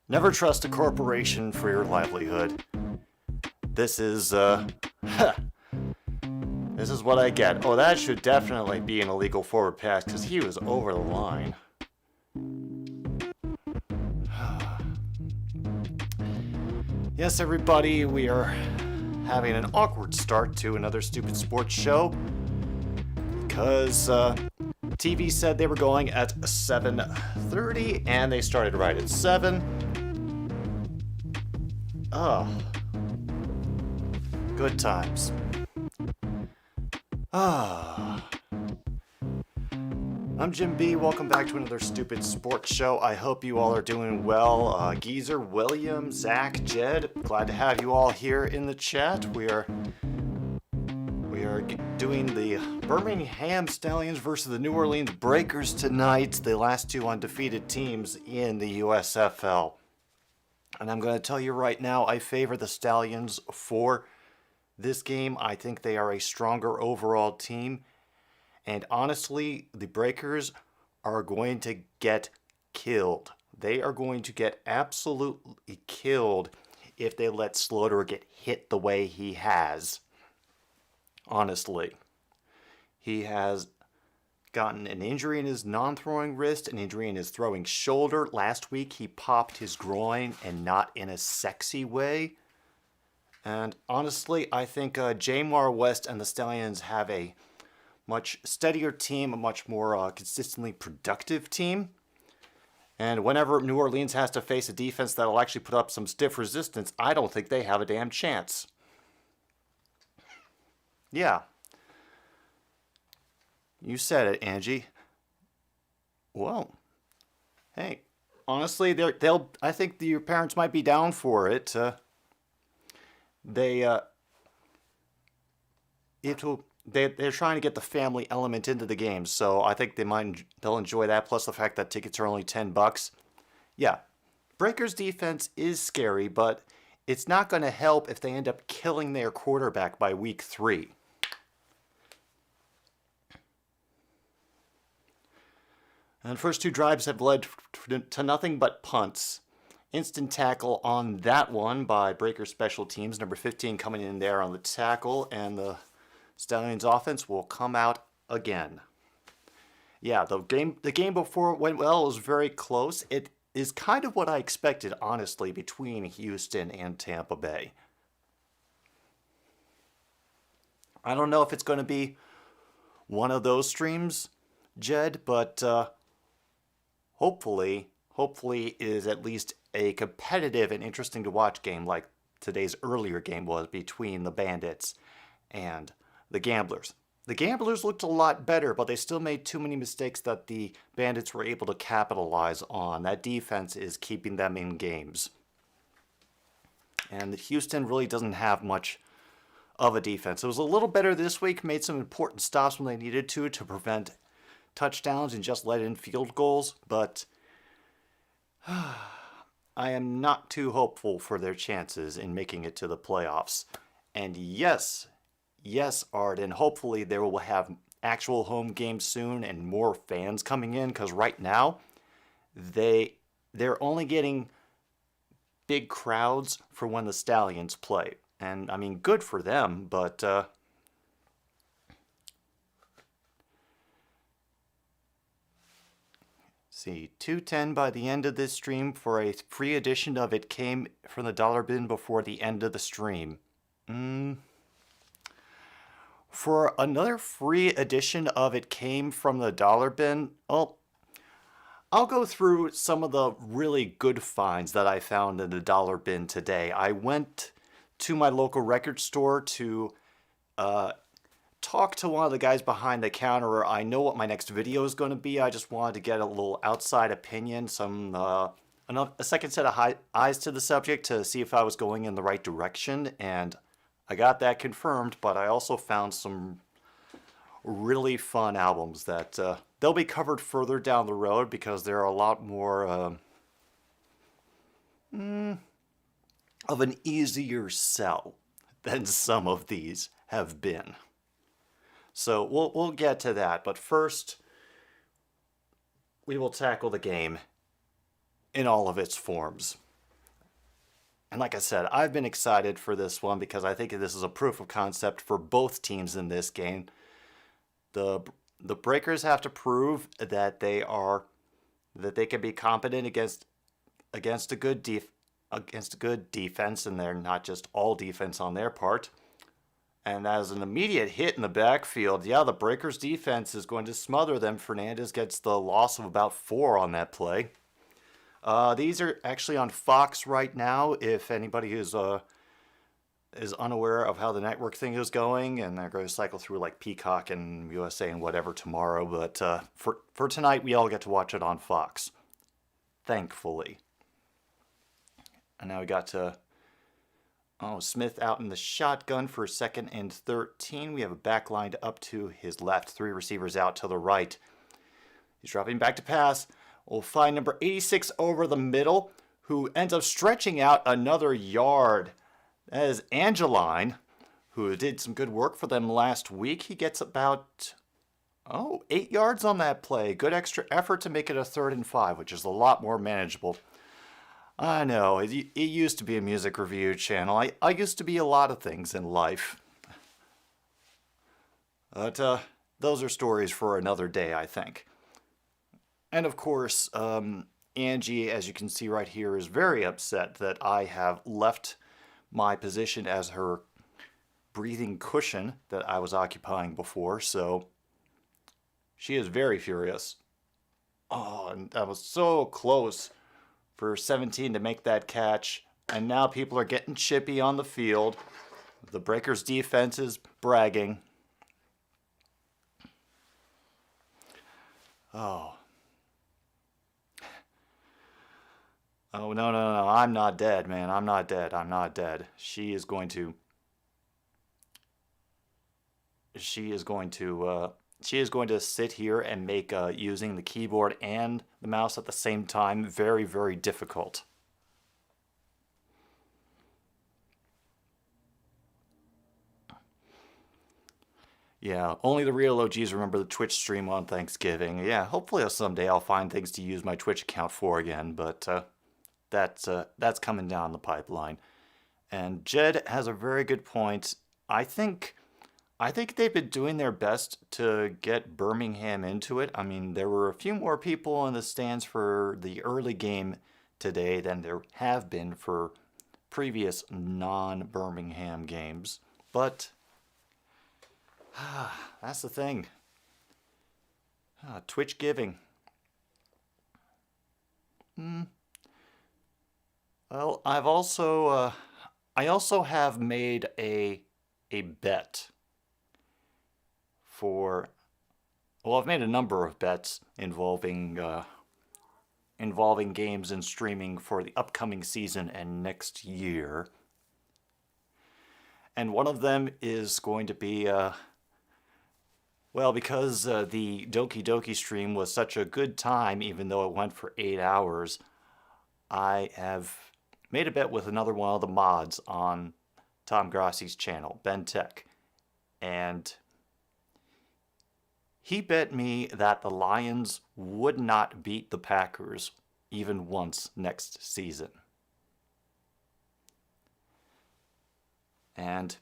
Never trust a corporation for your livelihood. This is, this is what I get. Oh, that should definitely be an illegal forward pass because he was over the line. Yes, everybody, we are having an awkward start to another stupid sports show because TV said they were going at 7:30 and they started right at 7. Oh, good times. I'm Jim B. Welcome back to another stupid sports show. I hope you all are doing well. Geezer, William, Zach, Jed, glad to have you all here in the chat. We are doing the Birmingham Stallions versus the New Orleans Breakers tonight, the last two undefeated teams in the USFL. And I'm going to tell you right now, I favor the Stallions for this game. I think they are a stronger overall team. And honestly, the Breakers are going to get killed. They are going to get absolutely killed if they let Slaughter get hit the way he has. Honestly. He has gotten an injury in his non-throwing wrist, an injury in his throwing shoulder. Last week, he popped his groin, and not in a sexy way. And honestly, I think Jamar West and the Stallions have a much steadier team, a much more consistently productive team. And whenever New Orleans has to face a defense that'll actually put up some stiff resistance, I don't think they have a damn chance. Yeah. You said it, Angie. Well, hey, honestly, I think your parents might be down for it. They're trying to get the family element into the game, so I think they'll enjoy that. Plus the fact that tickets are only $10. Yeah, Breakers' defense is scary, but it's not going to help if they end up killing their quarterback by week 3. And the first two drives have led to nothing but punts. Instant tackle on that one by Breakers special teams. Number 15 coming in there on the tackle, and the Stallions offense will come out again. Yeah, the game before it went well. It was very close. It is kind of what I expected, honestly, between Houston and Tampa Bay. I don't know if it's going to be one of those streams, Jed, but hopefully it is at least a competitive and interesting to watch game like today's earlier game was between the Bandits and the Gamblers. The Gamblers looked a lot better, but they still made too many mistakes that the Bandits were able to capitalize on. That defense is keeping them in games. And Houston really doesn't have much of a defense. It was a little better this week, made some important stops when they needed to prevent touchdowns and just let in field goals, but I am not too hopeful for their chances in making it to the playoffs. And yes, Arden, hopefully they will have actual home games soon and more fans coming in, because right now they're only getting big crowds for when the Stallions play. And I mean, good for them, but see, $2.10 by the end of this stream for a free edition of It Came from the Dollar Bin before the end of the stream. For another free edition of It Came from the Dollar Bin, well, I'll go through some of the really good finds that I found in the Dollar Bin today. I went to my local record store to talk to one of the guys behind the counter. I know what my next video is going to be. I just wanted to get a little outside opinion, a second set of eyes to the subject to see if I was going in the right direction, and I got that confirmed. But I also found some really fun albums that they'll be covered further down the road because they're a lot more of an easier sell than some of these have been. So we'll get to that, but first we will tackle the game in all of its forms. And like I said, I've been excited for this one because I think this is a proof of concept for both teams in this game. The Breakers have to prove that they can be competent against a good defense, and they're not just all defense on their part. And as an immediate hit in the backfield, yeah, the Breakers defense is going to smother them. Fernandez gets the loss of about 4 on that play. These are actually on Fox right now. If anybody is unaware of how the network thing is going, and they're going to cycle through like Peacock and USA and whatever tomorrow. But for tonight, we all get to watch it on Fox, thankfully. And now we got to Smith out in the shotgun for 2nd and 13. We have a back lined up to his left, 3 receivers out to the right. He's dropping back to pass. We'll find number 86 over the middle, who ends up stretching out another yard. That is Angeline, who did some good work for them last week. He gets about 8 yards on that play. Good extra effort to make it a 3rd and 5, which is a lot more manageable. I know, it used to be a music review channel. I used to be a lot of things in life. But those are stories for another day, I think. And of course, Angie, as you can see right here, is very upset that I have left my position as her breathing cushion that I was occupying before, so she is very furious. Oh, and that was so close for 17 to make that catch, and now people are getting chippy on the field. The Breakers defense is bragging. Oh, no, I'm not dead, man. I'm not dead. She is going to sit here and make using the keyboard and the mouse at the same time very, very difficult. Yeah, only the real OGs remember the Twitch stream on Thanksgiving. Yeah, hopefully someday I'll find things to use my Twitch account for again, but that's coming down the pipeline. And Jed has a very good point. I think they've been doing their best to get Birmingham into it. I mean, there were a few more people in the stands for the early game today than there have been for previous non-Birmingham games. But that's the thing. Twitch giving. Well, I also have made a bet for. Well, I've made a number of bets involving games and streaming for the upcoming season and next year. And one of them is going to be, because the Doki Doki stream was such a good time, even though it went for 8 hours, I have made a bet with another one of the mods on Tom Grassi's channel, Ben Tech. And he bet me that the Lions would not beat the Packers even once next season. And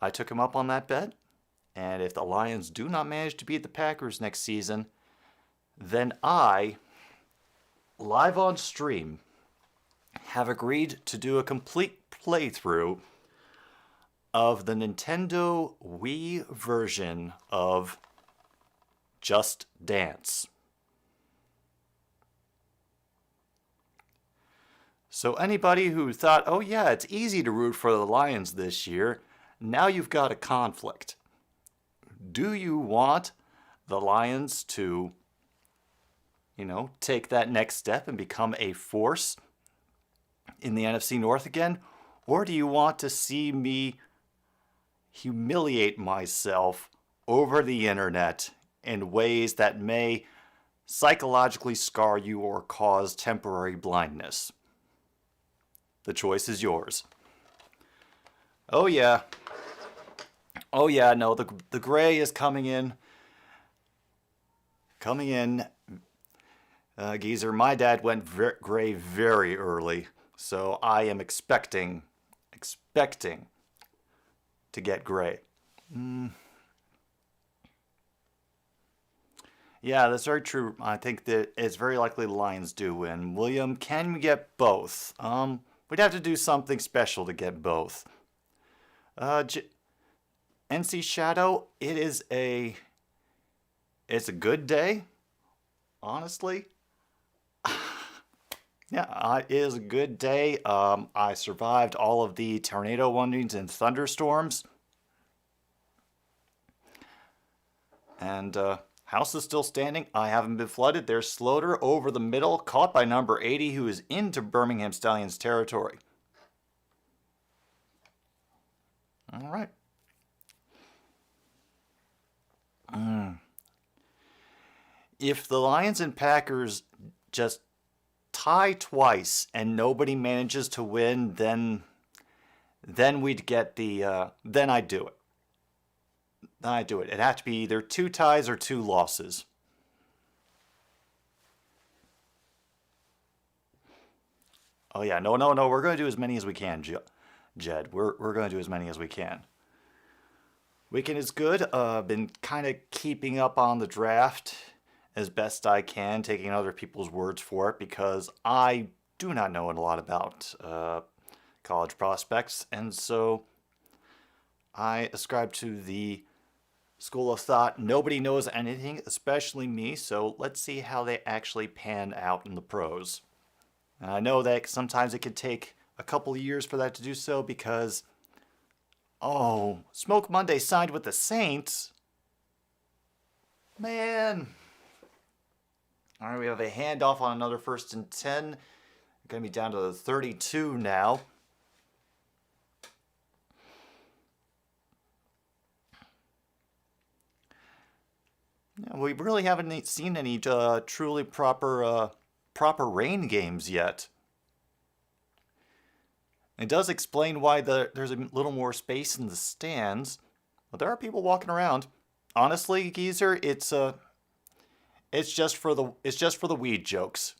I took him up on that bet. And if the Lions do not manage to beat the Packers next season, then I, live on stream, have agreed to do a complete playthrough of the Nintendo Wii version of Just Dance. So anybody who thought, oh yeah, it's easy to root for the Lions this year, now you've got a conflict. Do you want the Lions to, take that next step and become a force in the NFC North again? Or do you want to see me humiliate myself over the internet in ways that may psychologically scar you or cause temporary blindness? The choice is yours. Oh yeah, no, the gray is coming in. Geezer, my dad went gray very early, so I am expecting to get gray. Yeah, that's very true. I think that it's very likely the Lions do win. William, can we get both? We'd have to do something special to get both. NC Shadow, it's a good day, honestly. Yeah, it is a good day. I survived all of the tornado warnings and thunderstorms. And house is still standing. I haven't been flooded. There's Slaughter over the middle, caught by number 80, who is into Birmingham Stallions territory. All right. If the Lions and Packers just tie twice and nobody manages to win, then we'd get the then I'd do it. It'd have to be either 2 ties or 2 losses. Oh yeah, no. We're going to do as many as we can, Jed. We're going to do as many as we can. Weekend is good. Been kind of keeping up on the draft as best I can, taking other people's words for it because I do not know a lot about college prospects, and so I ascribe to the school of thought nobody knows anything, especially me. So let's see how they actually pan out in the pros. And I know that sometimes it could take a couple of years for that to do so because, Smoke Monday signed with the Saints. Man. All right, we have a handoff on another 1st and 10. Going to be down to the 32 now. Yeah, we really haven't seen any truly proper rain games yet. It does explain why there's a little more space in the stands, but there are people walking around. Honestly, Geezer, it's just for the weed jokes.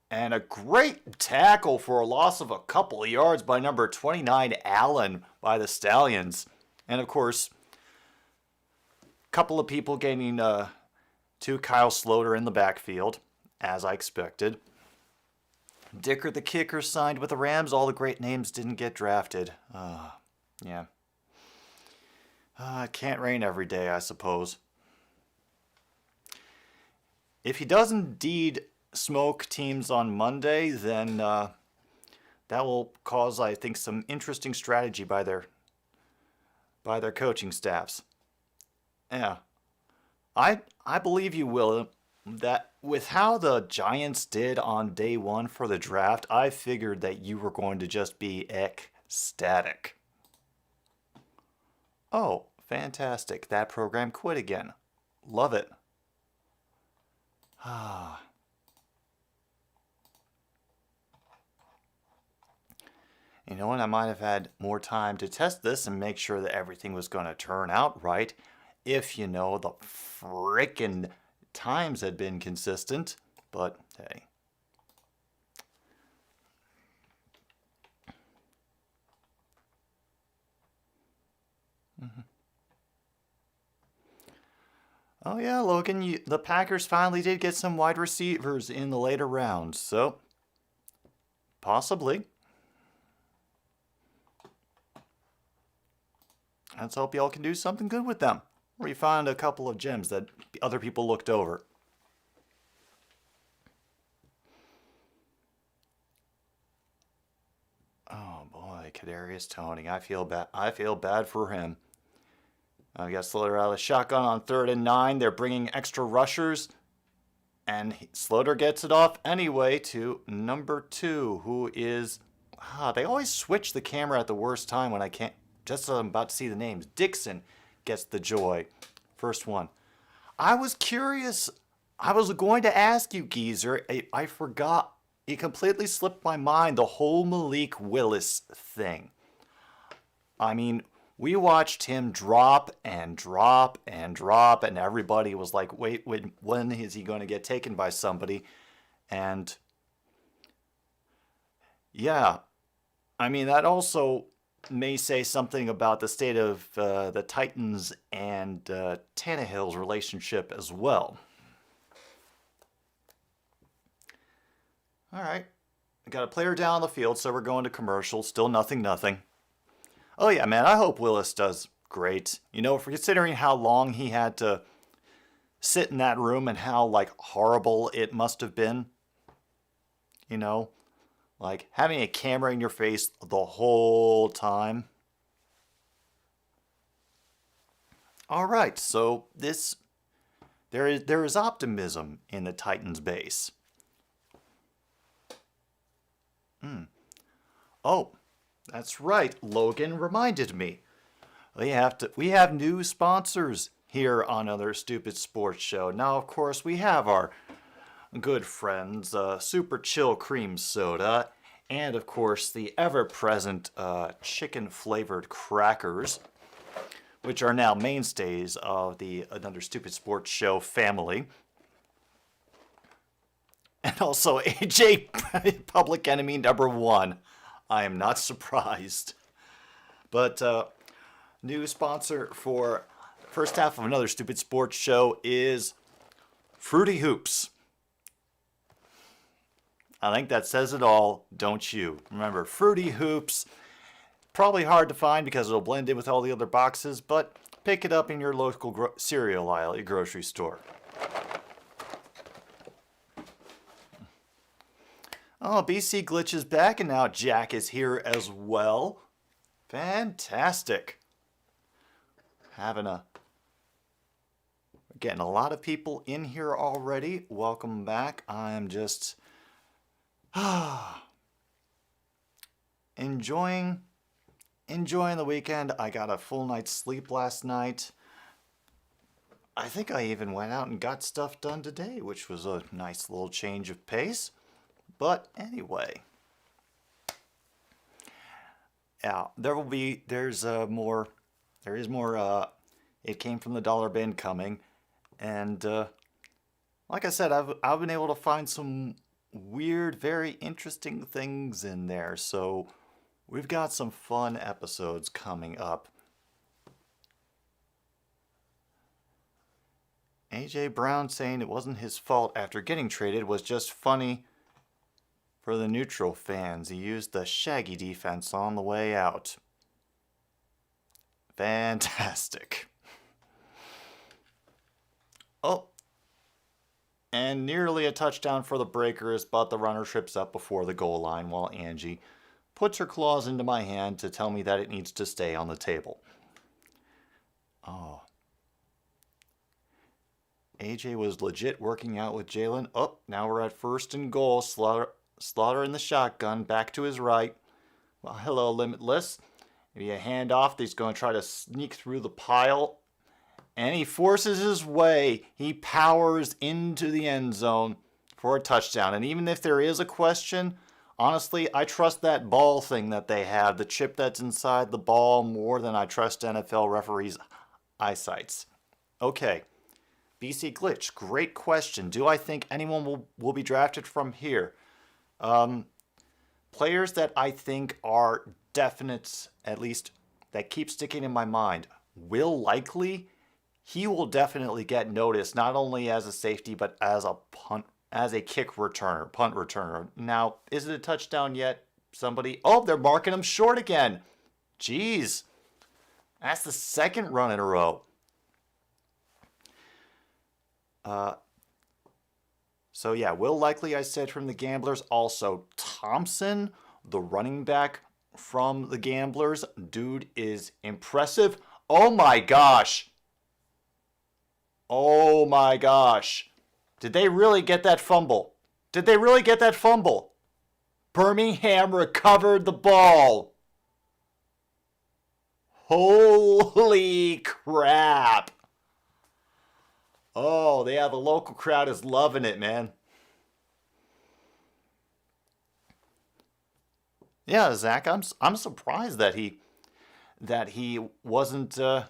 And a great tackle for a loss of a couple of yards by number 29 Allen by the Stallions, and of course, a couple of people gaining to Kyle Slaughter in the backfield, as I expected. Dicker the kicker signed with the Rams. All the great names didn't get drafted. Yeah. It can't rain every day, I suppose. If he does indeed smoke teams on Monday, then that will cause, I think, some interesting strategy by their coaching staffs. Yeah. I believe you will. That with how the Giants did on day 1 for the draft, I figured that you were going to just be ecstatic. Oh, fantastic. That program quit again. Love it. You know what? I might have had more time to test this and make sure that everything was going to turn out right if, the frickin' times had been consistent. But, hey. Oh yeah, Logan, the Packers finally did get some wide receivers in the later rounds, so possibly. Let's hope y'all can do something good with them. Or you find a couple of gems that other people looked over. Oh boy, Kadarius Toney. I feel bad for him. We got Slaughter out of the shotgun on 3rd and 9. They're bringing extra rushers. And Slaughter gets it off anyway to number 2, who is... they always switch the camera at the worst time when I can't... Just as I'm about to see the names. Dixon gets the joy. First one. I was curious. I was going to ask you, Geezer. I forgot. It completely slipped my mind. The whole Malik Willis thing. I mean... We watched him drop and drop and drop, and everybody was like, wait, when is he going to get taken by somebody? And yeah, I mean, that also may say something about the state of the Titans and Tannehill's relationship as well. All right, I got a player down on the field, so we're going to commercial. Still nothing. Oh yeah, man, I hope Willis does great. You know, for considering how long he had to sit in that room and how, like, horrible it must have been. You know, like having a camera in your face the whole time. All right, so there is optimism in the Titans base. Oh, that's right. Logan reminded me. We have new sponsors here on Other Stupid Sports Show. Now, of course, we have our good friends, Super Chill Cream Soda, and of course the ever-present chicken-flavored crackers, which are now mainstays of the Another Stupid Sports Show family. And also AJ Public Enemy #1. I am not surprised. But new sponsor for the first half of Another Stupid Sports Show is Fruity Hoops. I think that says it all, don't you? Remember, Fruity Hoops, probably hard to find because it'll blend in with all the other boxes, but pick it up in your local cereal aisle at your grocery store. Oh, BC Glitch is back, and now Jack is here as well. Fantastic. Getting a lot of people in here already. Welcome back. I'm just enjoying the weekend. I got a full night's sleep last night. I think I even went out and got stuff done today, which was a nice little change of pace. But anyway, yeah, there is more, It Came from the Dollar Bin coming, and like I said, I've been able to find some weird, very interesting things in there, so we've got some fun episodes coming up. AJ Brown saying it wasn't his fault after getting traded was just funny. For the neutral fans, he used the shaggy defense on the way out. Fantastic. Oh, and nearly a touchdown for the Breakers, but the runner trips up before the goal line while Angie puts her claws into my hand to tell me that it needs to stay on the table. Oh. AJ was legit working out with Jalen. Oh, now we're at 1st and goal. Slaughter in the shotgun, back to his right. Well, hello, Limitless. Maybe a handoff. He's going to try to sneak through the pile. And he forces his way. He powers into the end zone for a touchdown. And even if there is a question, honestly, I trust that ball thing that they have, the chip that's inside the ball, more than I trust NFL referees' eyesights. Okay. BC Glitch, great question. Do I think anyone will be drafted from here? Players that I think are definite, at least that keep sticking in my mind. Will Likely, he will definitely get noticed, not only as a safety, but as a punt returner. Now, is it a touchdown yet? Somebody, oh, they're marking him short again. Jeez. That's the second run in a row. So yeah, Will Likely, I said, from the Gamblers. Also, Thompson, the running back from the Gamblers. Dude is impressive. Oh my gosh. Oh my gosh. Did they really get that fumble? Birmingham recovered the ball. Holy crap. Oh, yeah, the local crowd is loving it, man. Yeah, Zach, I'm surprised that that he wasn't on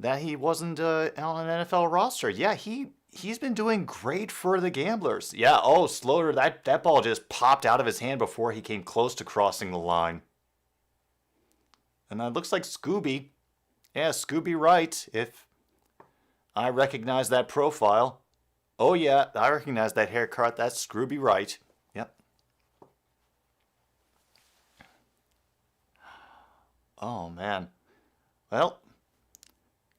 an NFL roster. Yeah, he's been doing great for the Gamblers. Yeah, oh, Slaughter, that ball just popped out of his hand before he came close to crossing the line. And that looks like Scooby. Yeah, Scooby Wright, if I recognize that profile. Oh yeah, I recognize that haircut. That's Scooby Wright. Yep. Oh man. Well,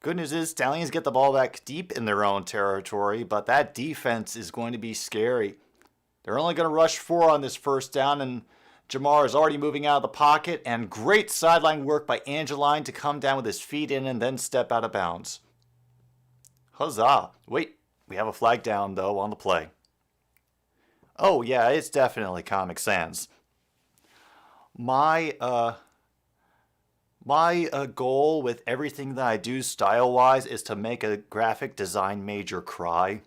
good news is Stallions get the ball back deep in their own territory, but that defense is going to be scary. They're only going to rush 4 on this first down, and Jamar is already moving out of the pocket, and great sideline work by Angeline to come down with his feet in and then step out of bounds. Huzzah. Wait, we have a flag down, though, on the play. Oh, yeah, it's definitely Comic Sans. My goal with everything that I do style-wise is to make a graphic design major cry.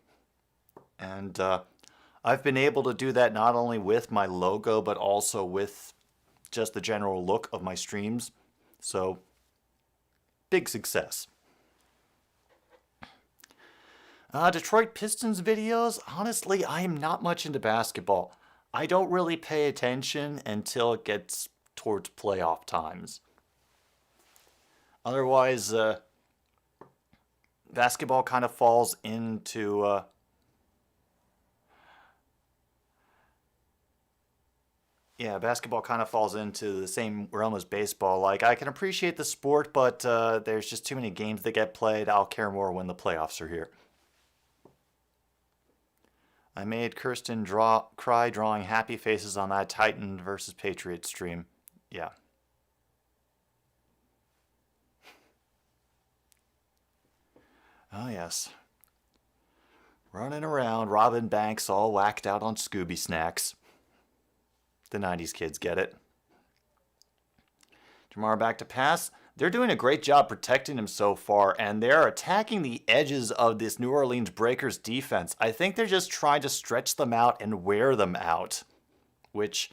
And I've been able to do that not only with my logo, but also with just the general look of my streams. So, big success. Detroit Pistons videos, honestly, I am not much into basketball. I don't really pay attention until it gets towards playoff times. Otherwise, basketball kind of falls into basketball kind of falls into the same realm as baseball. Like, I can appreciate the sport, but there's just too many games that get played. I'll care more when the playoffs are here. I made Kirsten cry drawing happy faces on that Titan versus Patriots stream. Yeah. Oh, yes. Running around, robbing banks, all whacked out on Scooby snacks. The 90s kids get it. Jamar back to pass. They're doing a great job protecting him so far, and they're attacking the edges of this New Orleans Breakers defense. I think they're just trying to stretch them out and wear them out, which,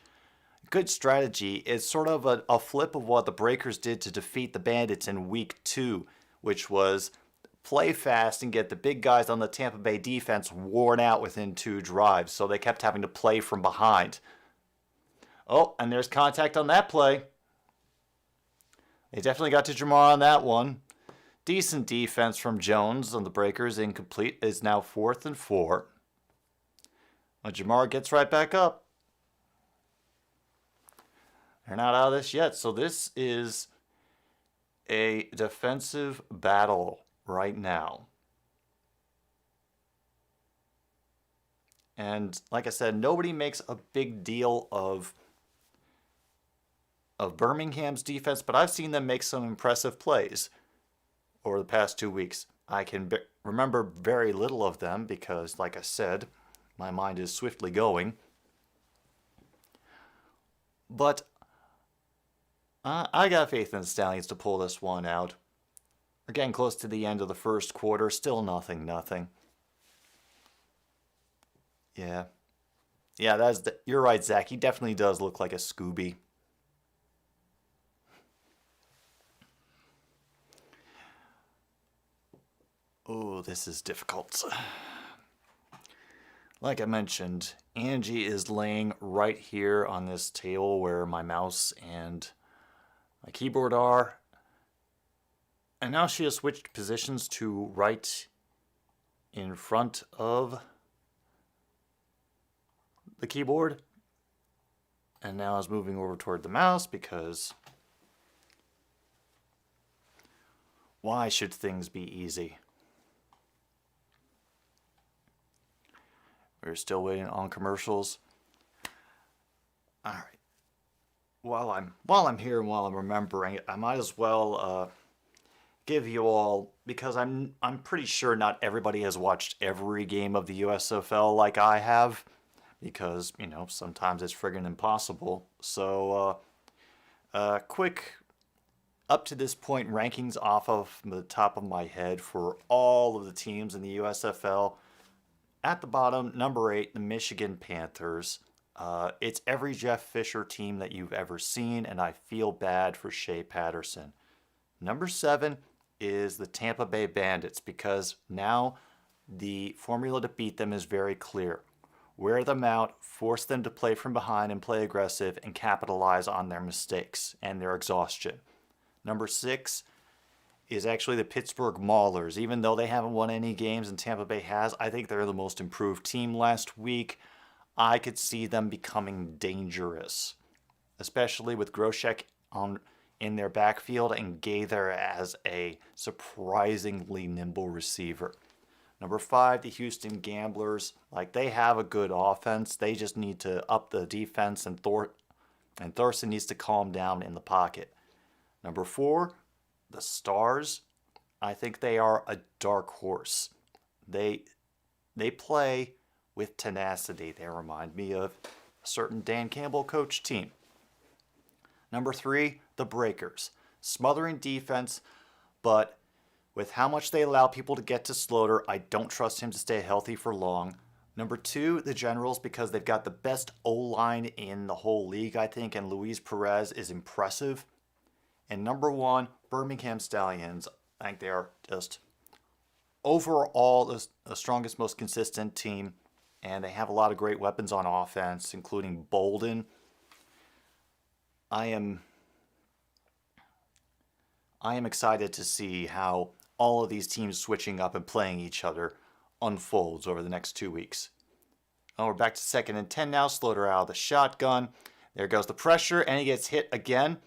good strategy. It's sort of a flip of what the Breakers did to defeat the Bandits in Week 2, which was play fast and get the big guys on the Tampa Bay defense worn out within 2 drives, so they kept having to play from behind. Oh, and there's contact on that play. They definitely got to Jamar on that one. Decent defense from Jones on the Breakers. Incomplete. Is now 4th and 4. But Jamar gets right back up. They're not out of this yet. So this is a defensive battle right now. And like I said, nobody makes a big deal of Birmingham's defense, but I've seen them make some impressive plays over the past 2 weeks. I can remember very little of them because, like I said, my mind is swiftly going. But I got faith in the Stallions to pull this one out. We're getting close to the end of the first quarter. Still nothing. Yeah. Yeah, you're right, Zach. He definitely does look like a Scooby. Oh, this is difficult. Like I mentioned, Angie is laying right here on this table where my mouse and my keyboard are. And now she has switched positions to right in front of the keyboard. And now is moving over toward the mouse because why should things be easy? We're still waiting on commercials. All right. While I'm here and while I'm remembering it, I might as well give you all, because I'm pretty sure not everybody has watched every game of the USFL like I have, because sometimes it's friggin' impossible. So quick up to this point rankings off of the top of my head for all of the teams in the USFL. At the bottom, number 8, the Michigan Panthers. It's every Jeff Fisher team that you've ever seen, and I feel bad for Shea Patterson. Number 7 is the Tampa Bay Bandits because now the formula to beat them is very clear. Wear them out, force them to play from behind and play aggressive, and capitalize on their mistakes and their exhaustion. Number 6 is actually the Pittsburgh Maulers. Even though they haven't won any games and Tampa Bay has, I think they're the most improved team last week. I could see them becoming dangerous, especially with Groshek in their backfield and Gaither as a surprisingly nimble receiver. Number 5, the Houston Gamblers. They have a good offense. They just need to up the defense, and Thorson needs to calm down in the pocket. Number 4, the Stars. I think they are a dark horse. They play with tenacity. They remind me of a certain Dan Campbell coach team. Number 3, the Breakers. Smothering defense, but with how much they allow people to get to Slaughter, I don't trust him to stay healthy for long. Number 2, the Generals, because they've got the best O-line in the whole league, I think, and Luis Perez is impressive. And number 1, Birmingham Stallions. I think they are just overall the strongest, most consistent team, and they have a lot of great weapons on offense, including Bolden. I am excited to see how all of these teams switching up and playing each other unfolds over the next 2 weeks. Oh, we're back to 2nd and 10 now. Slaughter out of the shotgun. There goes the pressure, and he gets hit again.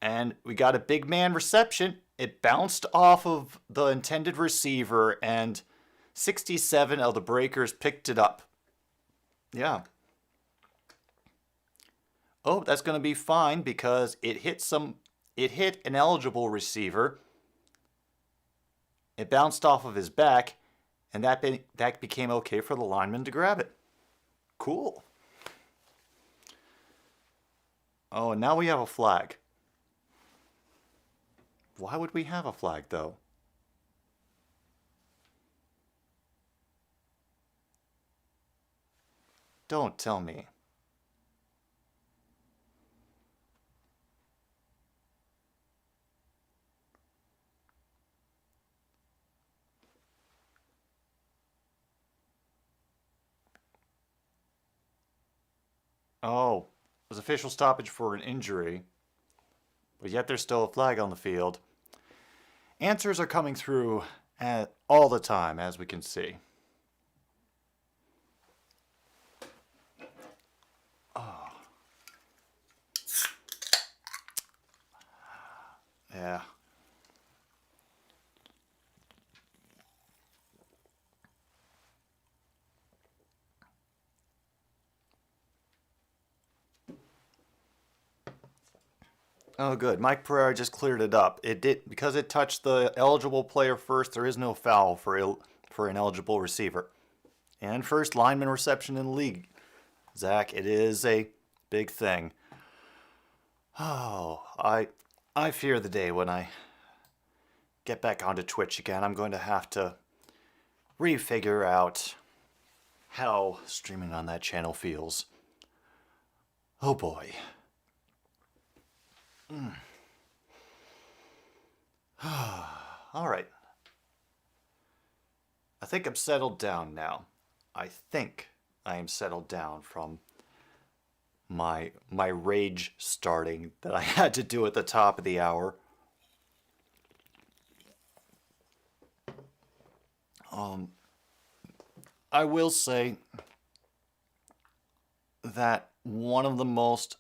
And we got a big man reception. It bounced off of the intended receiver, and 67 of the Breakers picked it up. Yeah. Oh, that's going to be fine because it hit an eligible receiver. It bounced off of his back, and that became okay for the lineman to grab it. Cool. Oh, and now we have a flag. Why would we have a flag, though? Don't tell me. Oh, it was official stoppage for an injury, but yet there's still a flag on the field. Answers are coming through all the time, as we can see. Oh. Yeah. Oh, good. Mike Pereira just cleared it up. It did because it touched the eligible player first. There is no foul for an eligible receiver. And first lineman reception in the league. Zach, it is a big thing. Oh, I fear the day when I get back onto Twitch again. I'm going to have to refigure out how streaming on that channel feels. Oh boy. All right. I think I'm settled down now. I think I am settled down from my rage starting that I had to do at the top of the hour. I will say that one of the most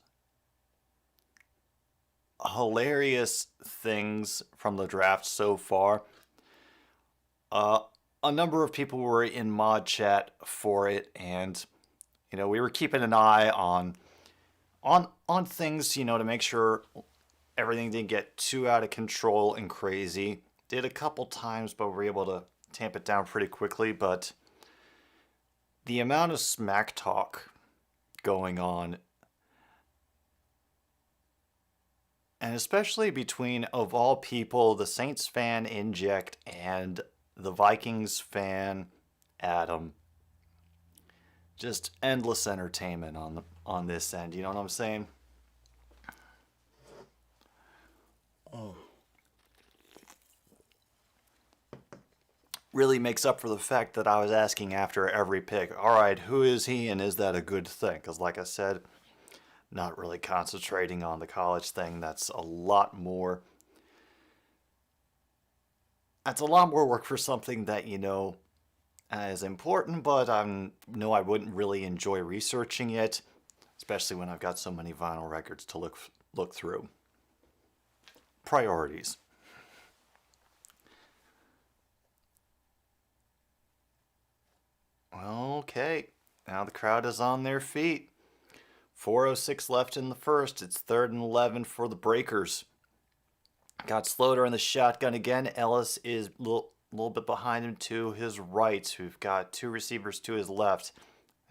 hilarious things from the draft so far, a number of people were in mod chat for it, and we were keeping an eye on things, to make sure everything didn't get too out of control and crazy. Did a couple times, but we were able to tamp it down pretty quickly. But the amount of smack talk going on, and especially between, of all people, the Saints fan Inject and the Vikings fan Adam, just endless entertainment on this end. You know what I'm saying? Oh. Really makes up for the fact that I was asking after every pick, all right, who is he and is that a good thing? Because like I said, not really concentrating on the college thing. That's a lot more work for something that is important, but I wouldn't really enjoy researching it, especially when I've got so many vinyl records to look through. Priorities. Okay, now the crowd is on their feet. 4:06 left in the first. It's 3rd and 11 for the Breakers. Got Slaughter in the shotgun again. Ellis is a little bit behind him to his right. We've got 2 receivers to his left.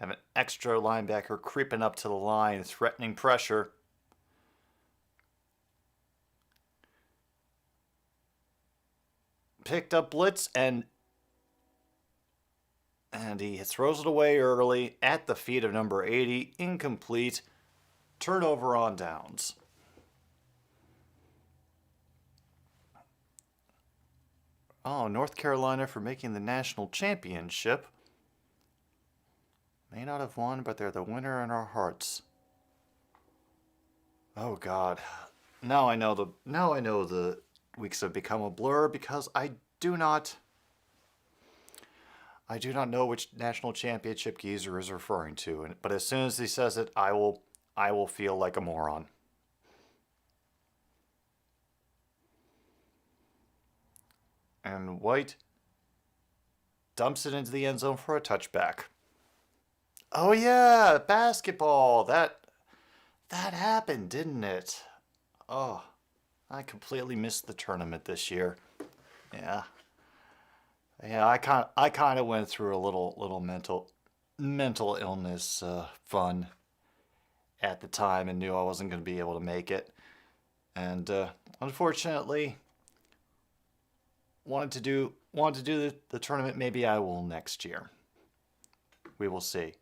Have an extra linebacker creeping up to the line, threatening pressure. Picked up blitz and he throws it away early at the feet of number 80. Incomplete. Turnover on downs. Oh, North Carolina for making the national championship. May not have won, but they're the winner in our hearts. Oh God. Now I know the weeks have become a blur because I do not know which national championship Geezer is referring to, but as soon as he says it, I will feel like a moron. And White dumps it into the end zone for a touchback. Oh yeah, basketball. That happened, didn't it? Oh, I completely missed the tournament this year. Yeah. Yeah, I kind of went through a little mental illness fun at the time and knew I wasn't going to be able to make it. And unfortunately wanted to do the tournament. Maybe I will next year. We will see.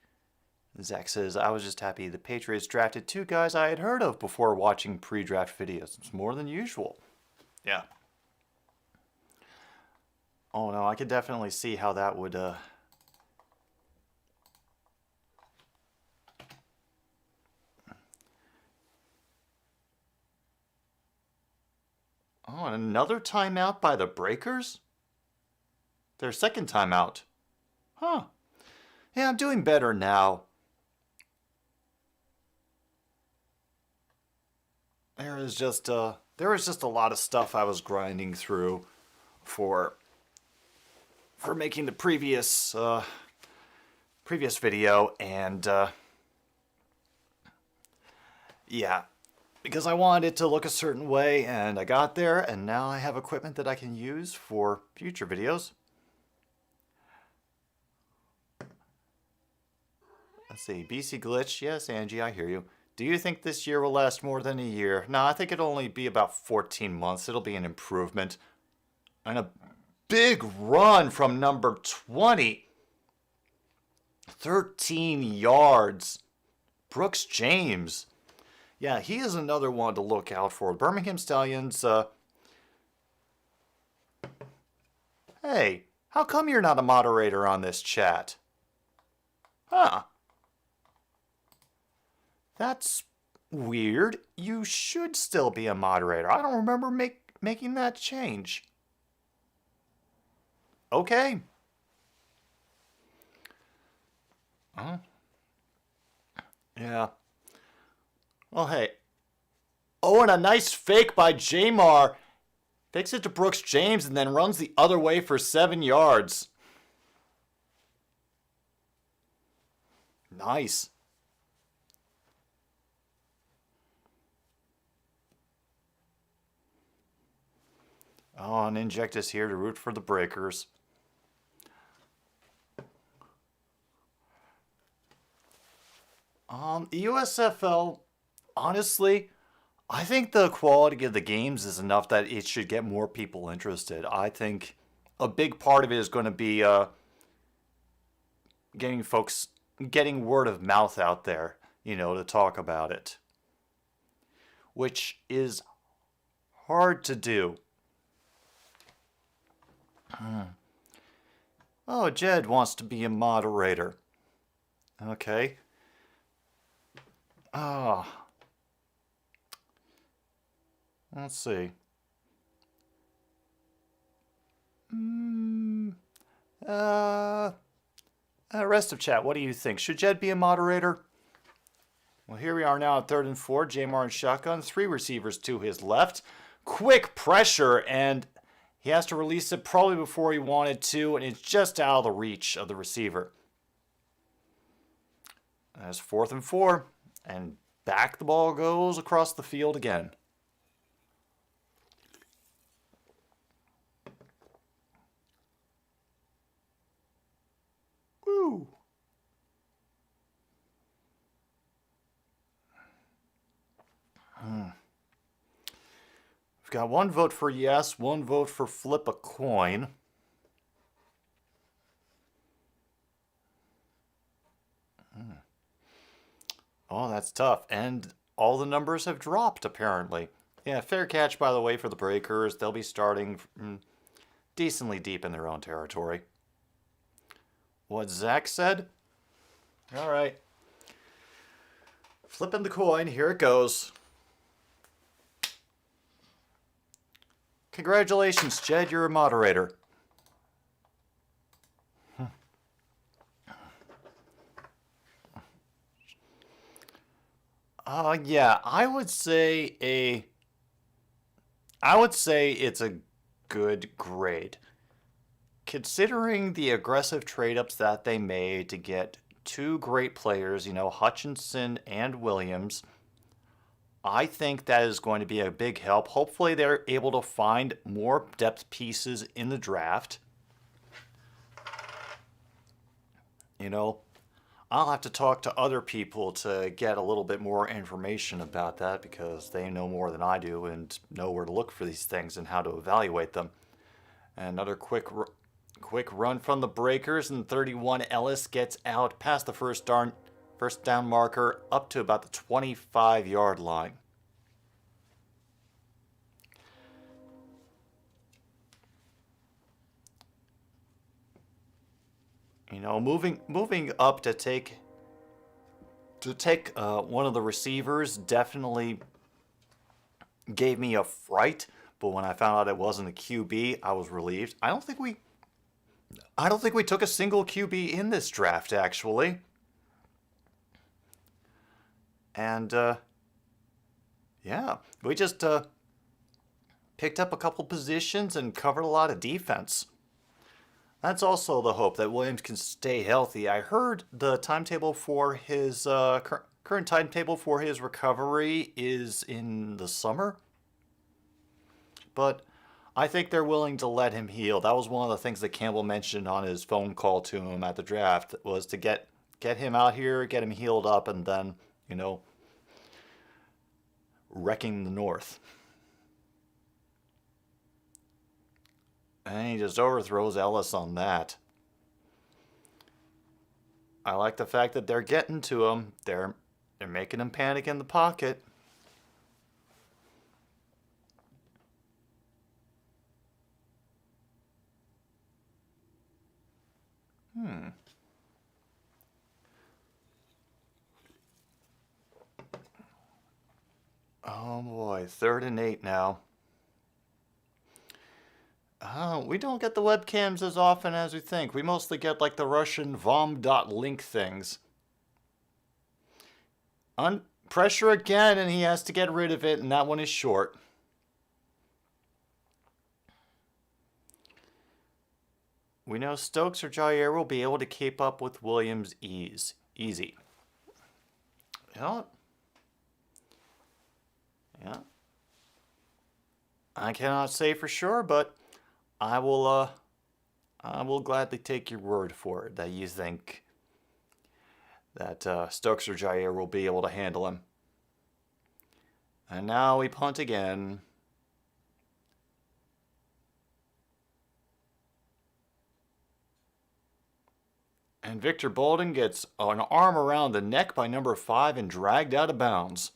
Zach says, I was just happy the Patriots drafted 2 guys I had heard of before watching pre-draft videos. It's more than usual. Yeah. Oh no, I could definitely see how that would Oh, and another timeout by the Breakers? Their second timeout. Huh. Yeah, I'm doing better now. There was just a lot of stuff I was grinding through for making the previous video, and yeah, because I wanted it to look a certain way, and I got there, and now I have equipment that I can use for future videos. Let's see, BC Glitch, yes, Angie, I hear you. Do you think this year will last more than a year? No, I think it'll only be about 14 months. It'll be an improvement. And a big run from number 20. 13 yards. Brooks James. Yeah, he is another one to look out for. Birmingham Stallions, hey, how come you're not a moderator on this chat? Huh. That's weird. You should still be a moderator. I don't remember making that change. Okay. Huh? Yeah. Well, hey. Oh, and a nice fake by Jamar. Fakes it to Brooks James and then runs the other way for 7 yards. Nice. Oh, and Inject is here to root for the Breakers. The USFL, honestly, I think the quality of the games is enough that it should get more people interested. I think a big part of it is going to be getting folks getting word of mouth out there, to talk about it, which is hard to do. Oh, Jed wants to be a moderator. Okay. Let's see. Rest of chat, what do you think? Should Jed be a moderator? Well, here we are now at 3rd and 4. Jamar in shotgun. 3 receivers to his left. Quick pressure, and he has to release it probably before he wanted to, and it's just out of the reach of the receiver. That's 4th and 4, and back the ball goes across the field again. Woo! We've got 1 vote for yes, 1 vote for flip a coin. Oh, that's tough. And all the numbers have dropped, apparently. Yeah, fair catch, by the way, for the Breakers. They'll be starting decently deep in their own territory. What Zach said? All right. Flipping the coin. Here it goes. Congratulations, Jed. You're a moderator. Yeah, I would say it's a good grade. Considering the aggressive trade-ups that they made to get 2 great players, Hutchinson and Williams, I think that is going to be a big help. Hopefully they're able to find more depth pieces in the draft. I'll have to talk to other people to get a little bit more information about that because they know more than I do and know where to look for these things and how to evaluate them. Another quick run from the Breakers, and 31 Ellis gets out past the first down marker up to about the 25-yard line. Moving up to take one of the receivers definitely gave me a fright, but when I found out it wasn't a QB, I was relieved. I don't think we took a single QB in this draft, actually. And yeah, we just picked up a couple positions and covered a lot of defense. That's also the hope, that Williams can stay healthy. I heard the timetable for his current timetable for his recovery is in the summer. But I think they're willing to let him heal. That was one of the things that Campbell mentioned on his phone call to him at the draft, was to get him out here, get him healed up, and then, wrecking the North. And he just overthrows Ellis on that. I like the fact that they're getting to him. They're making him panic in the pocket. Oh boy, 3rd and 8 now. We don't get the webcams as often as we think. We mostly get like the Russian vom.link things. Pressure again, and he has to get rid of it, and that one is short. We know Stokes or Jair will be able to keep up with Williams' easy. Yeah. I cannot say for sure, but I will gladly take your word for it that you think that Stokes or Jair will be able to handle him. And now we punt again. And Victor Bolden gets an arm around the neck by number 5 and dragged out of bounds.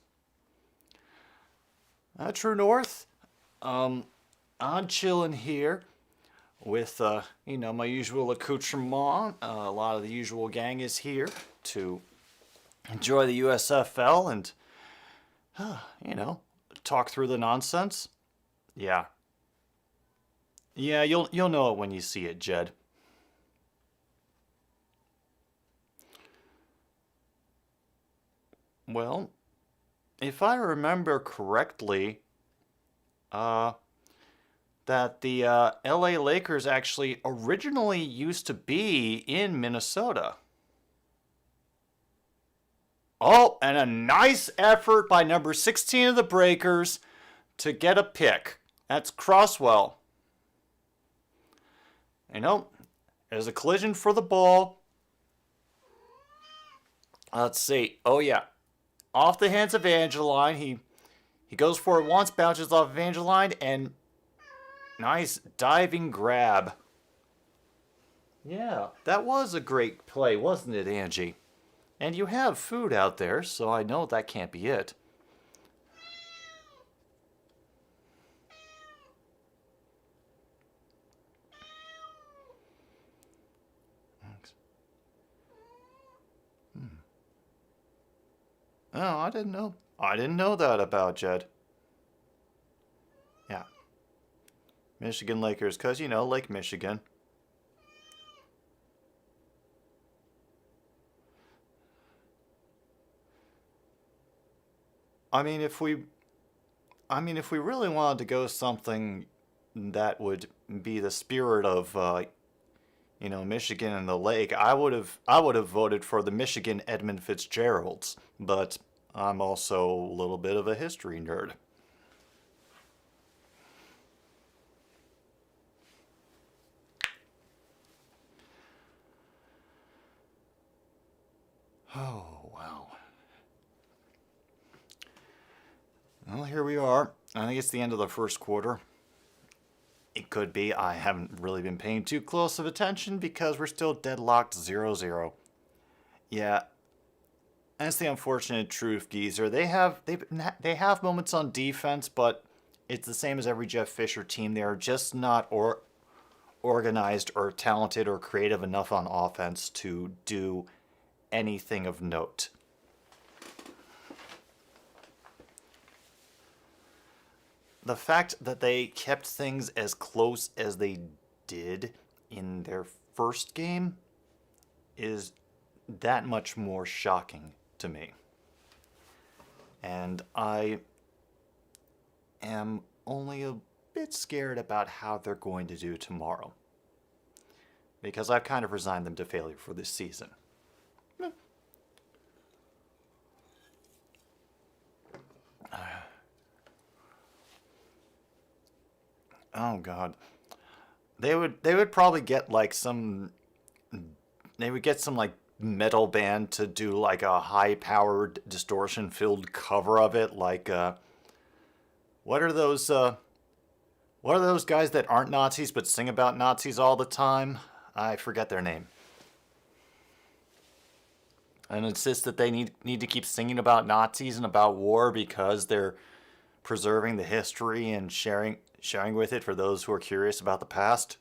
True North, I'm chilling here with, my usual accoutrement. A lot of the usual gang is here to enjoy the USFL and, talk through the nonsense. Yeah. Yeah, you'll know it when you see it, Jed. Well, if I remember correctly, that the LA Lakers actually originally used to be in Minnesota. Oh, and a nice effort by number 16 of the Breakers to get a pick. That's Crosswell. There's a collision for the ball. Let's see. Oh, yeah. Off the hands of Angeline. He goes for it once, bounces off of Angeline, and nice diving grab. Yeah, that was a great play, wasn't it, Angie? And you have food out there, so I know that can't be it. Oh, I didn't know. I didn't know that about Jed. Yeah. Michigan Lakers, because, Lake Michigan. I mean, if we really wanted to go something that would be the spirit of, Michigan and the lake, I would have voted for the Michigan Edmund Fitzgeralds, but I'm also a little bit of a history nerd. Oh, wow. Well, here we are. I think it's the end of the first quarter. It could be. I haven't really been paying too close of attention because we're still deadlocked 0-0. Yeah. That's the unfortunate truth, Geezer. They have moments on defense, but it's the same as every Jeff Fisher team. They are just not organized or talented or creative enough on offense to do anything of note. The fact that they kept things as close as they did in their first game is that much more shocking to me. And I am only a bit scared about how they're going to do tomorrow, because I've kind of resigned them to failure for this season. Oh God, they would probably get like some like metal band to do like a high powered distortion filled cover of it. Like what are those guys that aren't Nazis but sing about Nazis all the time? I forget their name. And insist that they need to keep singing about Nazis and about war because they're preserving the history and sharing with it for those who are curious about the past.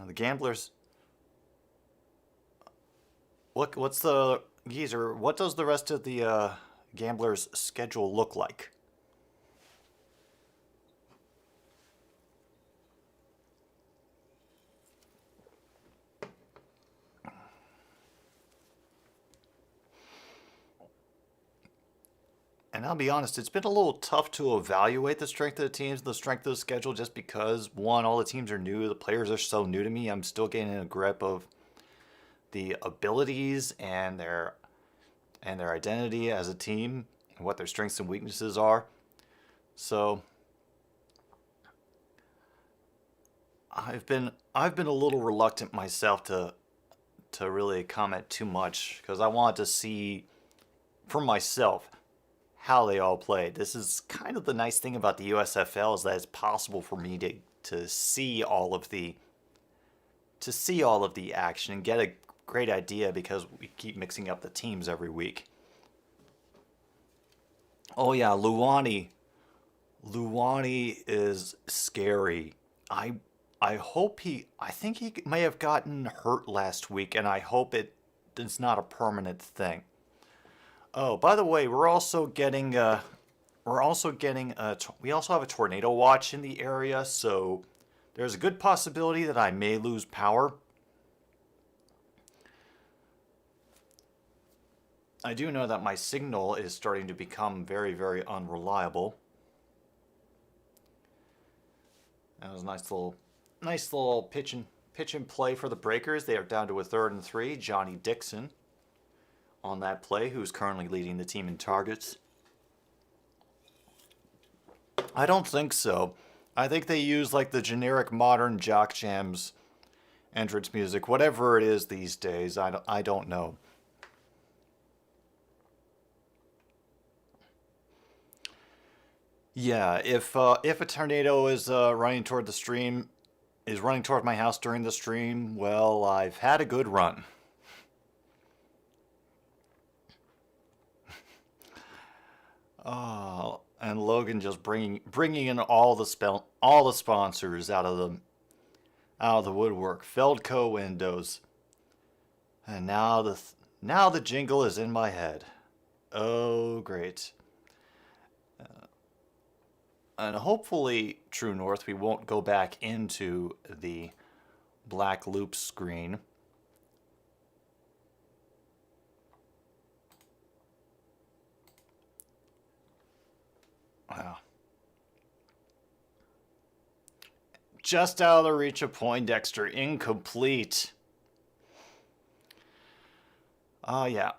The Gamblers. What's the Geezer? What does the rest of the Gamblers' schedule look like? And I'll be honest, it's been a little tough to evaluate the strength of the teams and the strength of the schedule just because, one, all the teams are new, the players are so new to me. I'm still getting a grip of the abilities and their identity as a team and what their strengths and weaknesses are. So I've been a little reluctant myself to really comment too much because I want to see for myself how they all played. This is kind of the nice thing about the USFL is that it's possible for me to see all of the action and get a great idea because we keep mixing up the teams every week. Oh yeah, Luwani. Luwani is scary. I hope I think he may have gotten hurt last week, and I hope it's not a permanent thing. Oh, by the way, we also have a tornado watch in the area, so there's a good possibility that I may lose power. I do know that my signal is starting to become very, very unreliable. That was a nice little pitch and play for the Breakers. They are down to a 3rd and 3. Johnny Dixon on that play, who's currently leading the team in targets. I don't think so. I think they use like the generic modern Jock Jams entrance music, whatever it is these days. I don't know. Yeah, if a tornado is running toward my house during the stream, well, I've had a good run. Oh, and Logan just bringing in all the sponsors out of the woodwork. Feldco windows, and now the jingle is in my head. Oh, great. And hopefully, True North, we won't go back into the black loop screen. Wow. Just out of the reach of Poindexter. Incomplete. Oh, yeah.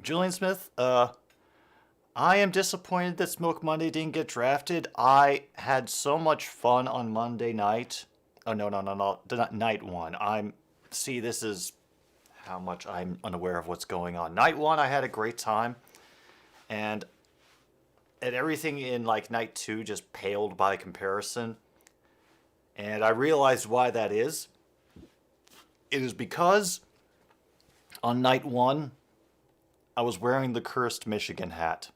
Julian Smith, I am disappointed that Smoke Monday didn't get drafted. I had so much fun on Monday night. Oh, no. Night one. See, this is how much I'm unaware of what's going on. Night one, I had a great time. And everything in like night two just paled by comparison. And I realized why that is. It is because on night one, I was wearing the cursed Michigan hat.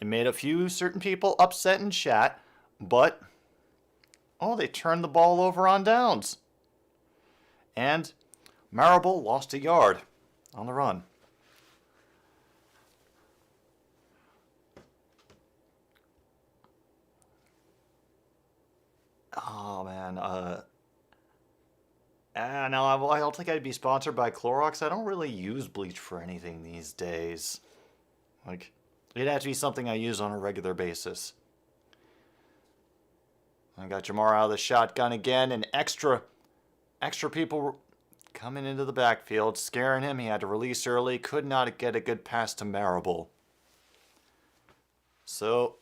It made a few certain people upset in chat, but they turned the ball over on downs. And Marable lost a yard on the run. Oh man, no, I don't think I'd be sponsored by Clorox. I don't really use bleach for anything these days. Like, it'd have to be something I use on a regular basis. I got Jamar out of the shotgun again, and extra people coming into the backfield, scaring him. He had to release early, could not get a good pass to Marable. So,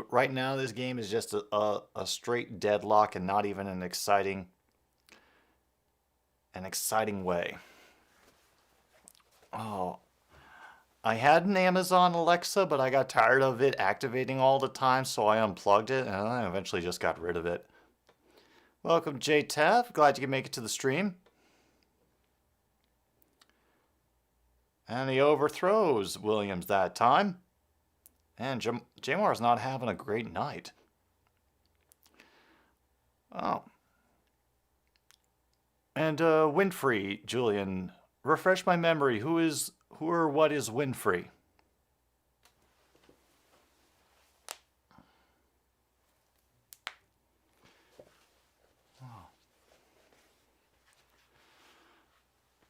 right now this game is just a straight deadlock and not even an exciting way. Oh, I had an Amazon Alexa, but I got tired of it activating all the time, so I unplugged it, and I eventually just got rid of it. Welcome, J-Tav. Glad you can make it to the stream. And he overthrows Williams that time. And Jamar's not having a great night. Oh. And Winfrey, Julian, refresh my memory. Who or what is Winfrey? Oh.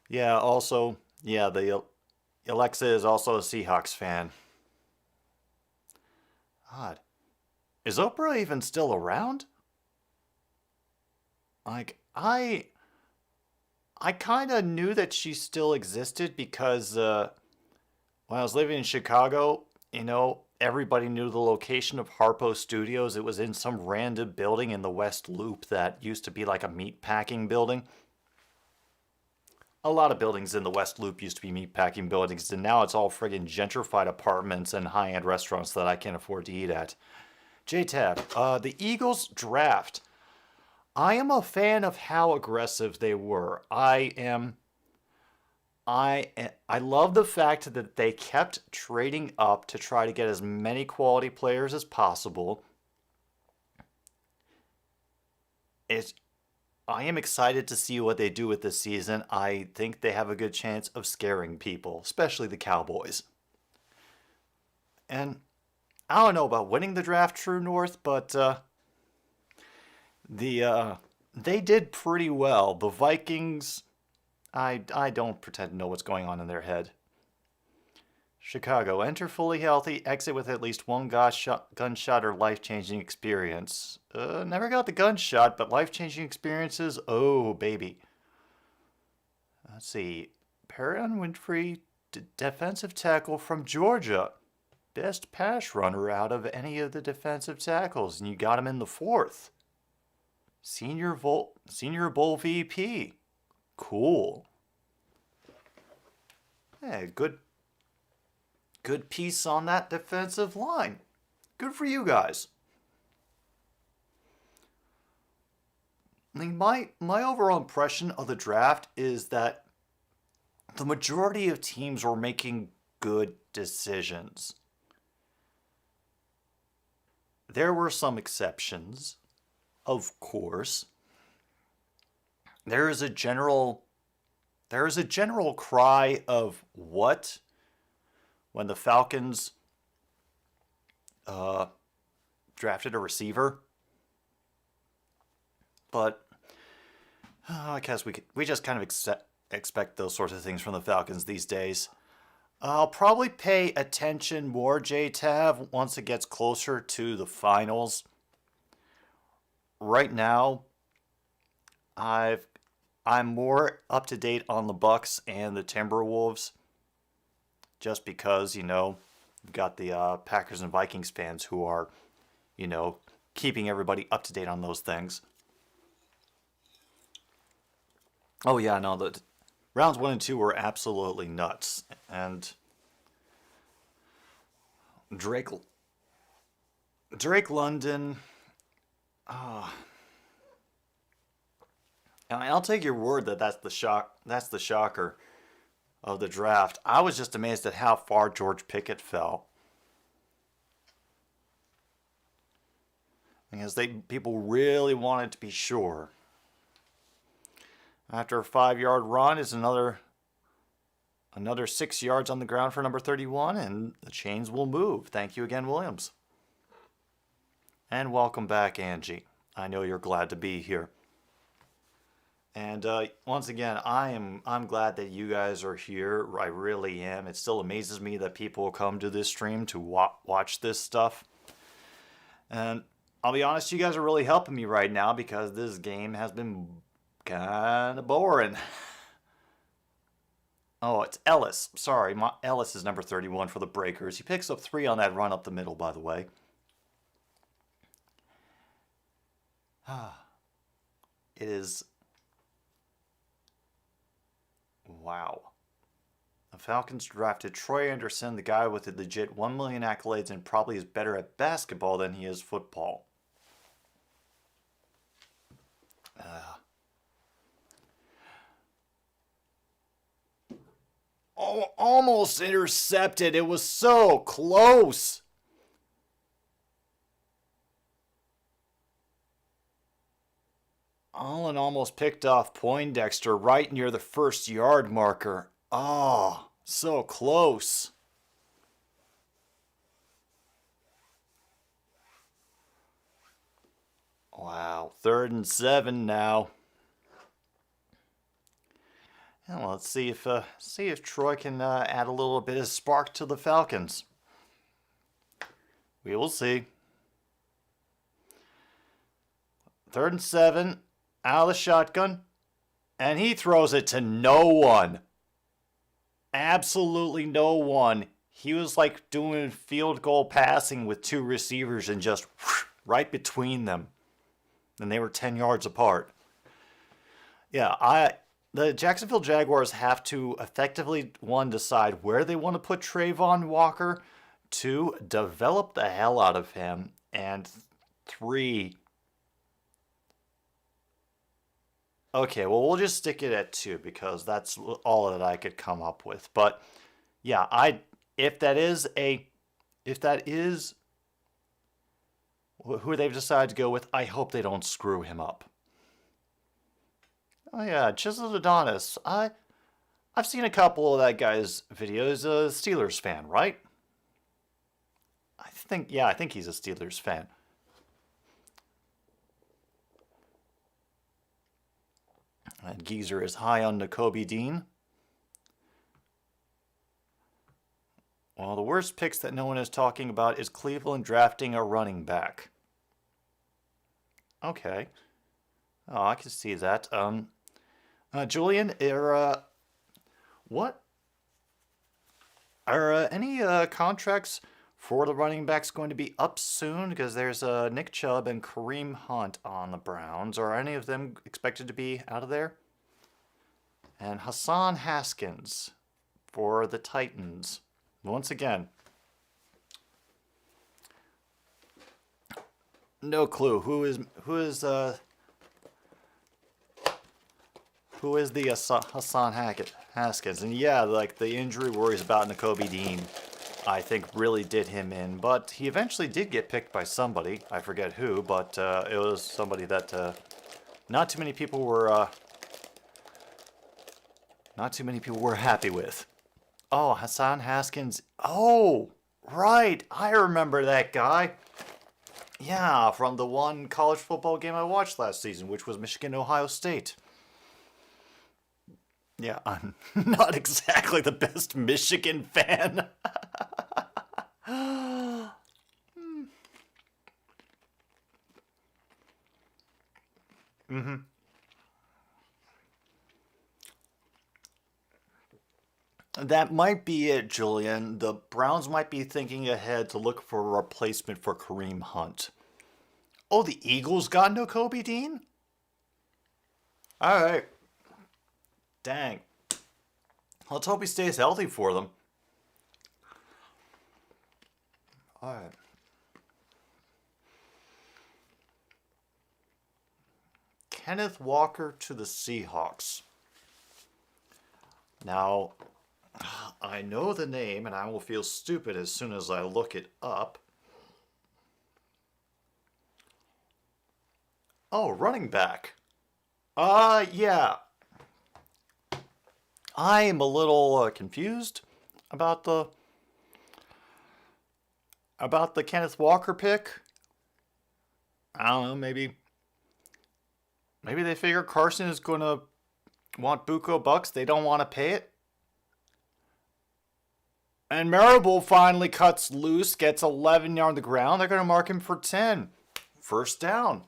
Yeah, also, the Alexa is also a Seahawks fan. Odd. Is Oprah even still around? Like, I kind of knew that she still existed because when I was living in Chicago, everybody knew the location of Harpo Studios. It was in some random building in the West Loop that used to be like a meatpacking building. A lot of buildings in the West Loop used to be meatpacking buildings, and now it's all friggin' gentrified apartments and high-end restaurants that I can't afford to eat at. JTAB, the Eagles draft. I am a fan of how aggressive they were. I love the fact that they kept trading up to try to get as many quality players as possible. I am excited to see what they do with this season. I think they have a good chance of scaring people, especially the Cowboys. And I don't know about winning the draft, True North, but they did pretty well. The Vikings, I don't pretend to know what's going on in their head. Chicago, enter fully healthy, exit with at least one gunshot or life-changing experience. Never got the gunshot, but life-changing experiences, oh, baby. Let's see. Perrion Winfrey, defensive tackle from Georgia. Best pass runner out of any of the defensive tackles, and you got him in the 4th. Senior Bowl VP. Cool. Hey, good piece on that defensive line. Good for you guys. I mean, my overall impression of the draft is that the majority of teams were making good decisions. There were some exceptions, of course. There is a general cry of what when the Falcons drafted a receiver. But I guess we just kind of expect those sorts of things from the Falcons these days. I'll probably pay attention more, JTAV, once it gets closer to the finals. Right now, I'm more up to date on the Bucks and the Timberwolves, just because, you know, we've got the Packers and Vikings fans who are, you know, keeping everybody up to date on those things. Oh yeah, no, the rounds 1 and 2 were absolutely nuts, and Drake London. I'll take your word that that's the shocker of the draft. I was just amazed at how far George Pickett fell. Because people really wanted to be sure. After a 5-yard run is another 6 yards on the ground for number 31, and the chains will move. Thank you again, Williams. And welcome back, Angie. I know you're glad to be here. And once again, I'm glad that you guys are here. I really am. It still amazes me that people come to this stream to watch this stuff. And I'll be honest, you guys are really helping me right now because this game has been kind of boring. Oh, it's Ellis. Sorry, Ellis is number 31 for the Breakers. He picks up 3 on that run up the middle, by the way. It is... Wow. The Falcons drafted Troy Anderson, the guy with the legit 1 million accolades and probably is better at basketball than he is football. Almost intercepted. It was so close. Allen almost picked off Poindexter right near the 1st-yard marker. Oh, so close. Wow, 3rd and 7 now. And let's see if Troy can add a little bit of spark to the Falcons. We will see. 3rd and 7, out of the shotgun, and he throws it to no one. Absolutely no one. He was like doing field goal passing with two receivers and just right between them. And they were 10 yards apart. Yeah, the Jacksonville Jaguars have to effectively, one, decide where they want to put Trayvon Walker, two, develop the hell out of him, and three, okay, well, we'll just stick it at two because that's all that I could come up with. But yeah, if that is who they've decided to go with, I hope they don't screw him up. Oh yeah, Chiseled Adonis. I've seen a couple of that guy's videos. A Steelers fan, right? I think he's a Steelers fan. And Geezer is high on Nakobe Dean. Well, the worst picks that no one is talking about is Cleveland drafting a running back. Okay. Oh, I can see that. Julian, what are any contracts for the running backs going to be up soon? Because there's Nick Chubb and Kareem Hunt on the Browns. Are any of them expected to be out of there? And Hassan Haskins for the Titans. Once again, no clue who is the Hassan Haskins. And yeah, like the injury worries about Nakobe Dean, I think really did him in. But he eventually did get picked by somebody. I forget who, but it was somebody that not too many people were happy with. Oh, Hassan Haskins. Oh, right. I remember that guy. Yeah, from the one college football game I watched last season, which was Michigan-Ohio State. Yeah, I'm not exactly the best Michigan fan. Mm-hmm. That might be it, Julian. The Browns might be thinking ahead to look for a replacement for Kareem Hunt. Oh, the Eagles got no Kobe Dean? All right. Dang. Let's hope he stays healthy for them. All right. Kenneth Walker to the Seahawks. Now, I know the name, and I will feel stupid as soon as I look it up. Oh, running back. Yeah. I am a little confused about the Kenneth Walker pick. I don't know, maybe they figure Carson is going to want buco bucks. They don't want to pay it. And Marable finally cuts loose, gets 11 on the ground. They're going to mark him for 10. First down.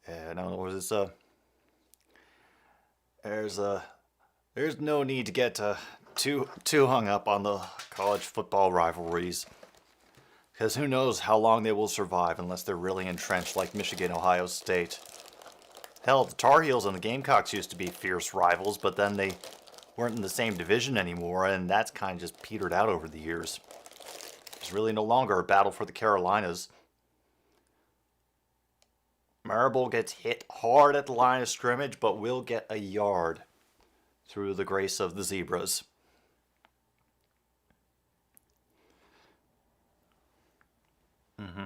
And I don't know, was this there's no need to get too hung up on the college football rivalries. Because who knows how long they will survive unless they're really entrenched like Michigan, Ohio State. Hell, the Tar Heels and the Gamecocks used to be fierce rivals, but then they weren't in the same division anymore, and that's kind of just petered out over the years. There's really no longer a battle for the Carolinas. Marable gets hit hard at the line of scrimmage, but will get a yard through the grace of the Zebras. Mm-hmm.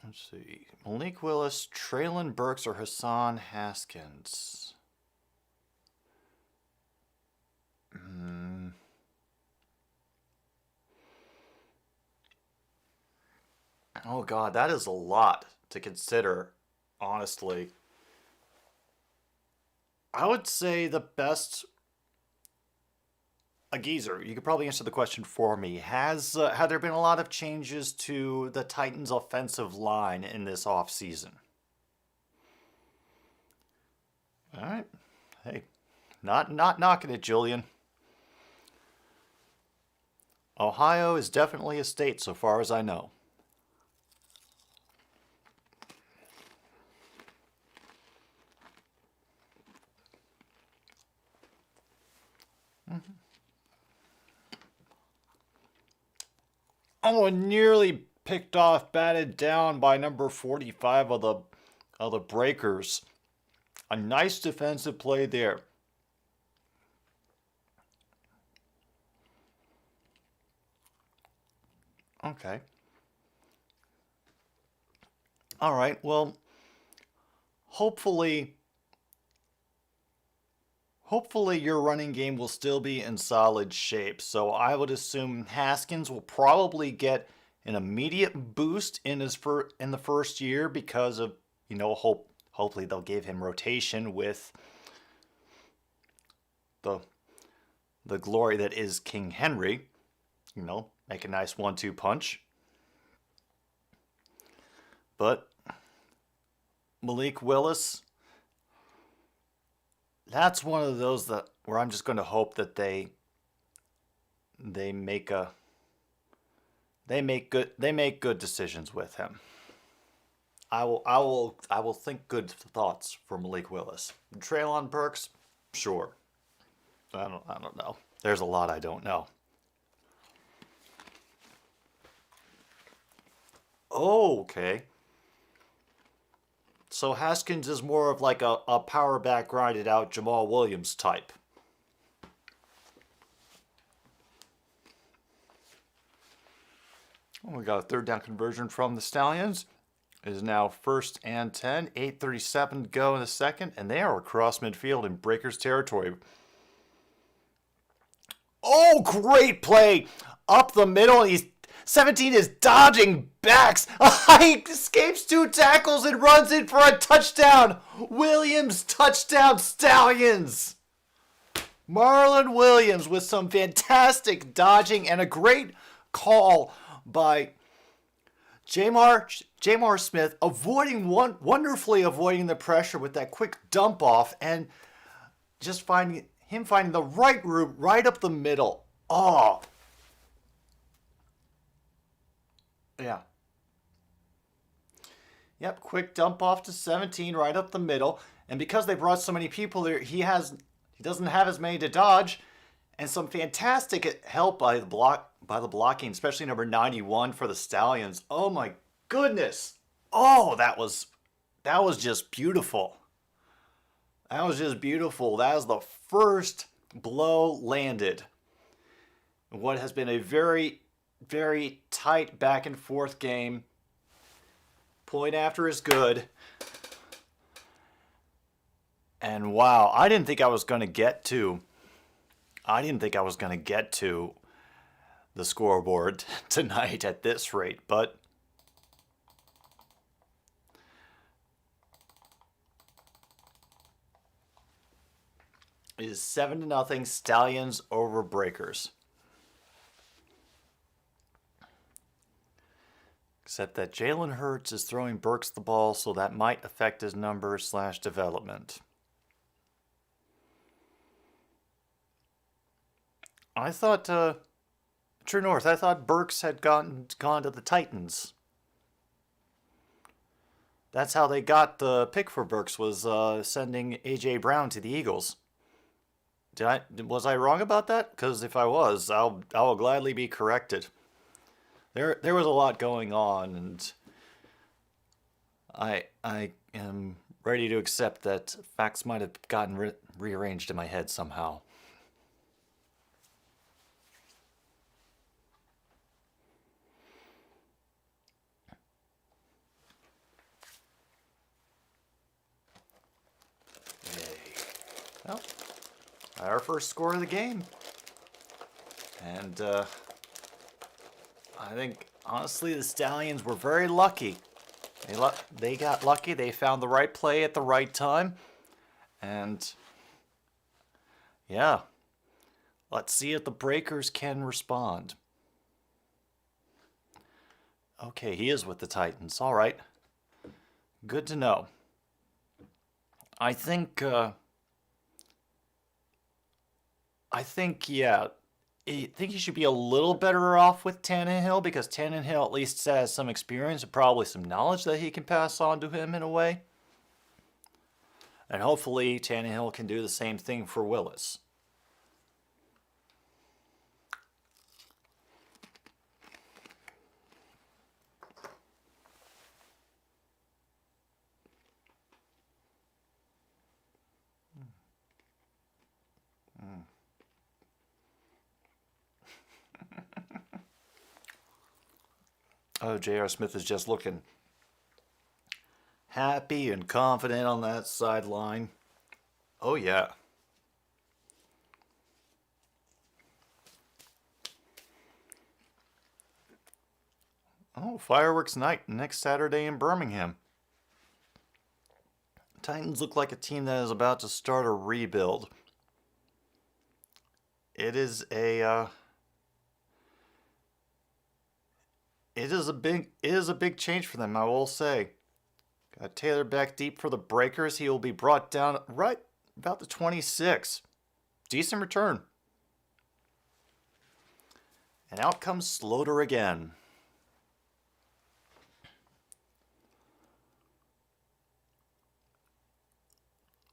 Let's see. Malik Willis, Traylon Burks, or Hassan Haskins? Oh God, that is a lot to consider, honestly. I would say the best a geezer, you could probably answer the question for me. Have there been a lot of changes to the Titans' offensive line in this offseason? All right. Hey, not knocking it, Julian. Ohio is definitely a state so far as I know. Oh, nearly picked off, batted down by number 45 of the Breakers. A nice defensive play there. Okay. All right. Well, hopefully your running game will still be in solid shape. So I would assume Haskins will probably get an immediate boost in the first year because of, hopefully they'll give him rotation with the glory that is King Henry. Make a nice 1-2 punch. But Malik Willis, that's one of those where I'm just going to hope that they make good decisions with him. I will think good thoughts for Malik Willis. Treylon Burks, sure. I don't know. There's a lot I don't know. Oh, okay. So Haskins is more of like a power back, grinded out Jamal Williams type. We got a third down conversion from the Stallions. It is now 1st and 10. 8:37 to go in the second, and they are across midfield in Breakers territory. Oh, great play! Up the middle, 17 is dodging backs. He escapes 2 tackles and runs in for a touchdown. Williams touchdown, Stallions. Marlon Williams with some fantastic dodging and a great call by Jamar Smith, wonderfully avoiding the pressure with that quick dump off and just finding the right route right up the middle. Oh. Yeah. Yep, quick dump off to 17 right up the middle. And because they brought so many people there, he doesn't have as many to dodge. And some fantastic help by the blocking, especially number 91 for the Stallions. Oh my goodness. Oh, that was just beautiful. That was just beautiful. That was the first blow landed. What has been a very, very tight back and forth game. Point after is good. And wow, I didn't think I was going to get to the scoreboard tonight at this rate, but it is 7-0 Stallions over Breakers. Except that Jalen Hurts is throwing Burks the ball, so that might affect his numbers / development. I thought, True North, I thought Burks had gone to the Titans. That's how they got the pick for Burks, was sending A.J. Brown to the Eagles. Was I wrong about that? Because if I was, I will gladly be corrected. There was a lot going on, and I am ready to accept that facts might have gotten rearranged in my head somehow. Well, our first score of the game. And I think, honestly, the Stallions were very lucky. They got lucky. They found the right play at the right time. And, yeah, Let's see if the Breakers can respond. Okay, he is with the Titans. All right. Good to know. I think, yeah. I think he should be a little better off with Tannehill because Tannehill at least has some experience and probably some knowledge that he can pass on to him in a way. And hopefully Tannehill can do the same thing for Willis. Oh, J.R. Smith is just looking happy and confident on that sideline. Oh, yeah. Oh, fireworks night next Saturday in Birmingham. Titans look like a team that is about to start a rebuild. It is a big change for them, I will say. Got Taylor back deep for the Breakers. He will be brought down right about the 26. Decent return. And out comes Slaughter again.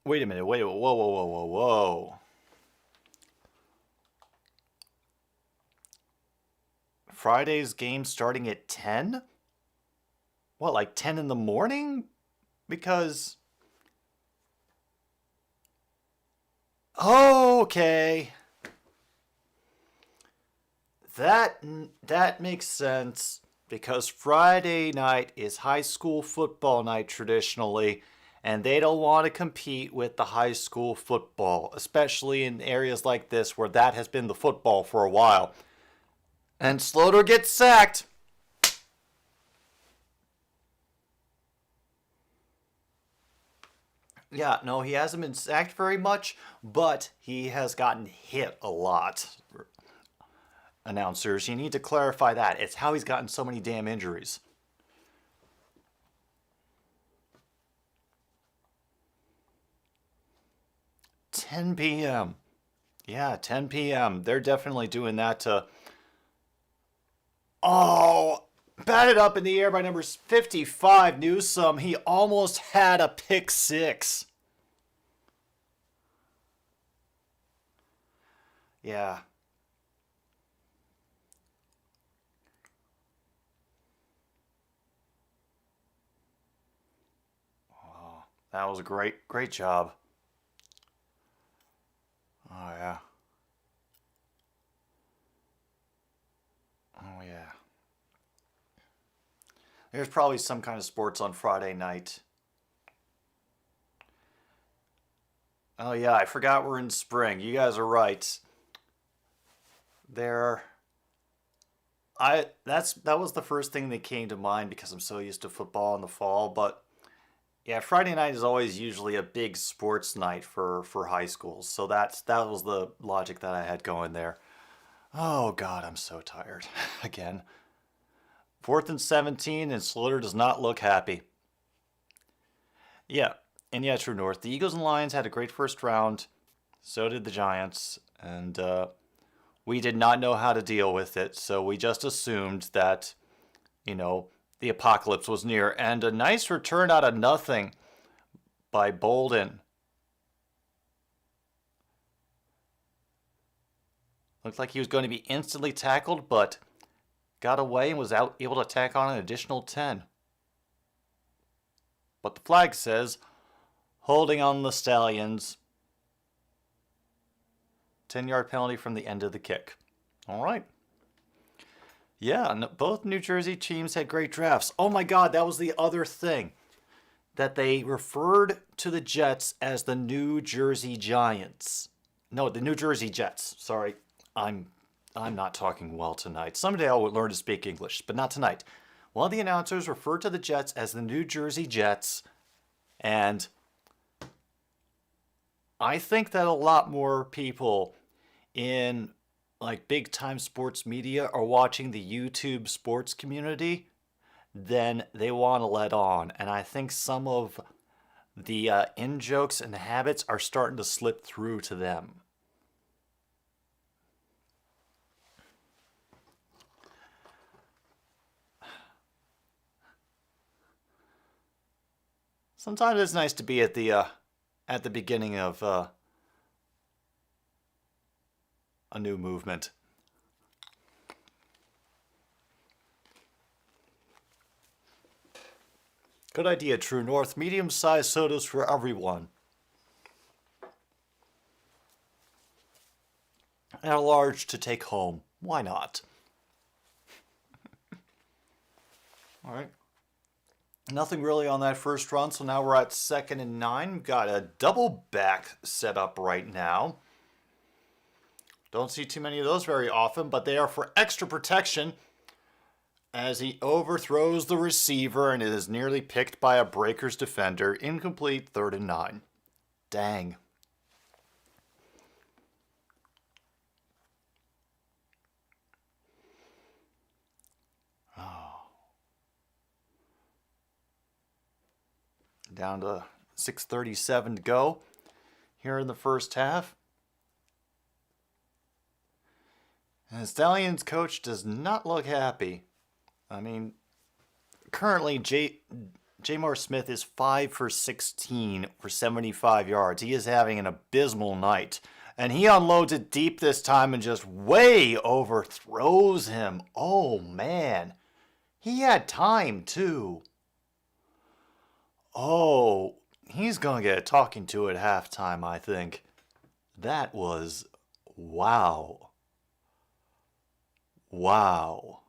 Wait a minute. Whoa. Friday's game starting at 10? What, like 10 in the morning? Because... Okay. That makes sense. Because Friday night is high school football night traditionally. And they don't want to compete with the high school football. Especially in areas like this where that has been the football for a while. And Slaughter gets sacked. Yeah, no, he hasn't been sacked very much, but he has gotten hit a lot. Announcers, you need to clarify that. It's how he's gotten so many damn injuries. $10 p.m. Yeah, 10 p.m. They're definitely doing that to... Oh, batted up in the air by number 55, Newsome. He almost had a pick six. Yeah. Oh, that was a great job. Oh, yeah. Oh, yeah. There's probably some kind of sports on Friday night. Oh, yeah, I forgot we're in spring. You guys are right. That was the first thing that came to mind because I'm so used to football in the fall, but yeah, Friday night is always usually a big sports night for high schools. So that was the logic that I had going there. Oh God, I'm so tired again. 4th and 17, and Slaughter does not look happy. Yeah, and yeah, True North. The Eagles and Lions had a great first round. So did the Giants, and we did not know how to deal with it. So we just assumed that, the apocalypse was near. And a nice return out of nothing by Bolden. Looked like he was going to be instantly tackled, but got away and was able to tack on an additional 10. But the flag says, holding on the Stallions. 10-yard penalty from the end of the kick. All right. Yeah, both New Jersey teams had great drafts. Oh my God, that was the other thing. That they referred to the Jets as the New Jersey Giants. No, the New Jersey Jets. Sorry, I'm not talking well tonight. Someday I'll learn to speak English, but not tonight. One of the announcers referred to the Jets as the New Jersey Jets, and I think that a lot more people in like big time sports media or watching the YouTube sports community, then they want to let on. And I think some of the in jokes and habits are starting to slip through to them. Sometimes it's nice to be at the beginning of a new movement. Good idea, True North. Medium-sized sodas for everyone. And a large to take home. Why not? All right. Nothing really on that first run, so now we're at 2nd and 9. We've got a double back set up right now. Don't see too many of those very often, but they are for extra protection as he overthrows the receiver and it is nearly picked by a Breakers defender. Incomplete, 3rd and 9. Dang. Down to 6:37 to go here in the first half. And the Stallions coach does not look happy. I mean, currently Jamar Smith is 5 for 16 for 75 yards. He is having an abysmal night. And he unloads it deep this time and just way overthrows him. Oh, man. He had time, too. Oh, he's going to get a talking to at halftime, I think. That was... wow. Wow.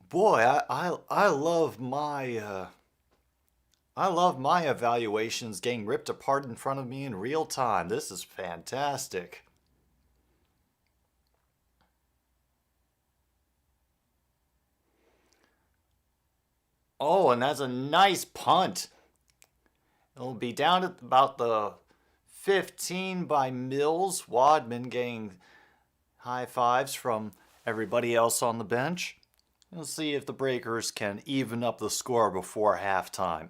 Boy, I love my evaluations getting ripped apart in front of me in real time. This is fantastic. Oh, and that's a nice punt. It'll be down at about the 15 by Mills. Wadman getting high fives from everybody else on the bench. We'll see if the Breakers can even up the score before halftime.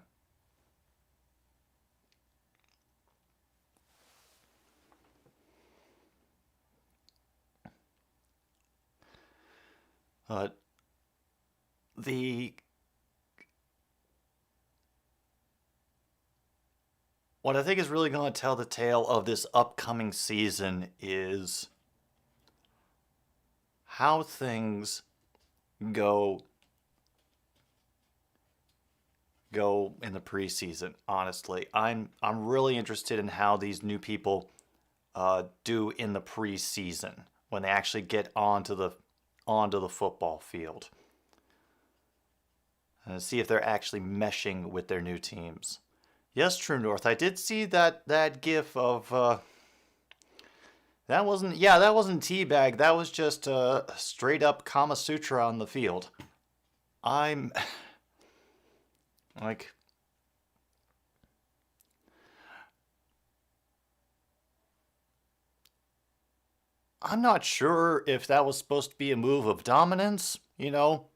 What I think is really going to tell the tale of this upcoming season is how things go in the preseason. Honestly, I'm really interested in how these new people do in the preseason when they actually get onto the football field, and see if they're actually meshing with their new teams. Yes, True North. I did see that gif of that wasn't teabag. That was just straight up Kama Sutra on the field. I'm like, I'm not sure if that was supposed to be a move of dominance, you know.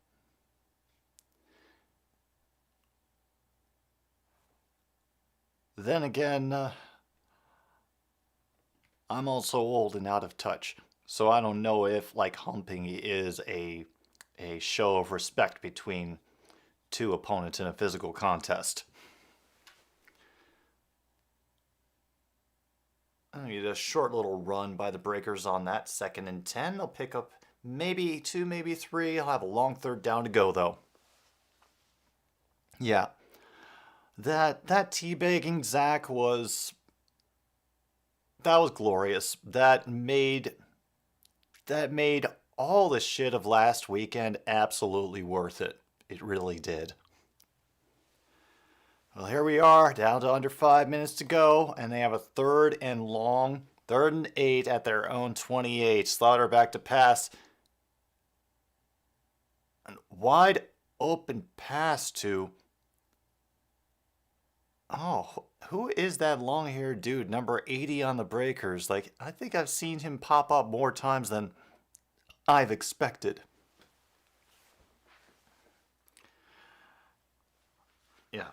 Then again, I'm also old and out of touch, so I don't know if like humping is a show of respect between two opponents in a physical contest. I need a short little run by the Breakers on that 2nd and 10. They'll pick up maybe 2, maybe 3. I'll have a long 3rd down to go though. Yeah. That teabagging Zach was glorious. That made all the shit of last weekend absolutely worth it. It really did. Well, here we are, down to under 5 minutes to go, and they have a 3rd and long, 3rd and 8 at their own 28. Slaughter back to pass. A wide open pass to... oh, who is that long-haired dude, number 80 on the Breakers? Like, I think I've seen him pop up more times than I've expected. Yeah.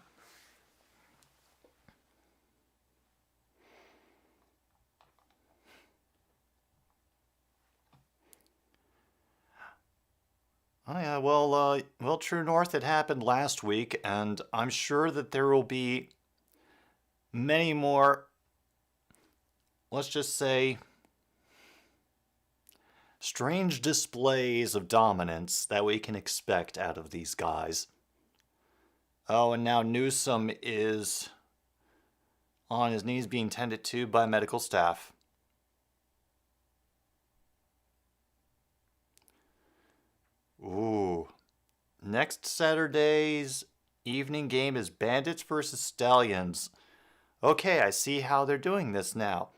Oh yeah, well, True North, it happened last week, and I'm sure that there will be many more, let's just say, strange displays of dominance that we can expect out of these guys. Oh, and now Newsom is on his knees being tended to by medical staff. Ooh. Next Saturday's evening game is Bandits versus Stallions. Okay, I see how they're doing this now.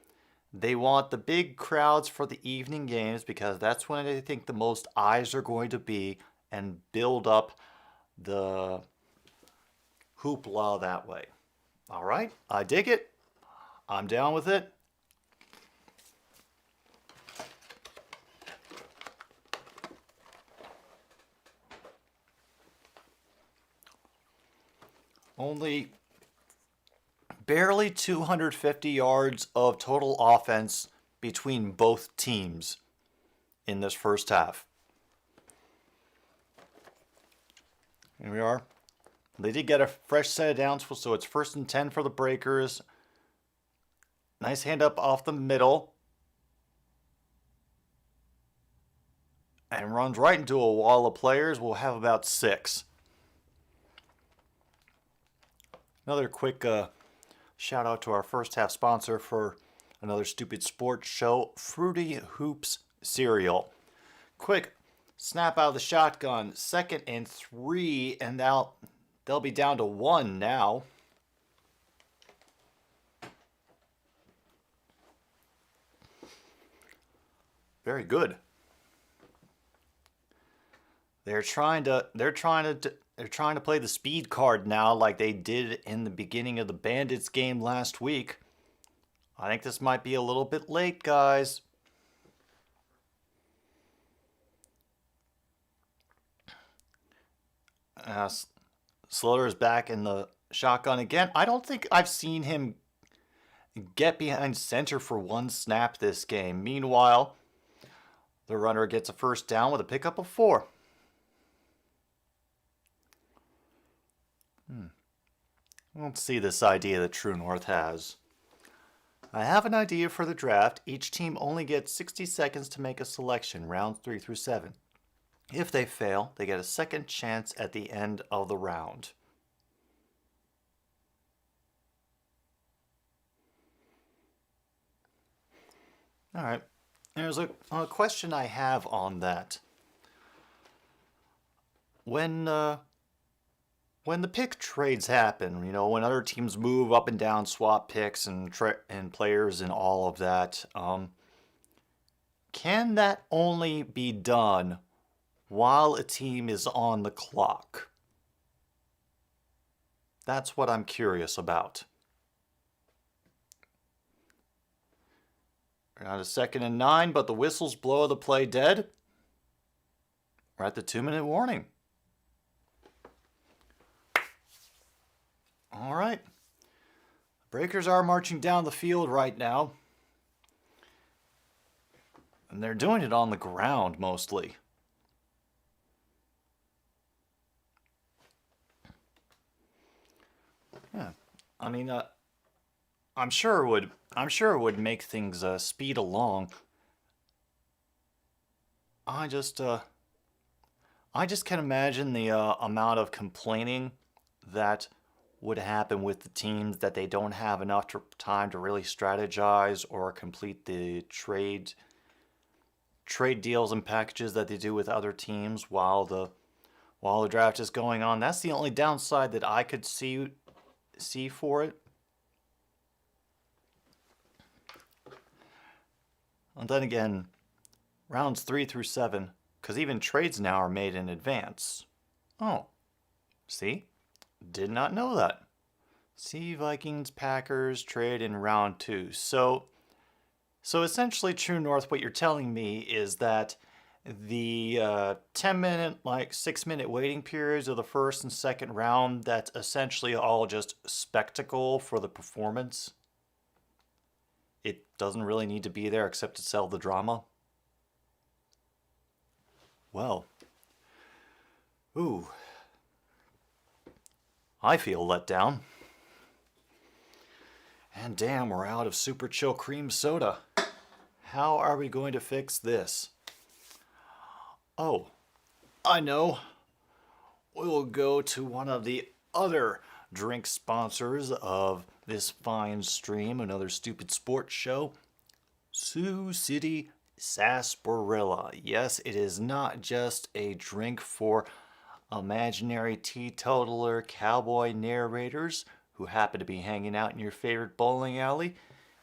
They want the big crowds for the evening games because that's when they think the most eyes are going to be and build up the hoopla that way. All right, I dig it. I'm down with it. Only barely 250 yards of total offense between both teams in this first half. Here we are. They did get a fresh set of downs, so it's 1st and 10 for the Breakers. Nice hand up off the middle. And runs right into a wall of players. We'll have about 6. Another quick shout out to our first half sponsor for another stupid sports show, Fruity Hoops cereal. Quick snap out of the shotgun, 2nd and 3, and now they'll be down to 1 now. Very good. They're trying to play the speed card now like they did in the beginning of the Bandits game last week. I think this might be a little bit late, guys. Slaughter is back in the shotgun again. I don't think I've seen him get behind center for one snap this game. Meanwhile, the runner gets a first down with a pickup of 4. Let's see this idea that True North has. I have an idea for the draft. Each team only gets 60 seconds to make a selection, rounds 3 through 7. If they fail, they get a second chance at the end of the round. All right. There's a question I have on that. When the pick trades happen, when other teams move up and down, swap picks and players and all of that, can that only be done while a team is on the clock? That's what I'm curious about. We're on a 2nd and 9, but the whistles blow the play dead. We're at the 2-minute warning. All right. The Breakers are marching down the field right now. And they're doing it on the ground mostly. Yeah. I mean, I'm sure it would make things speed along. I just can imagine the amount of complaining that would happen with the teams that they don't have enough time to really strategize or complete the trade deals and packages that they do with other teams while the draft is going on. That's the only downside that I could see for it. And then again, rounds 3 through 7, because even trades now are made in advance. Oh, see? Did not know that. See Vikings Packers trade in round 2. So essentially, True North, what you're telling me is that the 10-minute, like 6-minute waiting periods of the first and second round, that's essentially all just spectacle for the performance. It doesn't really need to be there except to sell the drama. Well, ooh, I feel let down. And damn, we're out of Super Chill Cream Soda. How are we going to fix this? Oh, I know. We'll go to one of the other drink sponsors of this fine stream, another stupid sports show, Sioux City Sarsaparilla. Yes, it is not just a drink for imaginary teetotaler cowboy narrators who happen to be hanging out in your favorite bowling alley.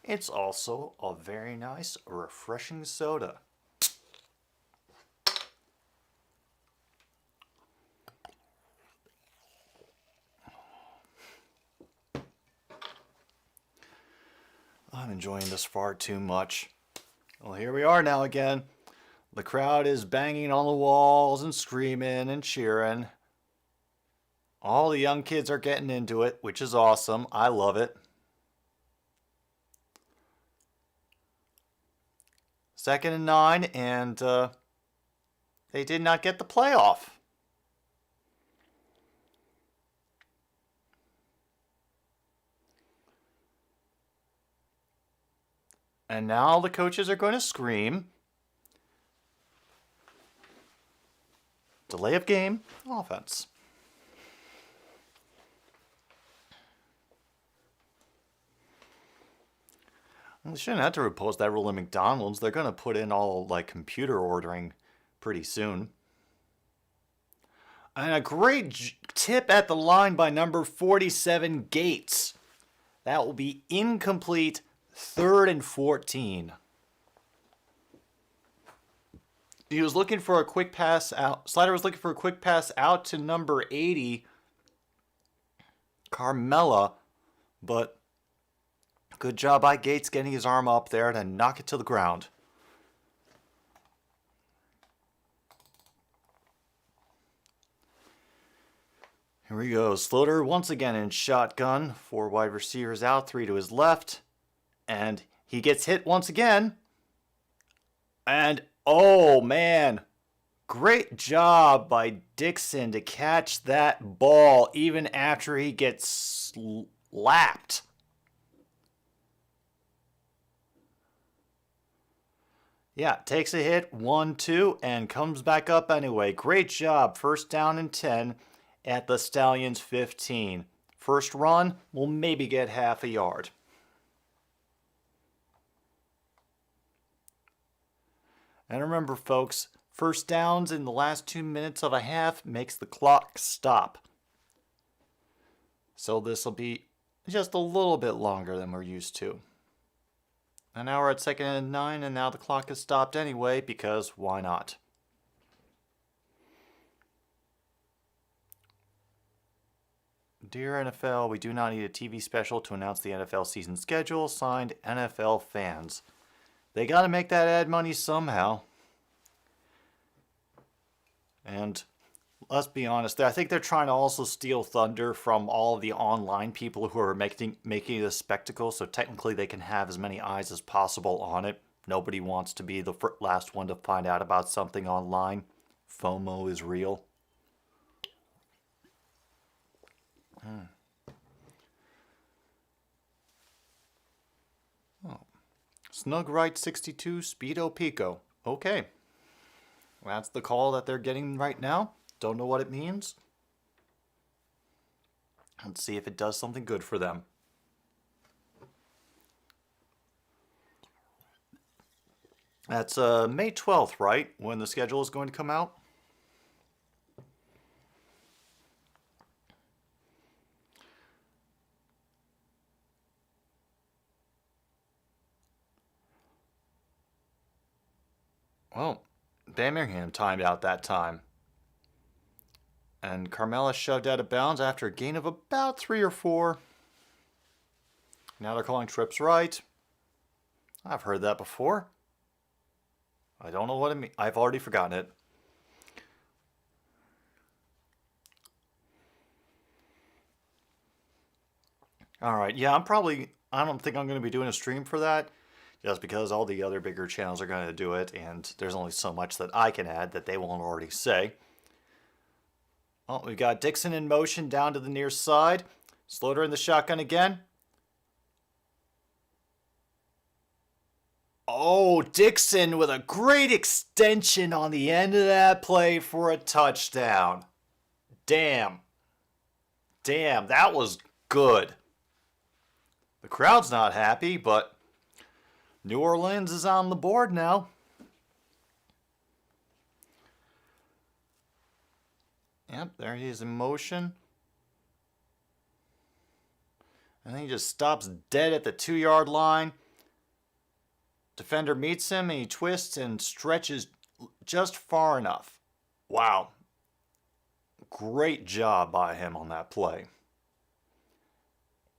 It's also a very nice, refreshing soda. I'm enjoying this far too much. Well, here we are now again. The crowd is banging on the walls and screaming and cheering. All the young kids are getting into it, which is awesome. I love it. Second and 9, and they did not get the playoff. And now the coaches are going to scream. Delay of game, offense. Well, they shouldn't have to impose that rule in McDonald's. They're going to put in all like computer ordering pretty soon. And a great tip at the line by number 47, Gates. That will be incomplete, 3rd and 14. He was looking for a quick pass out. Slider was looking for a quick pass out to number 80, Carmella, but good job by Gates getting his arm up there to knock it to the ground. Here we go. Slaughter once again in shotgun. 4 wide receivers out, 3 to his left. And he gets hit once again. And, oh man, great job by Dixon to catch that ball even after he gets slapped. Yeah, takes a hit, 1-2, and comes back up anyway. Great job. First down and 10 at the Stallions 15. First run will maybe get half a yard. And remember, folks, first downs in the last 2 minutes of a half makes the clock stop. So this will be just a little bit longer than we're used to. And now we're at 2nd and 9, and now the clock is stopped anyway, because why not? Dear NFL, we do not need a TV special to announce the NFL season schedule. Signed, NFL fans. They got to make that ad money somehow. And let's be honest, I think they're trying to also steal thunder from all of the online people who are making it a spectacle, so technically they can have as many eyes as possible on it. Nobody wants to be the last one to find out about something online. FOMO is real. Oh. Snug right 62, Speedo Pico. Okay. That's the call that they're getting right now. Don't know what it means. Let's see if it does something good for them. That's May 12th, right? When the schedule is going to come out? Well, Birmingham timed out that time. And Carmella shoved out of bounds after a gain of about 3 or 4. Now they're calling trips right. I've heard that before. I don't know what it means. I've already forgotten it. Alright, yeah, I don't think I'm going to be doing a stream for that. Just because all the other bigger channels are going to do it, and there's only so much that I can add that they won't already say. Well, we've got Dixon in motion down to the near side. Slaughter in the shotgun again. Oh, Dixon with a great extension on the end of that play for a touchdown. Damn. Damn, that was good. The crowd's not happy, but New Orleans is on the board now. Yep, there he is in motion. And then he just stops dead at the 2-yard line. Defender meets him and he twists and stretches just far enough. Wow. Great job by him on that play.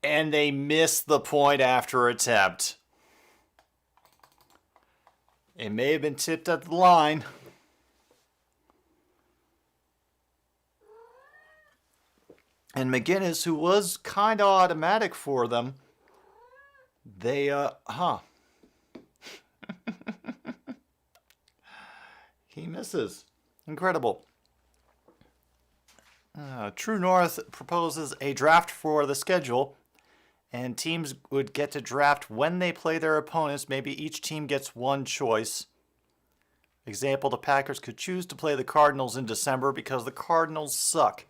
And they missed the point after attempt. It may have been tipped at the line. And McGinnis, who was kind of automatic for them, they, he misses. Incredible. True North proposes a draft for the schedule, and teams would get to draft when they play their opponents. Maybe each team gets one choice. Example, the Packers could choose to play the Cardinals in December because the Cardinals suck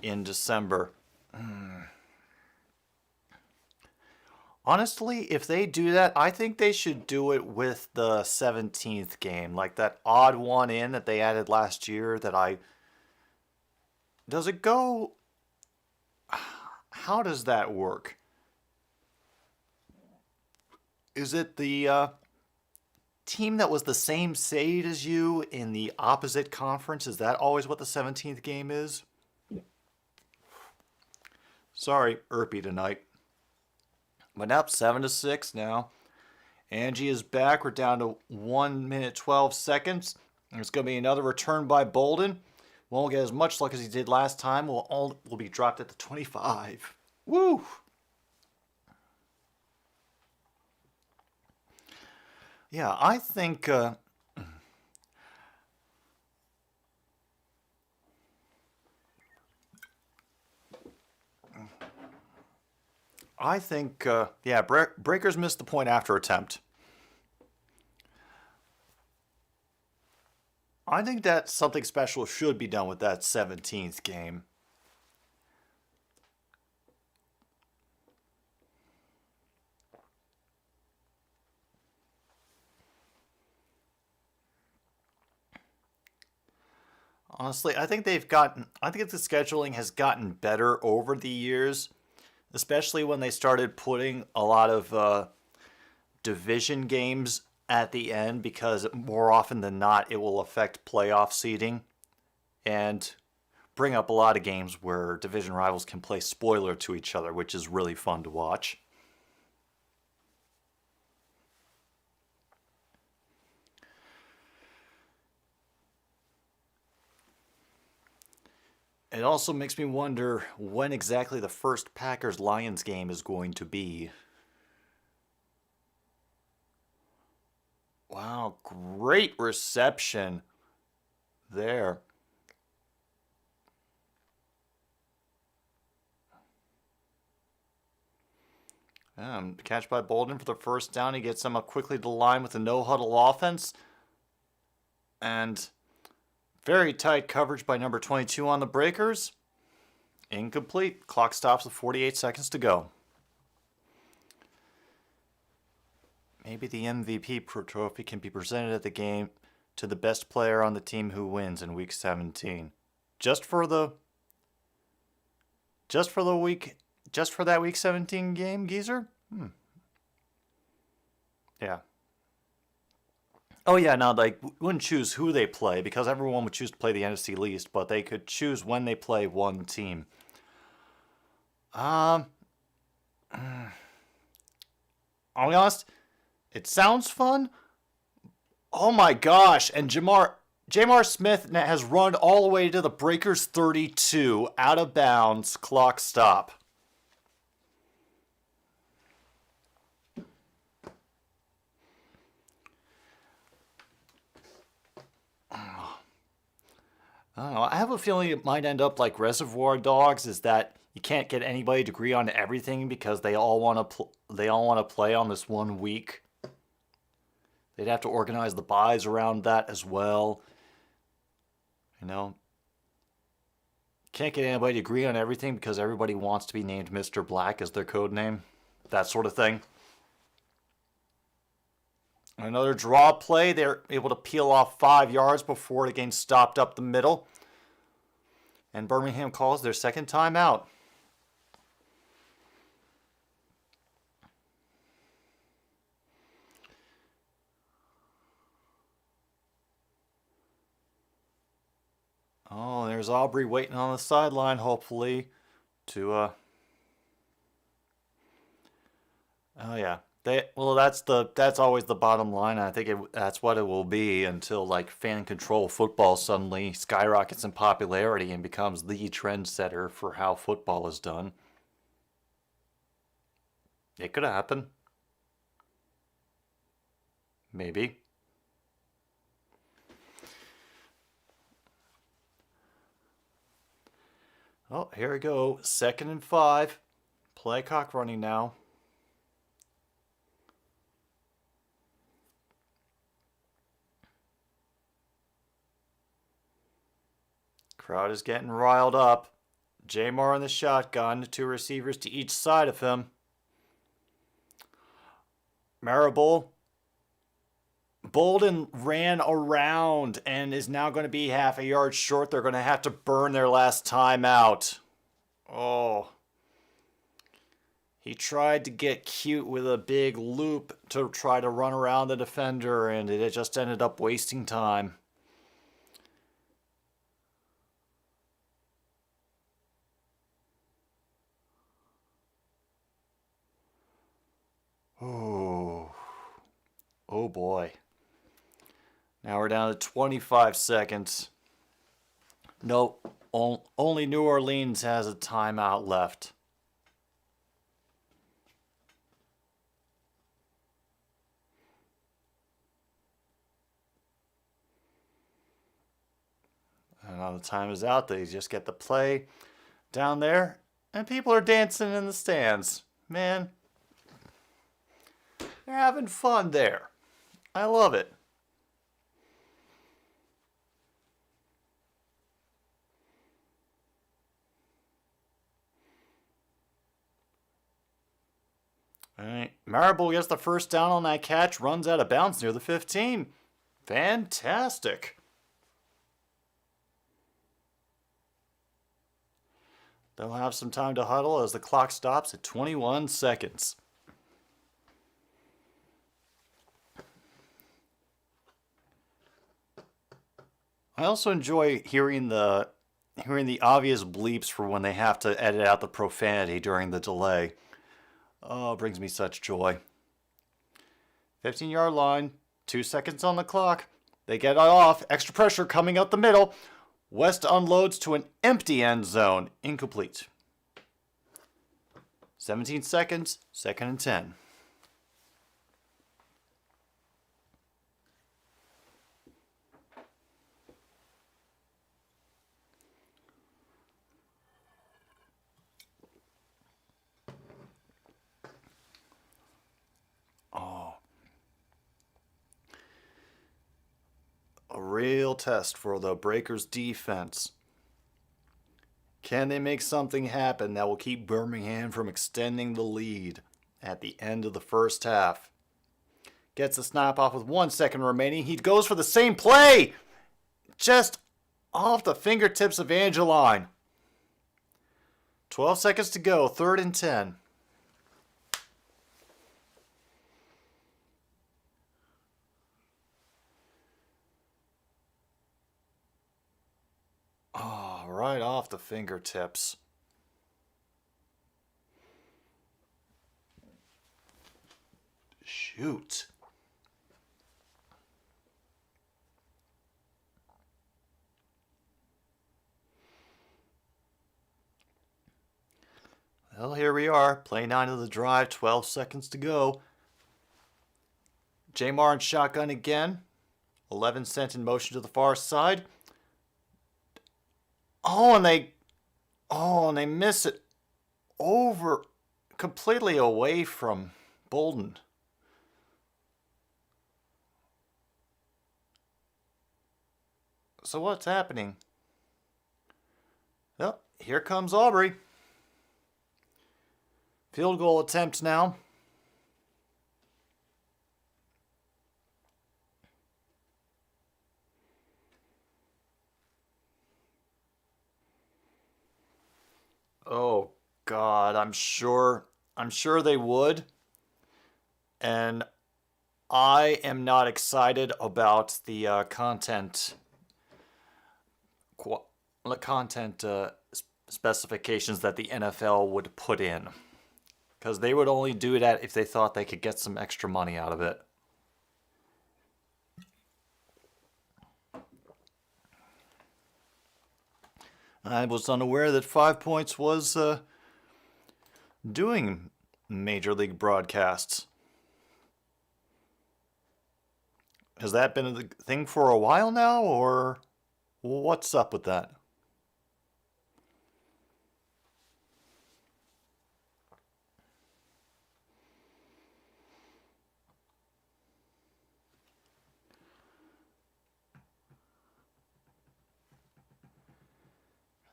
in December. Honestly, if they do that, I think they should do it with the 17th game. Like that odd one in that they added last year Does it go... How does that work? Is it the team that was the same seed as you in the opposite conference? Is that always what the 17th game is? Sorry, Irpy tonight. But up 7-6 now. Angie is back. We're down to 1 minute 12 seconds. There's going to be another return by Bolden. Won't get as much luck as he did last time. We'll be dropped at the 25. Woo! Yeah, I think... Breakers missed the point after attempt. I think that something special should be done with that 17th game. Honestly, I think the scheduling has gotten better over the years, especially when they started putting a lot of division games at the end, because more often than not, it will affect playoff seeding and bring up a lot of games where division rivals can play spoiler to each other, which is really fun to watch. It also makes me wonder when exactly the first Packers-Lions game is going to be. Wow, great reception there. Catch by Bolden for the first down. He gets them up quickly to the line with a no-huddle offense. And very tight coverage by number 22 on the Breakers. Incomplete. Clock stops with 48 seconds to go. Maybe the MVP trophy can be presented at the game to the best player on the team who wins in Week 17. Just for that Week 17 game, Geezer? Yeah. Oh yeah, no, we wouldn't choose who they play because everyone would choose to play the NFC least, but they could choose when they play one team. I'll be honest, it sounds fun. Oh my gosh, and Jamar Smith has run all the way to the Breakers 32, out of bounds, clock stop. I don't know. I have a feeling it might end up like Reservoir Dogs, is that you can't get anybody to agree on everything because they all want to play on this 1 week. They'd have to organize the buys around that as well. You know, can't get anybody to agree on everything because everybody wants to be named Mr. Black as their code name. That sort of thing. Another draw play. They're able to peel off 5 yards before the game stopped up the middle. And Birmingham calls their second timeout. Oh, there's Aubrey waiting on the sideline, hopefully, to, oh yeah. That's always the bottom line. I think that's what it will be until like fan control football suddenly skyrockets in popularity and becomes the trendsetter for how football is done. It could happen. Maybe. Oh, here we go. 2nd and 5. Play clock running now. Crowd is getting riled up. Jamar in the shotgun, 2 receivers to each side of him. Marable. Bolden ran around and is now going to be half a yard short. They're going to have to burn their last timeout. Oh. He tried to get cute with a big loop to try to run around the defender, and it just ended up wasting time. Oh boy. Now we're down to 25 seconds. Nope. Only New Orleans has a timeout left. And now the time is out. They just get the play down there. And people are dancing in the stands. Man, they're having fun there. I love it. All right. Marable gets the first down on that catch, runs out of bounds near the 15. Fantastic. They'll have some time to huddle as the clock stops at 21 seconds. I also enjoy hearing the obvious bleeps for when they have to edit out the profanity during the delay. Oh, it brings me such joy. 15-yard line, 2 seconds on the clock. They get it off. Extra pressure coming out the middle. West unloads to an empty end zone. Incomplete. 17 seconds, 2nd and 10. A real test for the Breakers defense. Can they make something happen that will keep Birmingham from extending the lead at the end of the first half? Gets the snap off with 1 second remaining. He goes for the same play! Just off the fingertips of Angeline. 12 seconds to go, 3rd and 10. Oh, right off the fingertips. shoot. Well, here we are. Play 9 of the drive. 12 seconds to go. Jamar in shotgun again. 11 sent in motion to the far side. And they miss it over, completely away from Bolden. So what's happening? Well, here comes Aubrey. Field goal attempt now. Oh God, I'm sure they would. And I am not excited about the content specifications that the NFL would put in. Because they would only do that if they thought they could get some extra money out of it. I was unaware that 5 Points was doing Major League broadcasts. Has that been a thing for a while now, or what's up with that?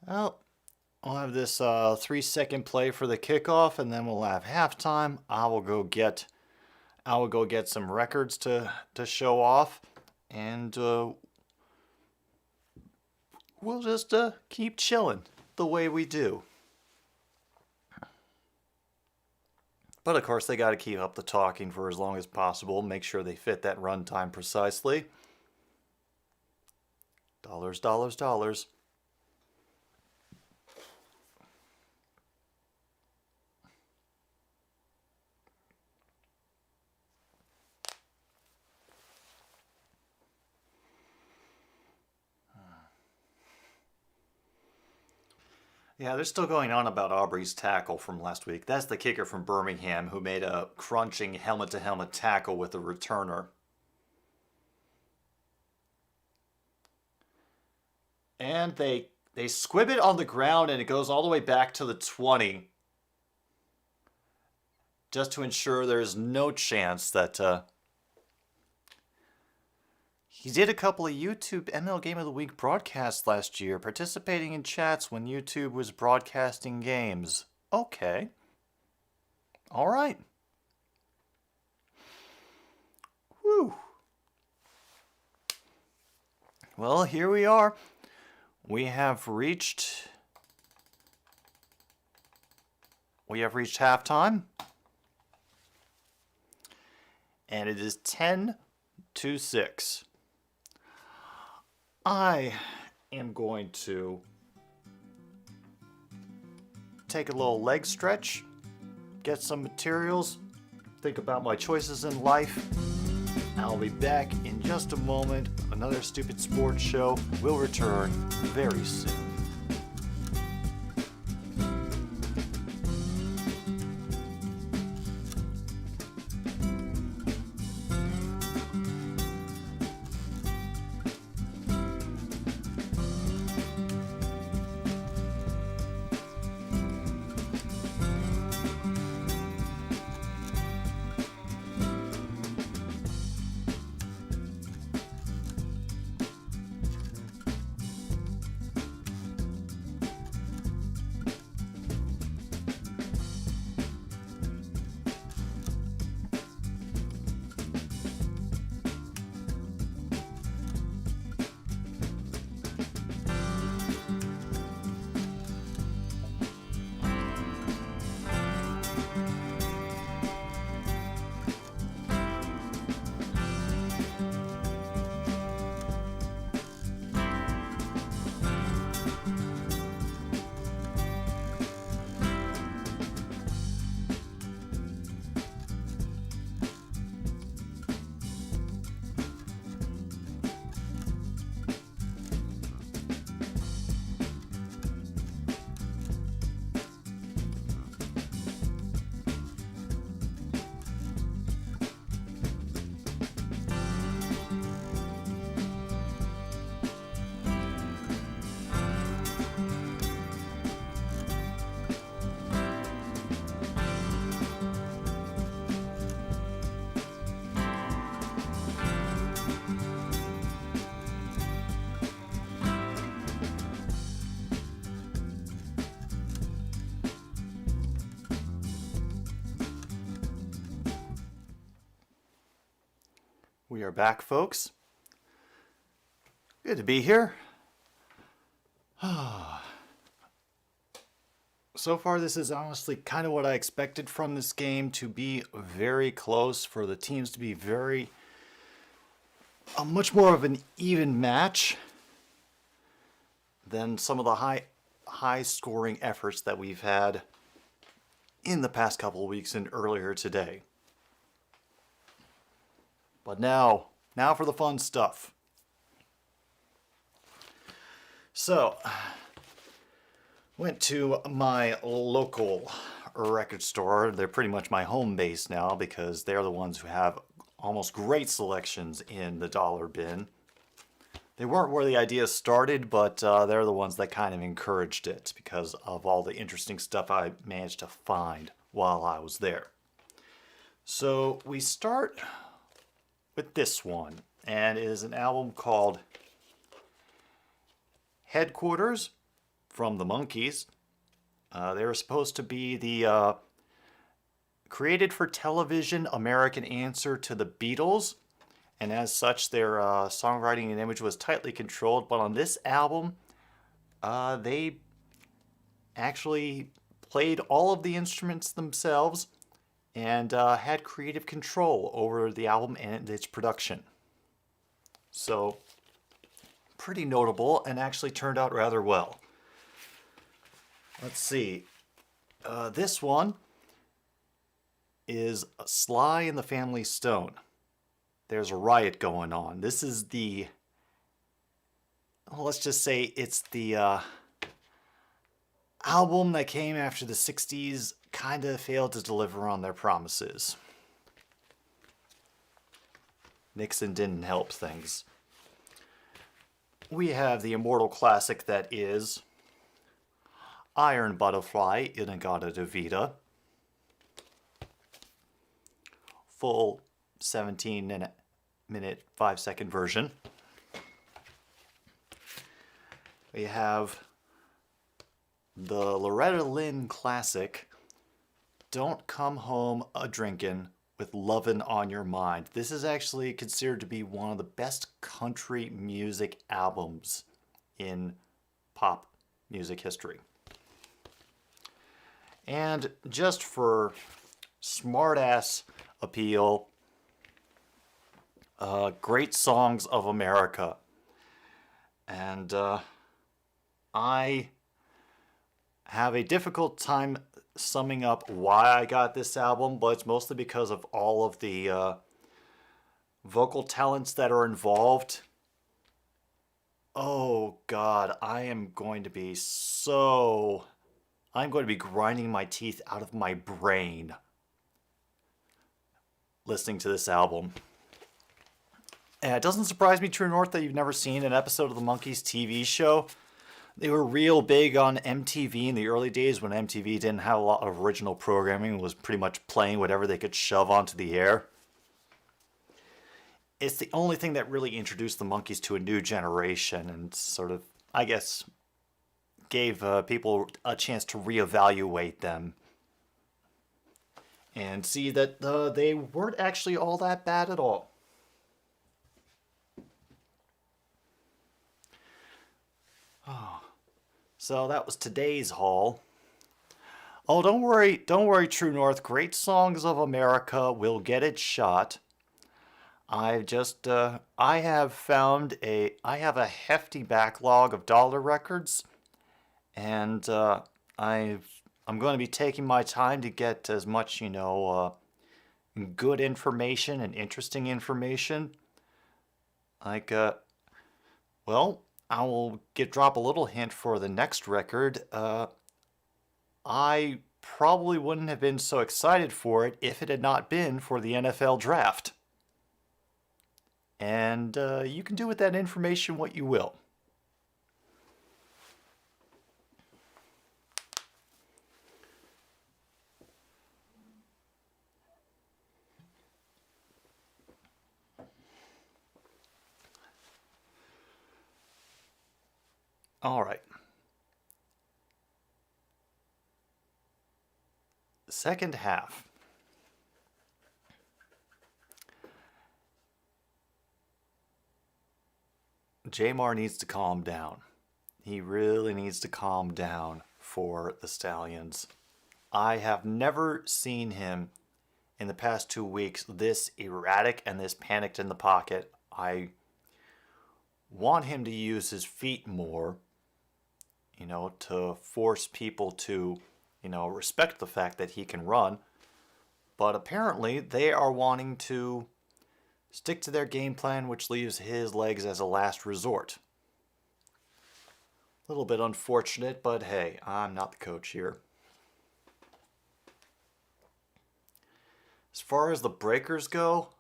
Well, I'll have this 3-second play for the kickoff, and then we'll have halftime. I will go get some records to show off, and we'll just keep chilling the way we do. But of course, they got to keep up the talking for as long as possible. Make sure they fit that runtime precisely. Dollars, dollars, dollars. Yeah, they're still going on about Aubrey's tackle from last week. That's the kicker from Birmingham who made a crunching helmet-to-helmet tackle with a returner. And they squib it on the ground, and it goes all the way back to the 20. Just to ensure there's no chance that... He did a couple of YouTube ML Game of the Week broadcasts last year, participating in chats when YouTube was broadcasting games. Okay. All right. Whew. Well, here we are. We have reached halftime. And it is 10-6. I am going to take a little leg stretch, get some materials, think about my choices in life. I'll be back in just a moment. Another Stupid Sports Show will return very soon. We are back, folks. Good to be here. So far, this is honestly kind of what I expected from this game, to be very close, for the teams to be much more of an even match than some of the high scoring efforts that we've had in the past couple of weeks and earlier today. But now for the fun stuff. So, went to my local record store. They're pretty much my home base now because they're the ones who have almost great selections in the dollar bin. They weren't where the idea started, but they're the ones that kind of encouraged it because of all the interesting stuff I managed to find while I was there. So we start with this one, and it is an album called Headquarters from the Monkees. They were supposed to be the created for television American answer to the Beatles, and as such their songwriting and image was tightly controlled. But on this album, they actually played all of the instruments themselves and had creative control over the album and its production. So, pretty notable, and actually turned out rather well. Let's see. This one is Sly and the Family Stone. There's a riot going on. This is the, let's just say it's the album that came after the 60s kind of failed to deliver on their promises. Nixon didn't help things. We have the immortal classic that is Iron Butterfly, In-A-Gadda-Da-Vida. Full 17-minute, 5-second version. We have the Loretta Lynn classic, Don't Come Home A-Drinkin' with Lovin' on Your Mind. This is actually considered to be one of the best country music albums in pop music history. And just for smartass appeal, Great Songs of America. And I have a difficult time summing up why I got this album, but it's mostly because of all of the vocal talents that are involved. Oh God, I'm going to be grinding my teeth out of my brain listening to this album. And it doesn't surprise me, True North, that you've never seen an episode of the Monkees TV show. They were real big on MTV in the early days when MTV didn't have a lot of original programming and was pretty much playing whatever they could shove onto the air. It's the only thing that really introduced the Monkees to a new generation and sort of, I guess, gave people a chance to reevaluate them and see that they weren't actually all that bad at all. So that was today's haul. Oh, don't worry, True North. Great Songs of America will get its shot. I have a hefty backlog of dollar records, and I'm going to be taking my time to get as much, good information and interesting information. I will drop a little hint for the next record. I probably wouldn't have been so excited for it if it had not been for the NFL draft. And you can do with that information what you will. All right. Second half. Jamar needs to calm down. He really needs to calm down for the Stallions. I have never seen him in the past 2 weeks this erratic and this panicked in the pocket. I want him to use his feet more, to force people to, respect the fact that he can run. But apparently they are wanting to stick to their game plan, which leaves his legs as a last resort. A little bit unfortunate, but hey, I'm not the coach here. As far as the Breakers go,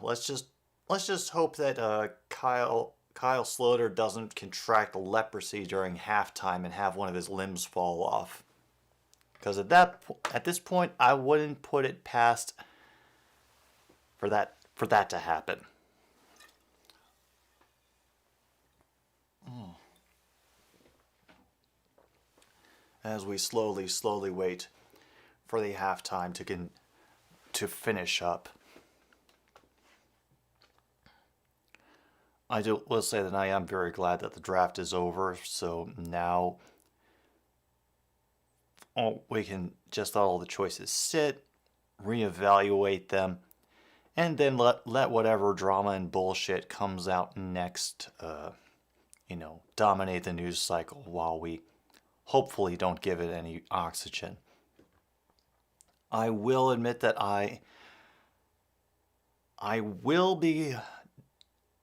let's just hope that Kyle Sloter doesn't contract leprosy during halftime and have one of his limbs fall off. Because at this point, I wouldn't put it past for that to happen. As we slowly wait for the halftime to finish up. Will say that I am very glad that the draft is over, so now we can just let all the choices sit, reevaluate them, and then let whatever drama and bullshit comes out next, dominate the news cycle while we hopefully don't give it any oxygen. I will admit that I will be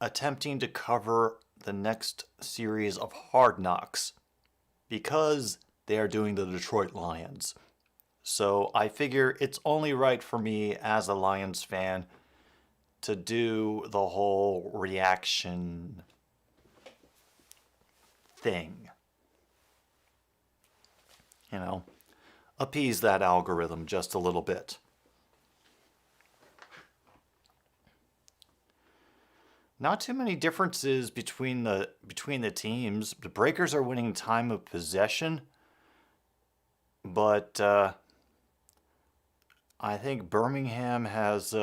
attempting to cover the next series of Hard Knocks because they are doing the Detroit Lions. So I figure it's only right for me as a Lions fan to do the whole reaction thing. Appease that algorithm just a little bit. Not too many differences between the teams. The Breakers are winning time of possession, but I think Birmingham has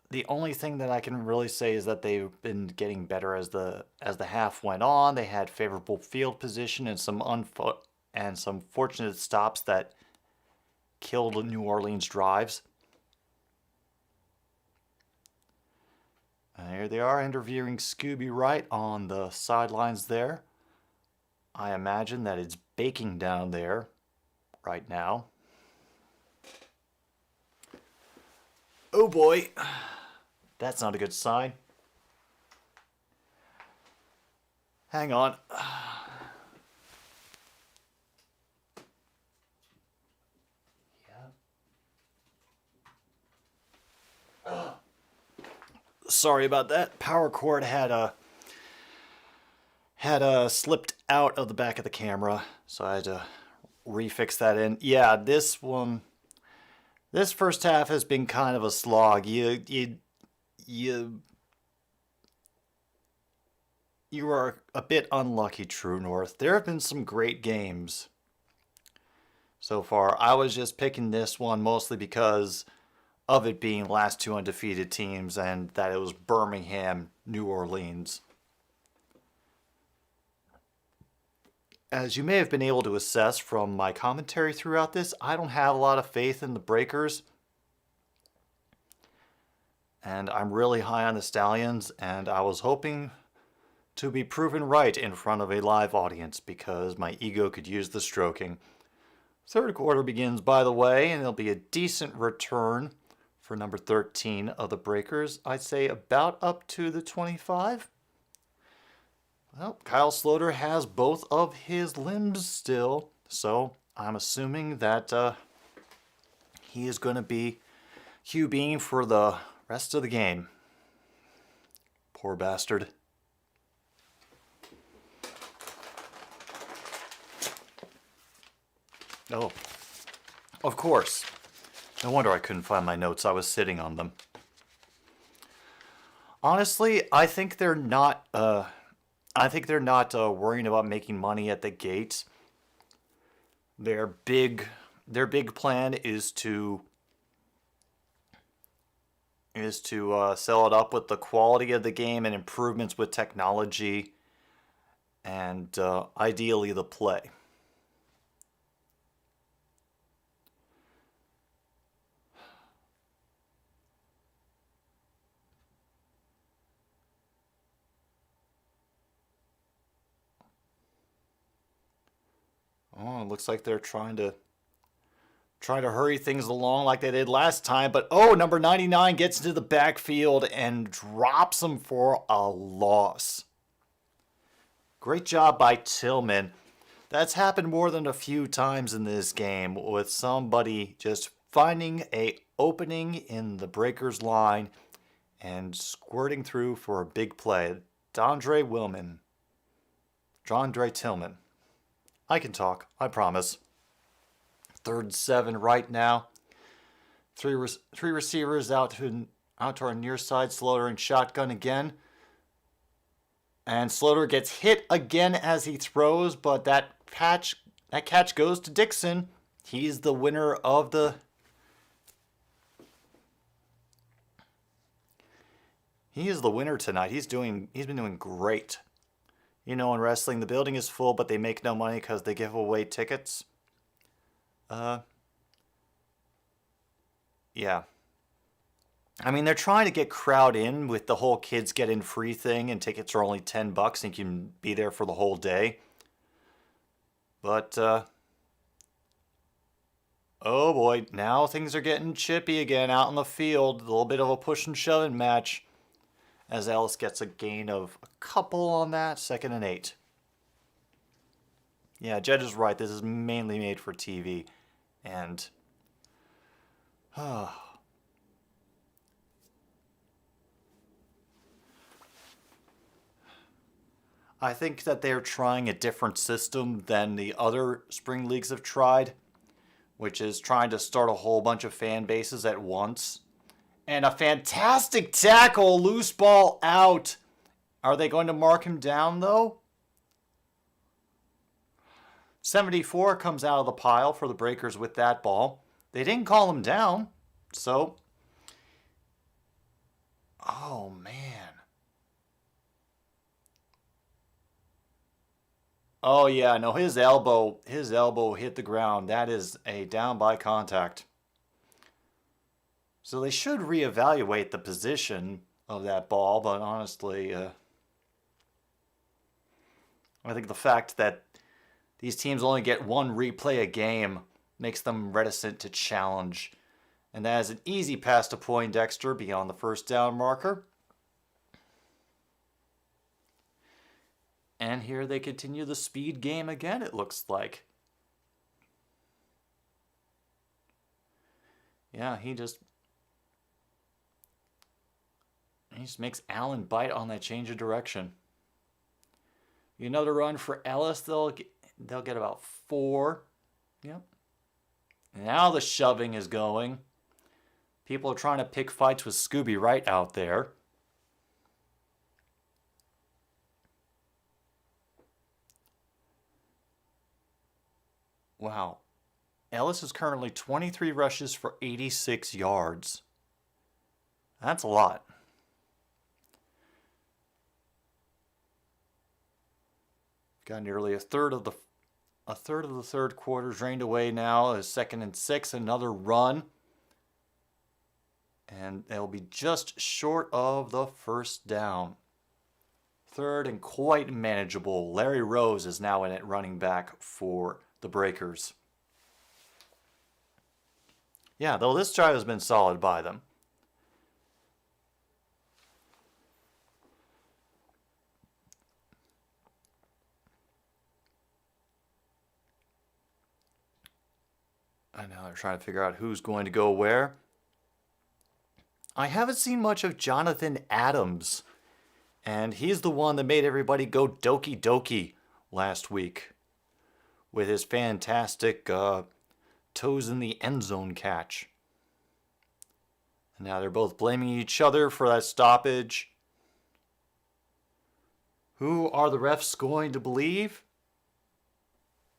the only thing that I can really say is that they've been getting better as the half went on. They had favorable field position and some fortunate stops that killed New Orleans drives. And here they are interviewing Scooby Wright on the sidelines there. I imagine that it's baking down there right now. Oh boy. That's not a good sign. Hang on. Sorry about that. Power cord had slipped out of the back of the camera, so I had to refix that in. Yeah, this first half has been kind of a slog. You are a bit unlucky, True North. There have been some great games so far. I was just picking this one mostly because of it being last two undefeated teams and that it was Birmingham, New Orleans. As you may have been able to assess from my commentary throughout this, I don't have a lot of faith in the Breakers. And I'm really high on the Stallions, and I was hoping to be proven right in front of a live audience because my ego could use the stroking. Third quarter begins, by the way, and it'll be a decent return for number 13 of the Breakers. I'd say about up to the 25. Well, Kyle Sloter has both of his limbs still, so I'm assuming that he is going to be QBing for the rest of the game. Poor bastard. Oh, of course. No wonder I couldn't find my notes. I was sitting on them. Honestly, I think they're not worrying about making money at the gate. Their big plan is to is to sell it up with the quality of the game and improvements with technology and ideally the play. Oh, it looks like they're trying to hurry things along like they did last time. But number 99 gets into the backfield and drops him for a loss. Great job by Tillman. That's happened more than a few times in this game with somebody just finding a opening in the Breakers line and squirting through for a big play. Dondre Tillman. I can talk, I promise. 3rd and 7 right now. Three receivers out to our near side. Slaughter in shotgun again. And Slaughter gets hit again as he throws, but that catch goes to Dixon. He's the winner of the... He is the winner tonight. He's been doing great. You know, in wrestling, the building is full, but they make no money because they give away tickets. Yeah. I mean, they're trying to get crowd in with the whole kids get in free thing, and tickets are only $10 and you can be there for the whole day. But, oh boy, now things are getting chippy again out in the field. A little bit of a push and shoving match as Ellis gets a gain of a couple on that. 2nd and 8. Yeah, Judge is right. This is mainly made for TV. And... I think that they're trying a different system than the other spring leagues have tried, which is trying to start a whole bunch of fan bases at once. And a fantastic tackle, loose ball out. Are they going to mark him down, though? 74 comes out of the pile for the Breakers with that ball. They didn't call him down, so... Oh, man. Oh, yeah, no, his elbow hit the ground. That is a down by contact. So they should reevaluate the position of that ball, but honestly, I think the fact that these teams only get one replay a game makes them reticent to challenge. And that is an easy pass to Poindexter beyond the first down marker. And here they continue the speed game again, it looks like. Yeah, he just makes Allen bite on that change of direction. Another run for Ellis. They'll get about 4. Yep. Now the shoving is going. People are trying to pick fights with Scooby right out there. Wow. Ellis is currently 23 rushes for 86 yards. That's a lot. Got nearly a third of the third quarter drained away now. Is 2nd and 6, another run. And they'll be just short of the first down. 3rd and quite manageable. Larry Rose is now in it running back for the Breakers. Yeah, though this drive has been solid by them. I know they're trying to figure out who's going to go where. I haven't seen much of Jonathan Adams, and he's the one that made everybody go doki doki last week with his fantastic toes in the end zone catch. And now they're both blaming each other for that stoppage. Who are the refs going to believe?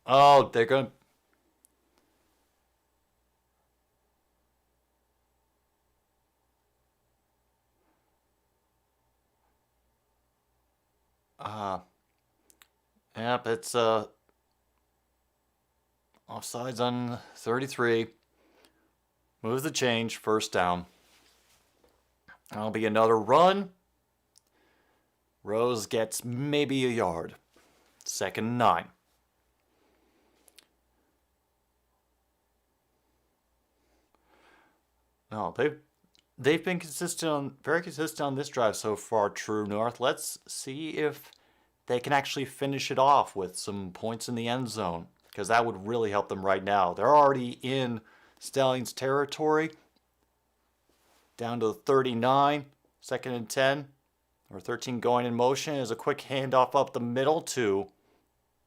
Oh, they're going to... Yep, it's offsides on 33. Moves the change, first down. That'll be another run. Rose gets maybe a yard. 2nd and 9. No, they've been very consistent on this drive so far, True North. Let's see if they can actually finish it off with some points in the end zone, because that would really help them right now. They're already in Stallions territory. Down to 39, 2nd and 10, or 13 going in motion. Is a quick handoff up the middle to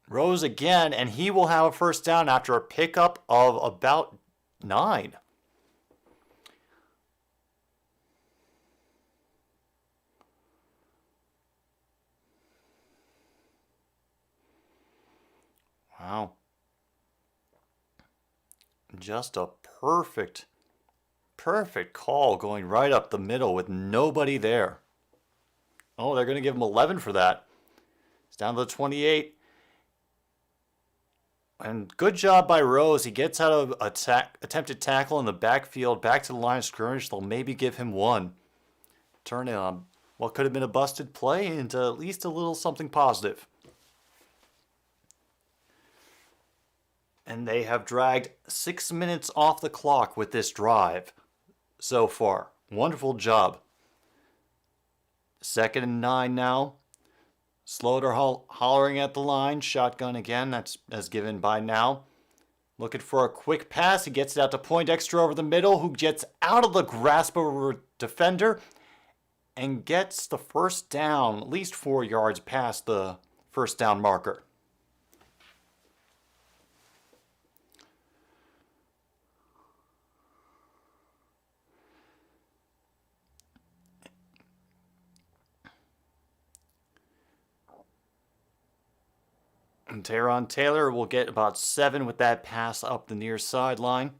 Rose again, and he will have a first down after a pickup of about 9. Wow. Just a perfect call going right up the middle with nobody there. Oh, they're going to give him 11 for that. It's down to the 28. And good job by Rose. He gets out of attempted tackle in the backfield, back to the line of scrimmage. They'll maybe give him 1. Turn it on what could have been a busted play into at least a little something positive. And they have dragged 6 minutes off the clock with this drive so far. Wonderful job. 2nd and 9 now. Slaughter hollering at the line. Shotgun again. That's as given by now. Looking for a quick pass. He gets it out to Poindexter over the middle, who gets out of the grasp of a defender and gets the first down, at least 4 yards past the first down marker. And Teron Taylor will get about 7 with that pass up the near sideline.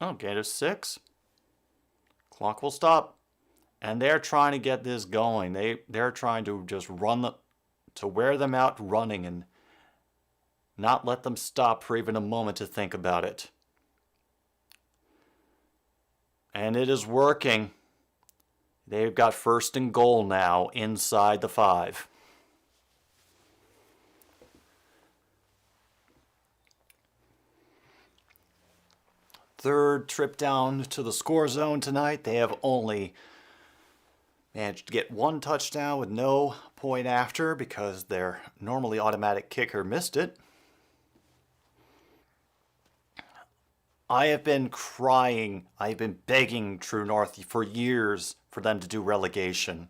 Oh, gain of 6. Clock will stop. And they're trying to get this going. They're trying to just to wear them out running and not let them stop for even a moment to think about it. And it is working. They've got 1st and goal now inside the 5. Third trip down to the score zone tonight. They have only managed to get 1 touchdown with no point after because their normally automatic kicker missed it. I have been crying. I've been begging True North for years for them to do relegation.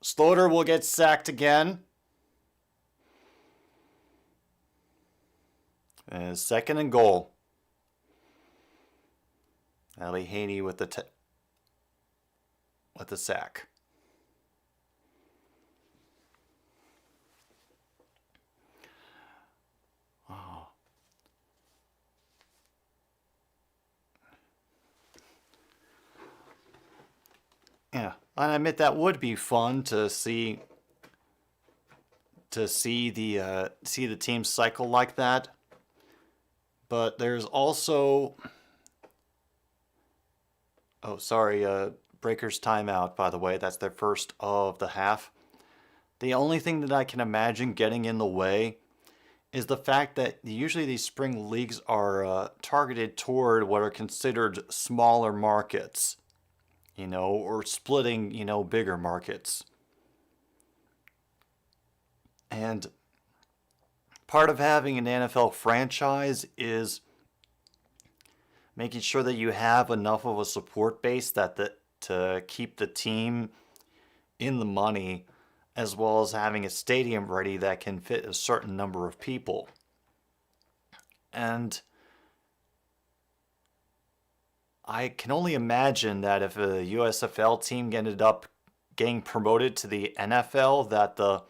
Slaughter will get sacked again. And 2nd and goal. That'll be Haney with the sack. Oh. Yeah, I admit that would be fun to see the team cycle like that. But there's also Breakers timeout, by the way. That's their first of the half. The only thing that I can imagine getting in the way is the fact that usually these spring leagues are targeted toward what are considered smaller markets, or splitting, bigger markets. And part of having an NFL franchise is making sure that you have enough of a support base to keep the team in the money, as well as having a stadium ready that can fit a certain number of people. And I can only imagine that if a USFL team ended up getting promoted to the NFL, that the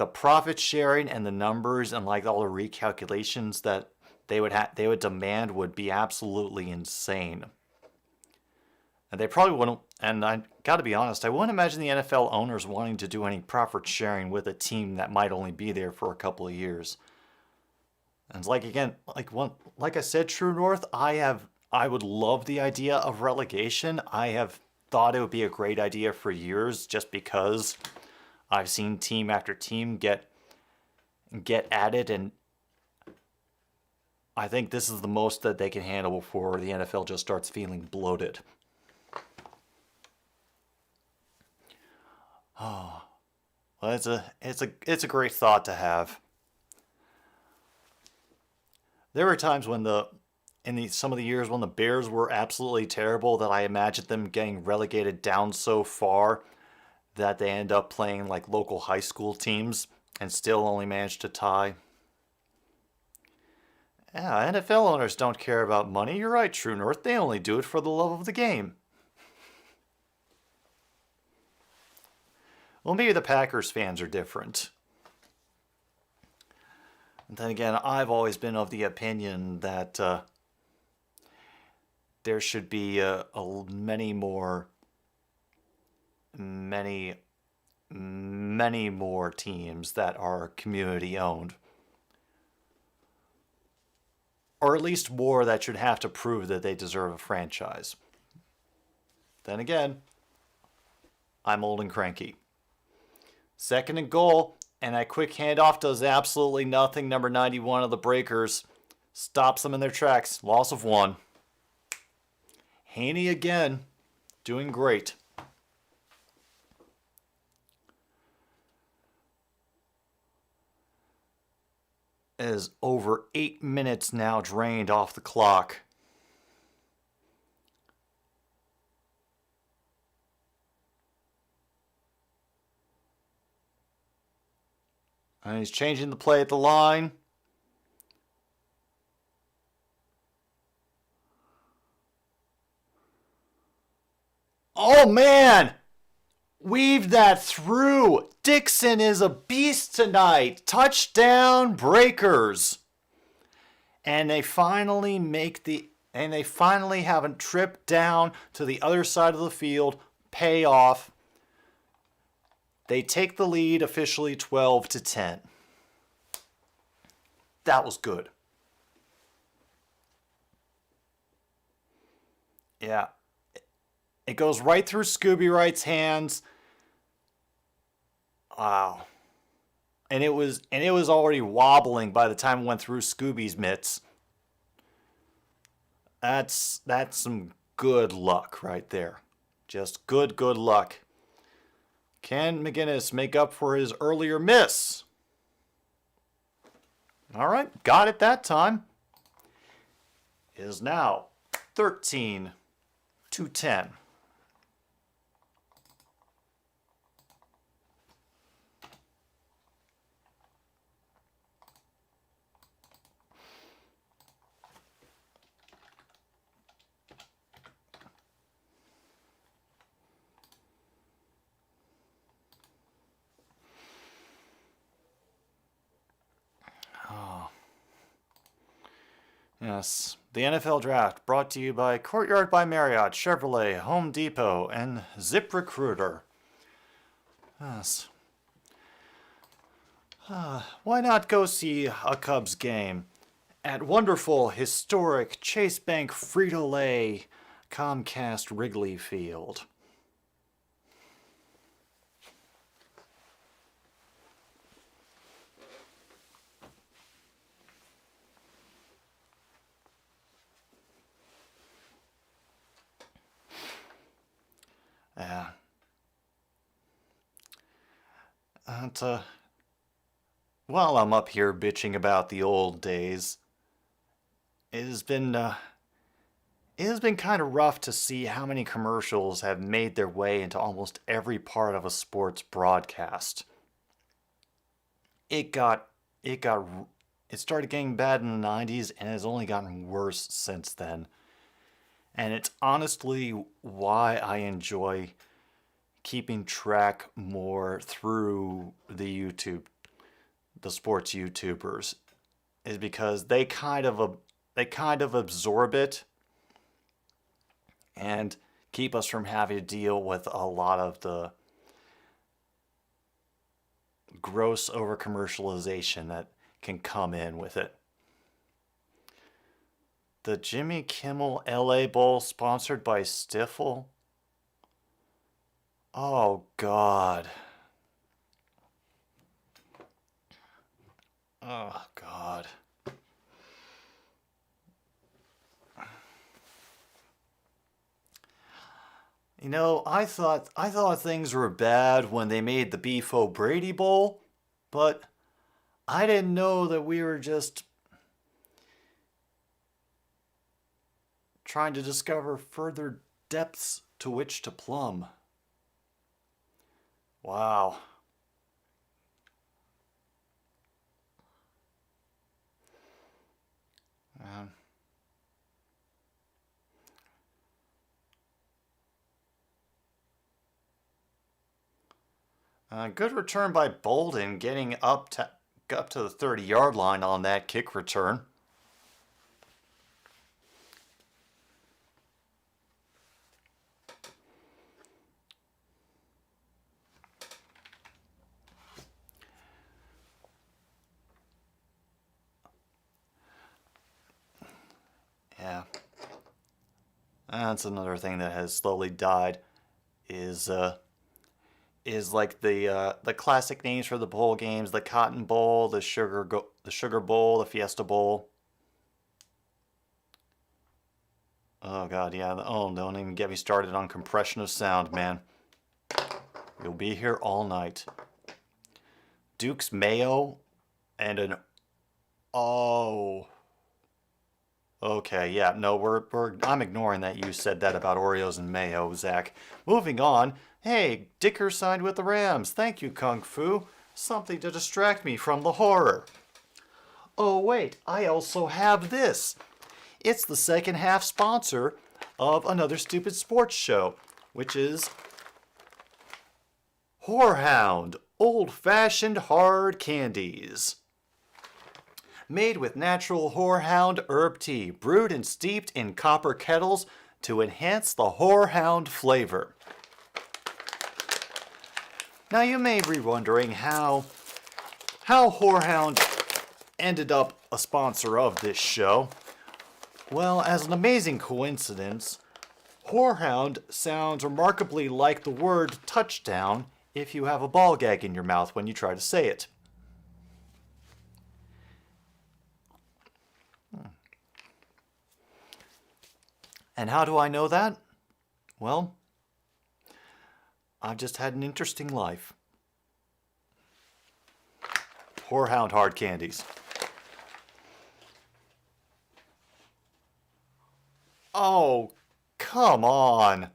profit sharing and the numbers and all the recalculations that they would demand would be absolutely insane. And they probably wouldn't, and I got to be honest, I wouldn't imagine the NFL owners wanting to do any profit sharing with a team that might only be there for a couple of years. And it's like, again, like I said, True North, I would love the idea of relegation. I have thought it would be a great idea for years just because I've seen team after team get at it, and I think this is the most that they can handle before the NFL just starts feeling bloated. Oh, well, it's a great thought to have. There were times when some of the years when the Bears were absolutely terrible that I imagined them getting relegated down so far that they end up playing like local high school teams and still only manage to tie. Yeah, NFL owners don't care about money. You're right, True North. They only do it for the love of the game. Well, maybe the Packers fans are different. And then again, I've always been of the opinion that there should be many more teams that are community owned. Or at least more that should have to prove that they deserve a franchise. Then again, I'm old and cranky. Second and goal, and that quick handoff does absolutely nothing. Number 91 of the Breakers stops them in their tracks. Loss of 1. Haney again, doing great. Is over 8 minutes now drained off the clock. And he's changing the play at the line. Oh, man! Weave that through. Dixon is a beast tonight. Touchdown, Breakers. And they finally have a trip down to the other side of the field, pay off. They take the lead officially 12-10. That was good. Yeah. It goes right through Scooby Wright's hands. Wow. And it was already wobbling by the time it went through Scooby's mitts. That's some good luck right there. Just good luck. Can McGinnis make up for his earlier miss? All right, got it that time. It is now 13-10. Yes, the NFL Draft brought to you by Courtyard by Marriott, Chevrolet, Home Depot, and ZipRecruiter. Yes. Why not go see a Cubs game at wonderful, historic Chase Bank Frito-Lay Comcast Wrigley Field? Yeah. And, while I'm up here bitching about the old days, it has been kind of rough to see how many commercials have made their way into almost every part of a sports broadcast. It started getting bad in the 90s and has only gotten worse since then. And it's honestly why I enjoy keeping track more through the sports YouTubers, is because they kind of absorb it and keep us from having to deal with a lot of the gross over-commercialization that can come in with it. The Jimmy Kimmel LA Bowl sponsored by Stifel? Oh, God. Oh, God. You know, I thought things were bad when they made the Beef O'Brady Bowl, but I didn't know that we were just trying to discover further depths to which to plumb. Wow. Good return by Bolden, getting up to the 30-yard line on that kick return. Yeah. That's another thing that has slowly died is like the classic names for the bowl games, the Cotton Bowl, the Sugar Bowl, the Fiesta Bowl. Oh God, yeah. Oh, don't even get me started on compression of sound, man. You'll be here all night. Duke's Mayo and an oh. Okay, yeah, no, I'm ignoring that you said that about Oreos and mayo, Zach. Moving on. Hey, Dicker signed with the Rams. Thank you, Kung Fu. Something to distract me from the horror. Oh, wait, I also have this. It's the second half sponsor of another stupid sports show, which is Whorehound Old-Fashioned Hard Candies. Made with natural Whorehound herb tea, brewed and steeped in copper kettles to enhance the Whorehound flavor. Now you may be wondering how Whorehound ended up a sponsor of this show. Well, as an amazing coincidence, Whorehound sounds remarkably like the word touchdown if you have a ball gag in your mouth when you try to say it. And how do I know that? Well, I've just had an interesting life. Whorehound hard candies. Oh, come on.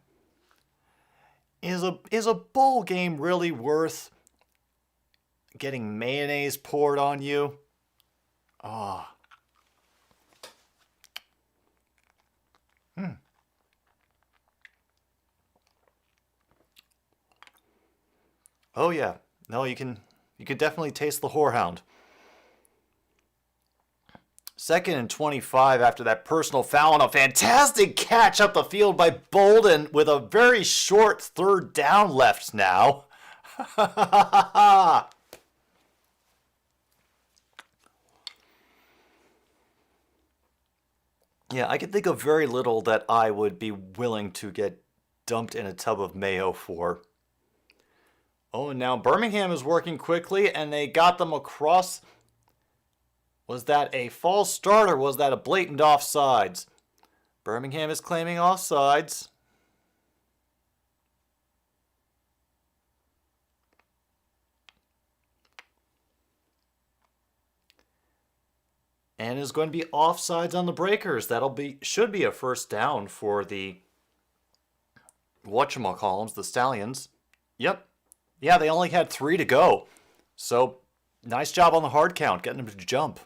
Is a bowl game really worth getting mayonnaise poured on you? Ah. Oh yeah. No, you can definitely taste the Whorehound. 2nd and 25 after that personal foul and a fantastic catch up the field by Bolden with a very short 3rd down left now. Yeah, I can think of very little that I would be willing to get dumped in a tub of mayo for. Oh, and now Birmingham is working quickly, and they got them across. Was that a false start, or was that a blatant offsides? Birmingham is claiming offsides. And is going to be offsides on the Breakers. Should be a first down for the whatchamacallums, the Stallions. Yep. Yeah, they only had 3 to go. So, nice job on the hard count, getting them to jump.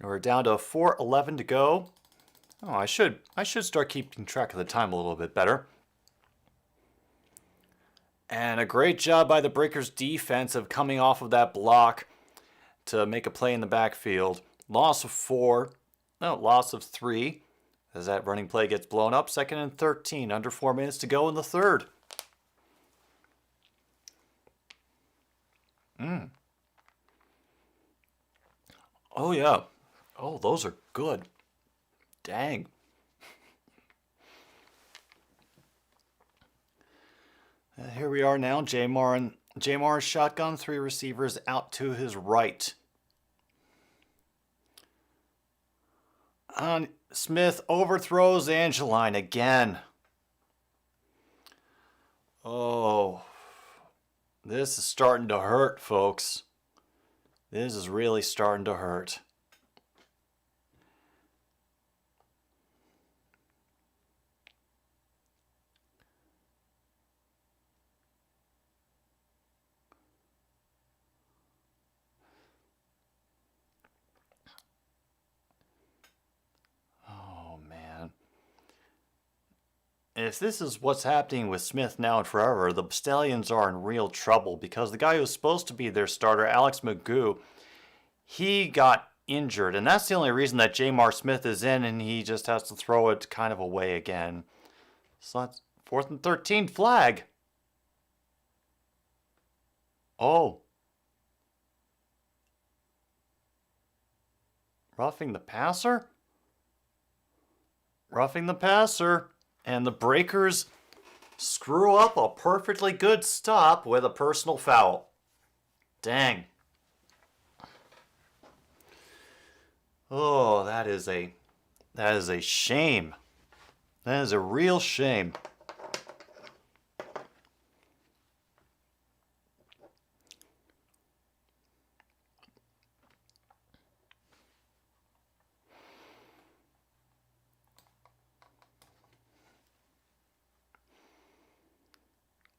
We're down to 4:11 to go. Oh, I should start keeping track of the time a little bit better. And a great job by the Breakers defense of coming off of that block to make a play in the backfield. Loss of 4. No, loss of 3. As that running play gets blown up. 2nd and 13. Under 4 minutes to go in the third. Oh, yeah. Oh, those are good. Dang. Here we are now. Jamar shotgun, 3 receivers out to his right. Smith overthrows Angeline again. Oh, this is starting to hurt, folks. This is really starting to hurt. Oh, man. If this is what's happening with Smith now and forever, the Stallions are in real trouble because the guy who's supposed to be their starter, Alex Magoo, he got injured. And that's the only reason that Jamar Smith is in, and he just has to throw it kind of away again. So that's 4th and 13 flag. Oh. Roughing the passer? Roughing the passer. And the Breakers screw up a perfectly good stop with a personal foul. Dang. Oh, that is a shame. That is a real shame.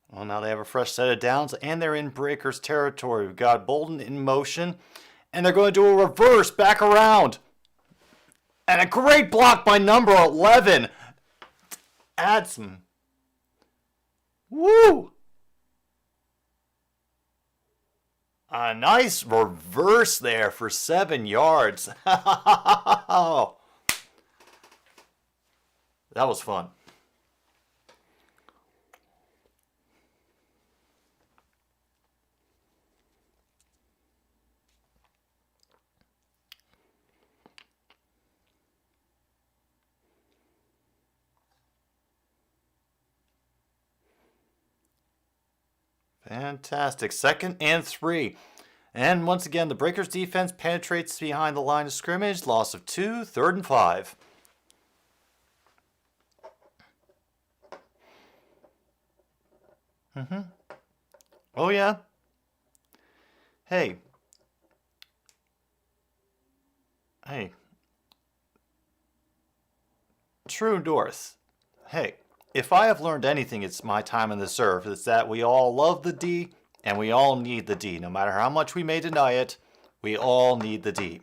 Well, now they have a fresh set of downs, and they're in Breakers territory. We've got Bolden in motion, and they're going to do a reverse back around. And a great block by number 11. Add some. Woo! A nice reverse there for 7 yards. That was fun. Fantastic. 2nd and 3. And once again, the Breakers defense penetrates behind the line of scrimmage. Loss of 2. 3rd and 5. Oh, yeah. Hey. True North. Hey. If I have learned anything, it's my time in this earth. It's that we all love the D, and we all need the D. No matter how much we may deny it, we all need the D.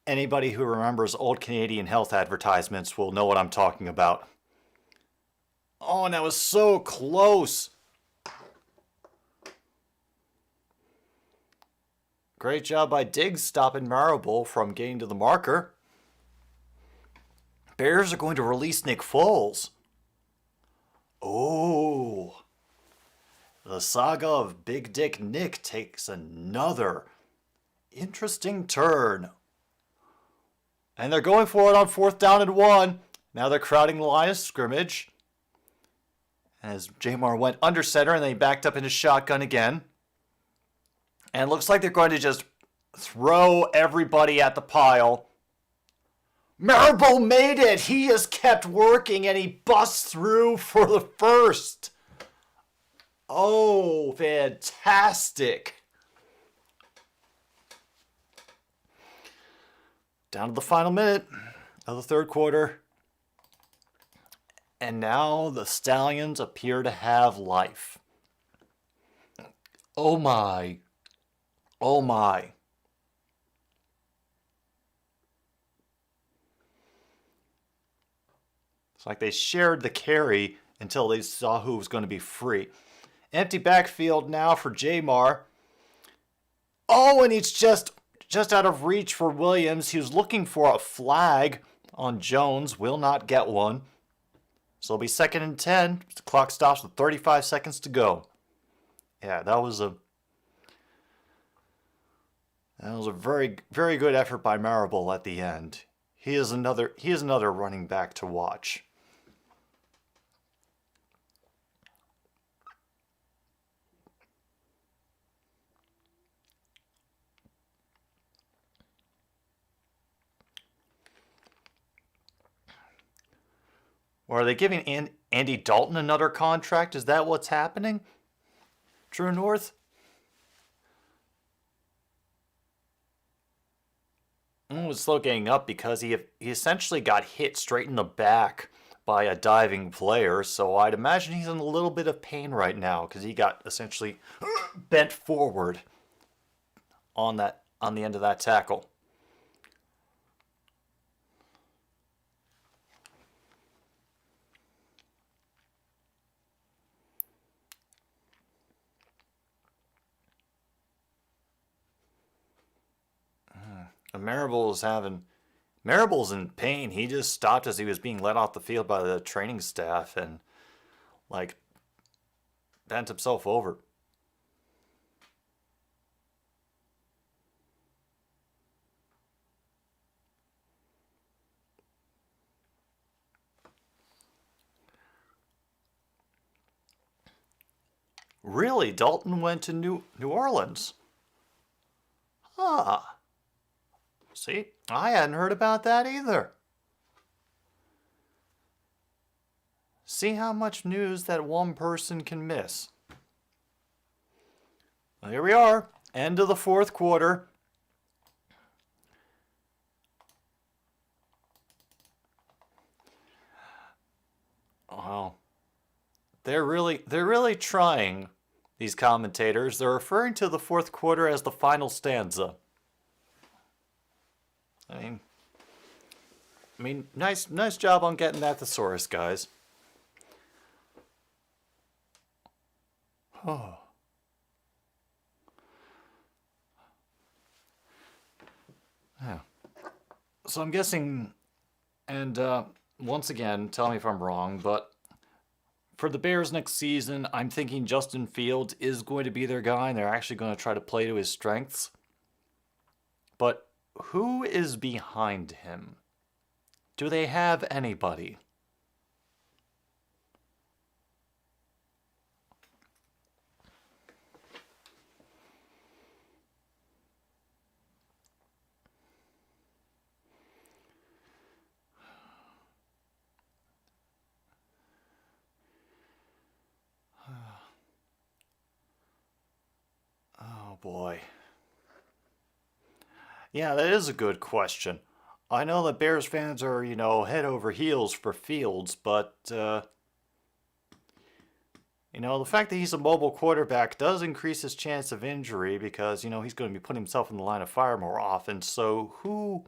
Anybody who remembers old Canadian health advertisements will know what I'm talking about. Oh, and that was so close. Great job by Diggs stopping Marable from getting to the marker. Bears are going to release Nick Foles. Oh. The saga of Big Dick Nick takes another interesting turn. And they're going for it on 4th down and 1. Now they're crowding the line of scrimmage. As Jamar went under center and then he backed up into shotgun again. And it looks like they're going to just throw everybody at the pile. Marable made it. He has kept working and he busts through for the first. Oh, fantastic. Down to the final minute of the 3rd quarter. And now the Stallions appear to have life. Oh my. Oh my. It's like they shared the carry until they saw who was going to be free. Empty backfield now for Jamar. Oh, and he's just out of reach for Williams. He was looking for a flag on Jones. Will not get one. So it'll be 2nd and 10. The clock stops with 35 seconds to go. Yeah, that was a very, very good effort by Marable at the end. He is another running back to watch. Or are they giving Andy Dalton another contract? Is that what's happening? True North? It was slow getting up because he essentially got hit straight in the back by a diving player. So I'd imagine he's in a little bit of pain right now because he got essentially bent forward on the end of that tackle. Marable's in pain. He just stopped as he was being let off the field by the training staff and bent himself over. Really? Dalton went to New Orleans? Huh. See, I hadn't heard about that either. See how much news that one person can miss. Well, here we are, end of the 4th quarter. Wow. They're really trying, these commentators. They're referring to the 4th quarter as the final stanza. I mean, nice job on getting that thesaurus, guys. Oh. Yeah. So I'm guessing, and once again, tell me if I'm wrong, but for the Bears next season, I'm thinking Justin Fields is going to be their guy, and they're actually going to try to play to his strengths. But who is behind him? Do they have anybody? Oh boy. Yeah, that is a good question. I know that Bears fans are, head over heels for Fields, but, the fact that he's a mobile quarterback does increase his chance of injury because, he's going to be putting himself in the line of fire more often. So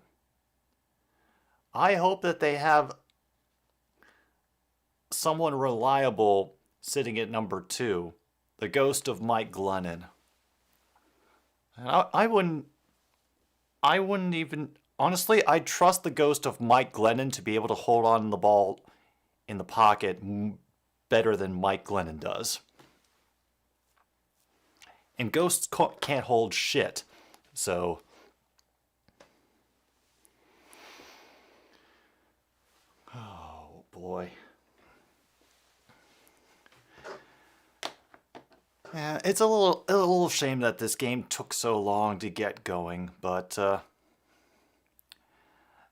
I hope that they have someone reliable sitting at number 2, the ghost of Mike Glennon. And I wouldn't even... Honestly, I'd trust the ghost of Mike Glennon to be able to hold on to the ball in the pocket better than Mike Glennon does. And ghosts can't hold shit. So... Oh, boy. Yeah, it's a little shame that this game took so long to get going, but...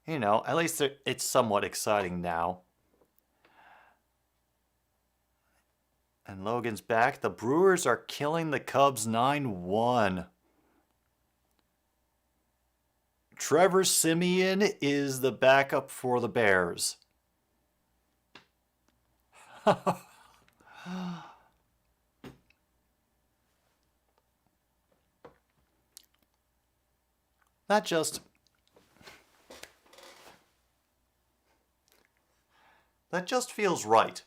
at least it's somewhat exciting now. And Logan's back. The Brewers are killing the Cubs 9-1. Trevor Siemian is the backup for the Bears. That just feels right.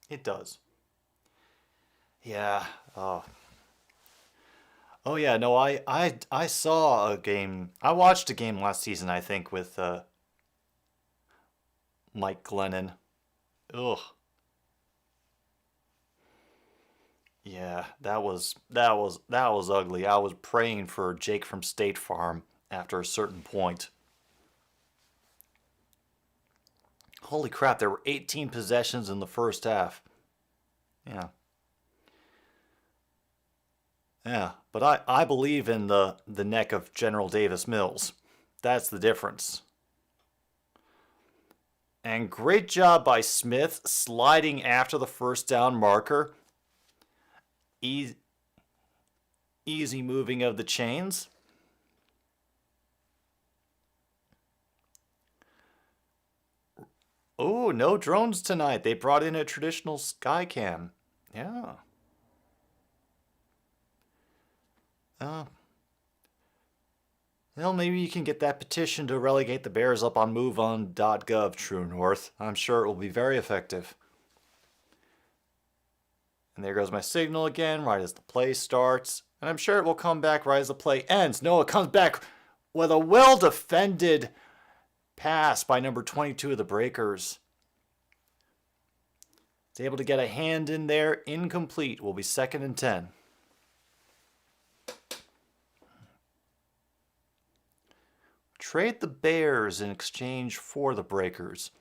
It does. Yeah. Oh yeah. No, I saw a game. I watched a game last season, I think, with Mike Glennon. Ugh. Yeah, that was ugly. I was praying for Jake from State Farm after a certain point. Holy crap, there were 18 possessions in the first half. Yeah. Yeah, but I believe in the neck of General Davis Mills. That's the difference. And great job by Smith sliding after the first down marker. E- Easy moving of the chains. Oh, no drones tonight. They brought in a traditional Skycam. Yeah. Uh, well, maybe you can get that petition to relegate the Bears up on MoveOn.gov, True North. I'm sure it will be very effective. And there goes my signal again, right as the play starts. And I'm sure it will come back right as the play ends. No, it comes back with a well-defended pass by number 22 of the Breakers. It's able to get a hand in there. Incomplete. Will be 2nd and 10. Trade the Bears in exchange for the Breakers.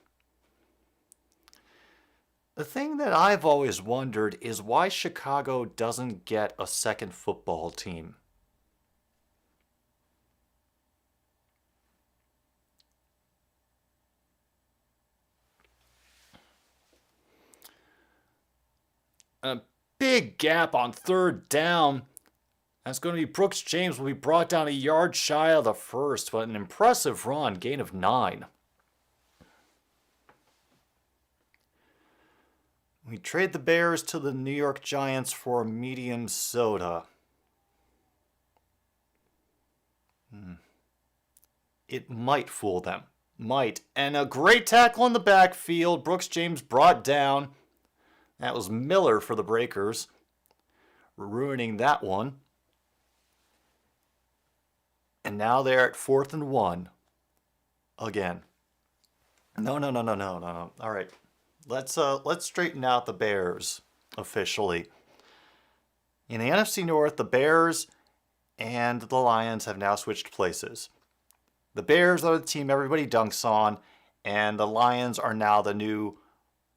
The thing that I've always wondered is why Chicago doesn't get a second football team. A big gap on 3rd down. That's going to be Brooks James will be brought down a yard shy of the first, but an impressive run, gain of 9. We trade the Bears to the New York Giants for a medium soda. It might fool them. Might. And a great tackle in the backfield. Brooks James brought down. That was Miller for the Breakers. Ruining that one. And now they're at 4th and 1. Again. No. All right. Let's straighten out the Bears officially. In the NFC North, the Bears and the Lions have now switched places. The Bears are the team everybody dunks on, and the Lions are now the new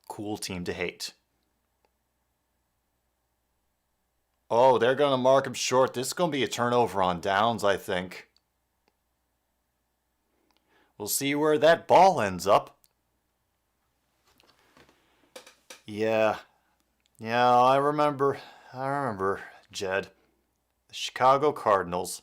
cool team to hate. Oh, they're going to mark him short. This is going to be a turnover on downs, I think. We'll see where that ball ends up. Yeah, I remember, Jed. The Chicago Cardinals.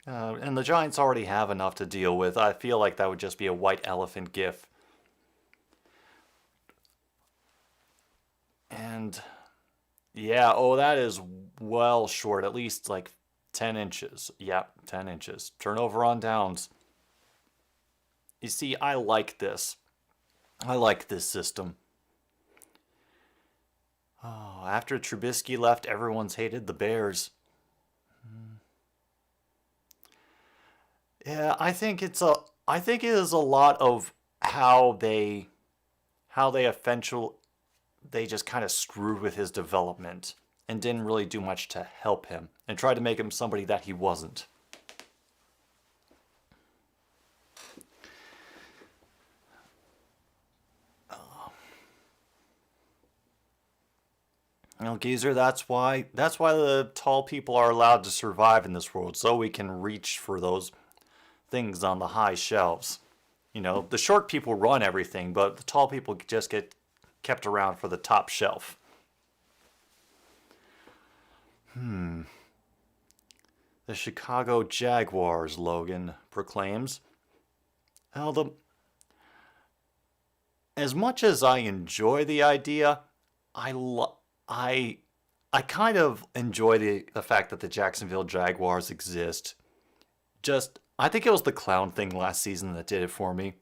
And the Giants already have enough to deal with. I feel like that would just be a white elephant gif. And yeah, that is well short, at least like 10 inches. Yep, 10 inches. Turnover on downs. You see, I like this. I like this system. Oh, after Trubisky left, everyone's hated the Bears. Yeah, I think it is a lot of how they eventually they just kind of screwed with his development and didn't really do much to help him and tried to make him somebody that he wasn't. Geezer, that's why the tall people are allowed to survive in this world, so we can reach for those things on the high shelves. The short people run everything, but the tall people just get kept around for the top shelf. The Chicago Jaguars, Logan proclaims. Well, as much as I enjoy the idea, I I kind of enjoy the fact that the Jacksonville Jaguars exist. Just, I think it was the clown thing last season that did it for me.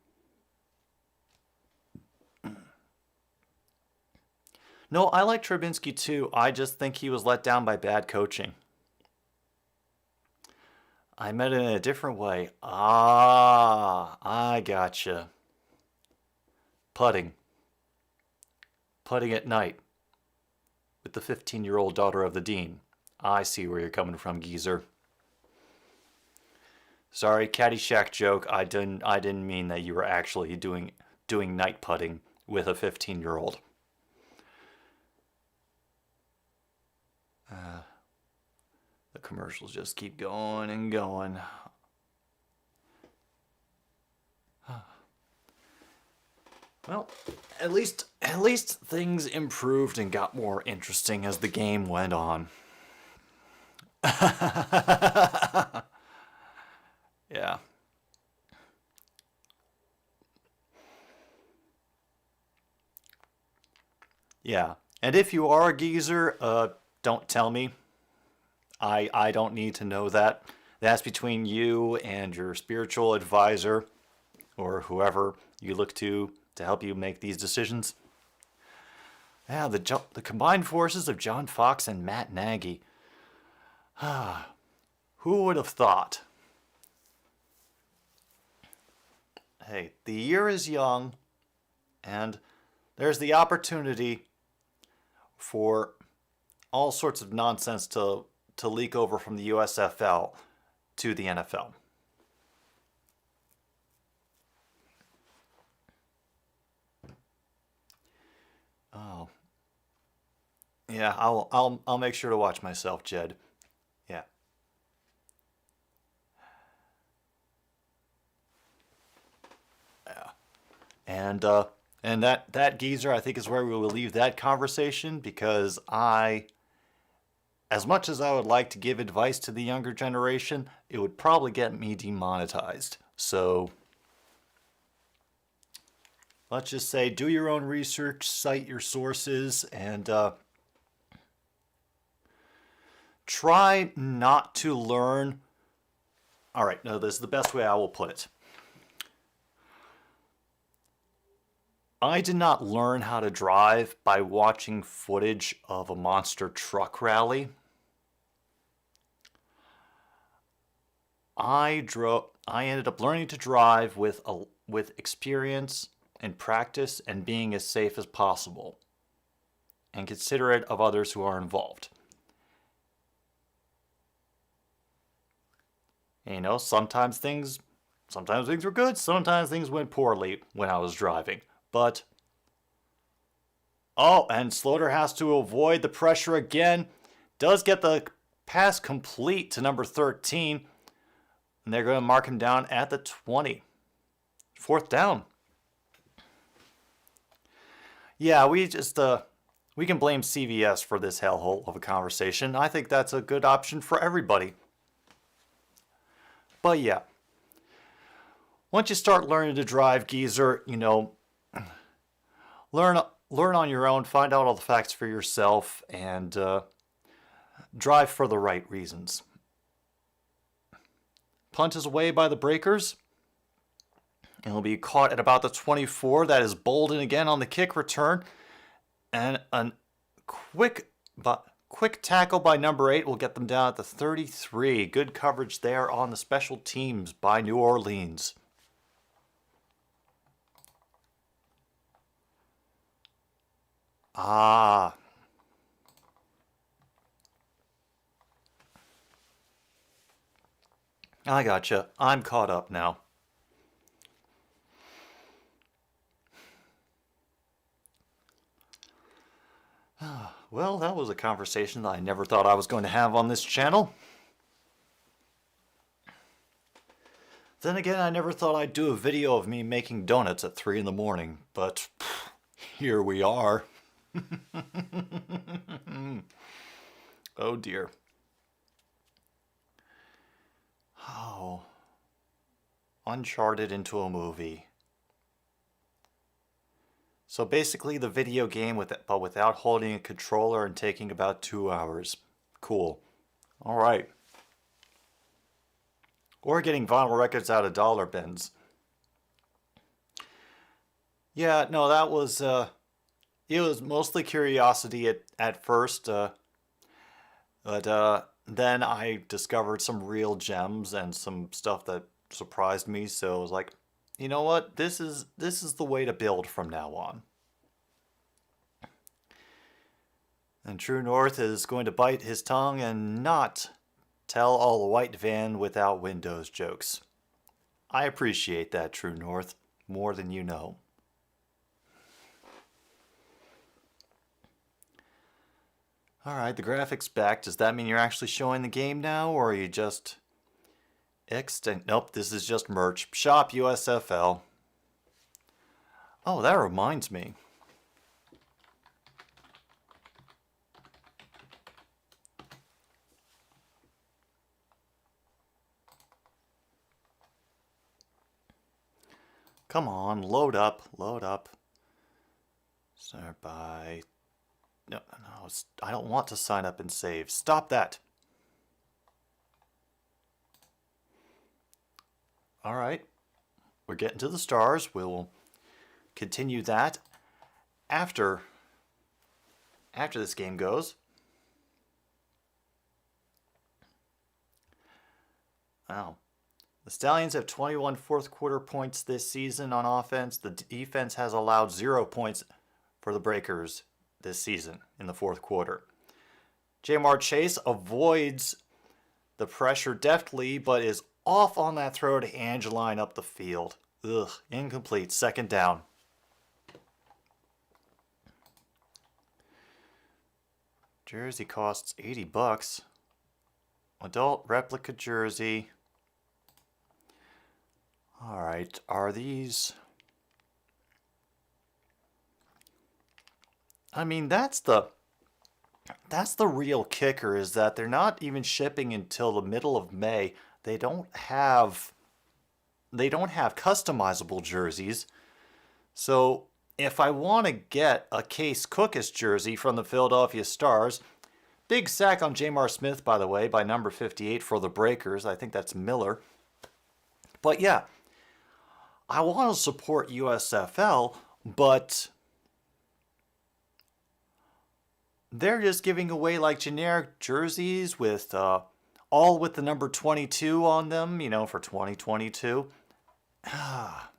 No, I like Trubinsky too. I just think he was let down by bad coaching. I meant it in a different way. Ah, I gotcha. Putting. Putting at night. With the 15-year-old daughter of the dean. I see where you're coming from, geezer. Sorry, Caddyshack joke. I didn't mean that you were actually doing night putting with a 15-year-old. The commercials just keep going and going. Well, at least things improved and got more interesting as the game went on. Yeah. Yeah. And if you are a geezer, don't tell me. I don't need to know that. That's between you and your spiritual advisor or whoever you look to help you make these decisions. Yeah, the combined forces of John Fox and Matt Nagy. Who would have thought? Hey, the year is young, and there's the opportunity for all sorts of nonsense to leak over from the USFL to the NFL. Oh. Yeah, I'll make sure to watch myself, Jed. Yeah. Yeah. And that geezer, I think, is where we will leave that conversation, because as much as I would like to give advice to the younger generation, it would probably get me demonetized. So let's just say, do your own research, cite your sources, and try not to learn. All right, no, this is the best way I will put it. I did not learn how to drive by watching footage of a monster truck rally. I ended up learning to drive with experience and practice and being as safe as possible and considerate of others who are involved. And, you know, sometimes things were good, sometimes things went poorly when I was driving. But, oh, and Slaughter has to avoid the pressure again. Does get the pass complete to number 13. And they're going to mark him down at the 20. Fourth down. Yeah, we can blame CVS for this hellhole of a conversation. I think that's a good option for everybody. But yeah, once you start learning to drive, geezer, you know, learn on your own, find out all the facts for yourself, and drive for the right reasons. Punt is away by the Breakers. And will be caught at about the 24. That is Bolden again on the kick return. And a quick tackle by number 8 will get them down at the 33. Good coverage there on the special teams by New Orleans. I gotcha. I'm caught up now. Well, that was a conversation that I never thought I was going to have on this channel. Then again, I never thought I'd do a video of me making donuts at 3 in the morning, but here we are. Oh dear. Oh. Uncharted into a movie. So basically the video game but without holding a controller and taking about 2 hours. Cool. All right. Or getting vinyl records out of dollar bins. Yeah, no, that was it was mostly curiosity at first, but then I discovered some real gems and some stuff that surprised me. So I was like, you know what? This is the way to build from now on. And True North is going to bite his tongue and not tell all the white van without windows jokes. I appreciate that, True North, more than you know. Alright, the graphics back. Does that mean you're actually showing the game now, or are you just Nope, this is just merch. Shop USFL. Oh, that reminds me. Come on, load up, load up. Start by... No, I don't want to sign up and save. Stop that. All right, we're getting to the stars. We'll continue that after this game goes. Wow. The Stallions have 21 fourth quarter points this season on offense. The defense has allowed 0 points for the Breakers this season in the fourth quarter. Jamar Chase avoids the pressure deftly, but is off on that throw to Angeline up the field. Ugh, incomplete. Second down. Jersey costs $80. Adult replica jersey. All right, are these... I mean, that's the real kicker, is that they're not even shipping until the middle of May. They don't have customizable jerseys. So if I want to get a Case Cookus jersey from the Philadelphia Stars, big sack on Jamar Smith, by the way, by number 58 for the Breakers. I think that's Miller. But yeah, I want to support USFL, but they're just giving away like generic jerseys with all with the number 22 on them, you know, for 2022. I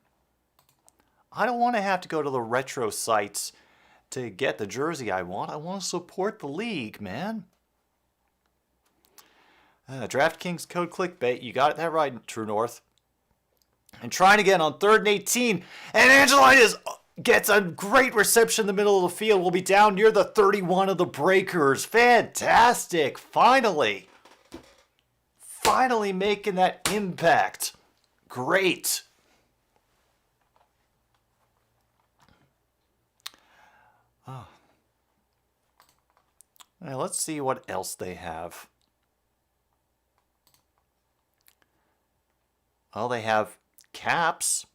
don't want to have to go to the retro sites to get the jersey I want. I want to support the league, man. DraftKings code clickbait. You got that right, True North. And trying again on 3rd and 18. And Angeline gets a great reception in the middle of the field. We'll be down near the 31 of the Breakers. Fantastic. Finally. Finally making that impact. Great. Oh. Now let's see what else they have. Well, they have caps.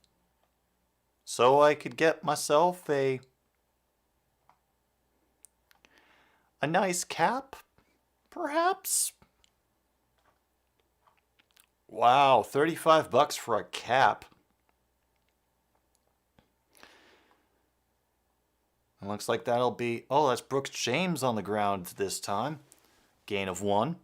So I could get myself a nice cap, perhaps? Wow, $35 for a cap. It looks like that'll be... Oh, that's Brooks James on the ground this time. Gain of 1.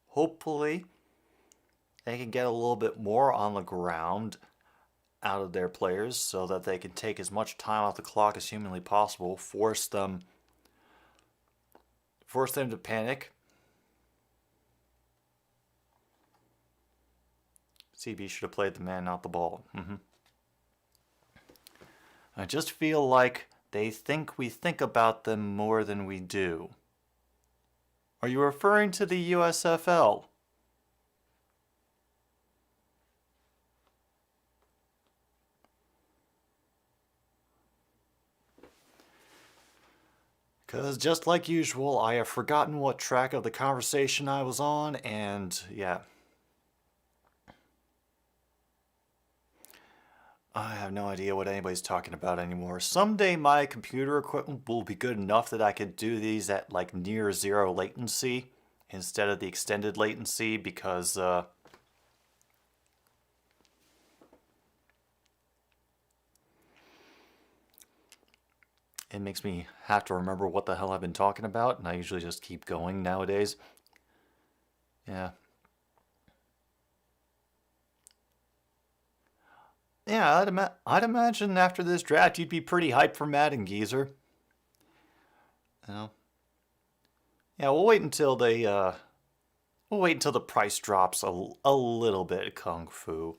Hopefully, they can get a little bit more on the ground out of their players so that they can take as much time off the clock as humanly possible, force them to panic. CB should have played the man, not the ball. I just feel like they think we think about them more than we do. Are you referring to the USFL? Because just like usual, I have forgotten what track of the conversation I was on, and yeah. I have no idea what anybody's talking about anymore. Someday my computer equipment will be good enough that I could do these at like near zero latency instead of the extended latency because it makes me have to remember what the hell I've been talking about, and I usually just keep going nowadays. Yeah. Yeah, I'd imagine after this draft you'd be pretty hyped for Madden, geezer. You know? Yeah, we'll wait until the price drops a little bit, Kung Fu.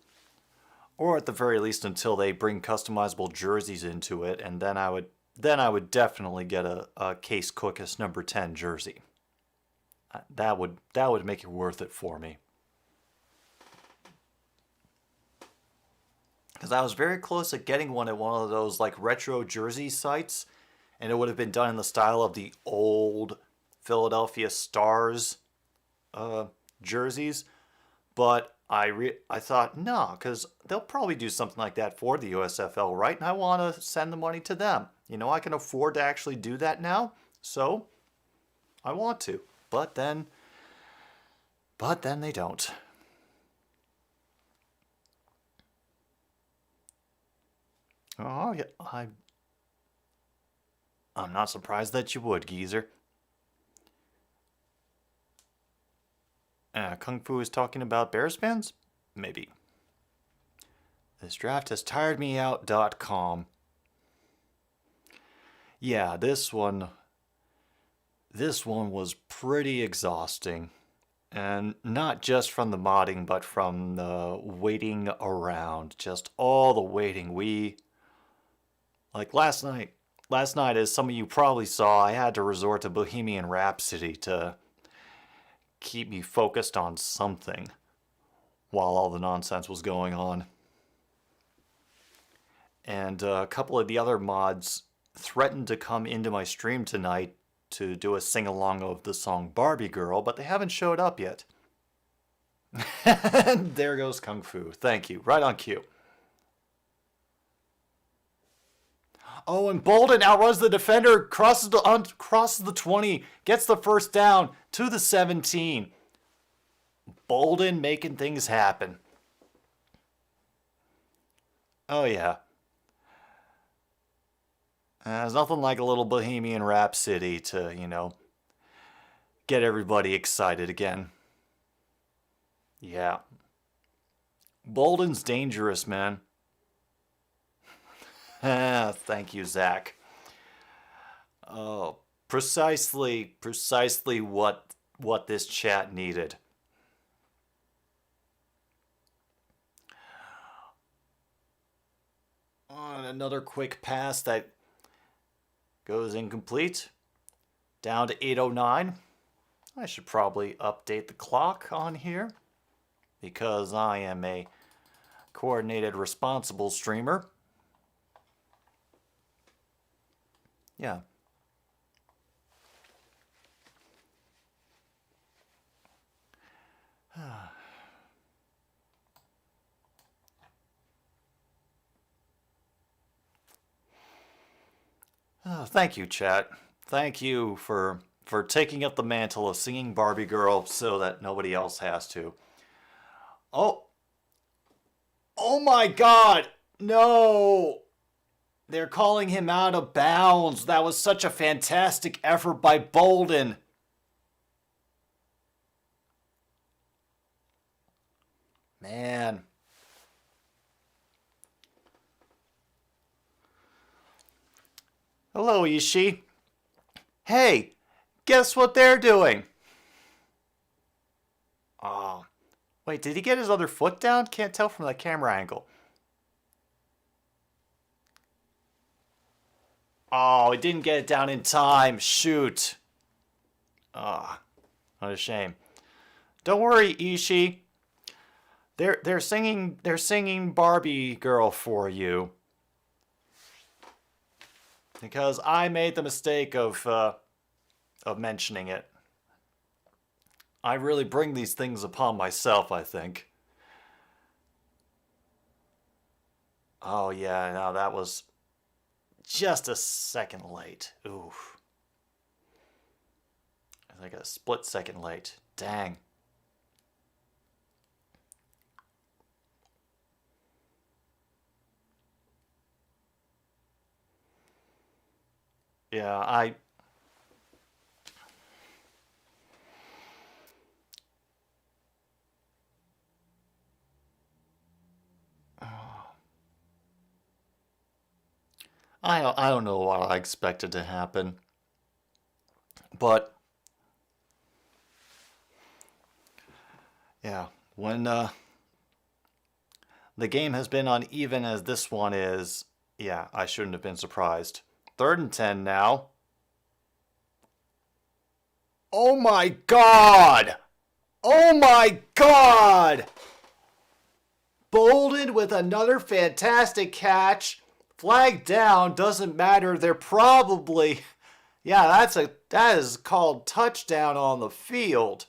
Or at the very least until they bring customizable jerseys into it, and then I would definitely get a Case Cookus number 10 jersey. That would make it worth it for me. Because I was very close at getting one at one of those like retro jersey sites, and it would have been done in the style of the old Philadelphia Stars jerseys. But I thought, no, because they'll probably do something like that for the USFL, right? And I want to send the money to them. You know, I can afford to actually do that now, so I want to. But then they don't. Oh, yeah, I'm not surprised that you would, geezer. Kung Fu is talking about Bears fans? Maybe. This draft has tired me out.com. Yeah, this one was pretty exhausting. And not just from the modding, but from the waiting around. Just all the waiting. Like last night, as some of you probably saw, I had to resort to Bohemian Rhapsody to keep me focused on something while all the nonsense was going on. And a couple of the other mods threatened to come into my stream tonight to do a sing-along of the song Barbie Girl, but they haven't showed up yet. And there goes Kung Fu. Thank you. Right on cue. Oh, and Bolden outruns the defender, crosses the 20, gets the first down to the 17. Bolden making things happen. Oh, yeah. There's nothing like a little Bohemian Rhapsody to, get everybody excited again. Yeah. Bolden's dangerous, man. Thank you, Zach. Oh, precisely what this chat needed. On another quick pass that goes incomplete. Down to 8:09. I should probably update the clock on here because I am a coordinated, responsible streamer. Yeah. Thank you, chat. Thank you for taking up the mantle of singing Barbie Girl so that nobody else has to. Oh my God! No! They're calling him out of bounds. That was such a fantastic effort by Bolden. Man. Hello, Ishii. Hey, guess what they're doing? Oh. Wait, did he get his other foot down? Can't tell from the camera angle. Oh, he didn't get it down in time. Shoot. Ah, what a shame. Don't worry, Ishii. They're singing Barbie Girl for you. because I made the mistake of mentioning it. I really bring these things upon myself, I think. Oh yeah, no, that was just a second late. Oof. Like a split second late. Dang. Yeah, I don't know what I expected to happen, but yeah, when the game has been uneven as this one is, yeah, I shouldn't have been surprised. 3rd and 10 now. Oh my God! Oh my God! Bolden with another fantastic catch. Flag down, doesn't matter. They're probably, yeah, that is called touchdown on the field.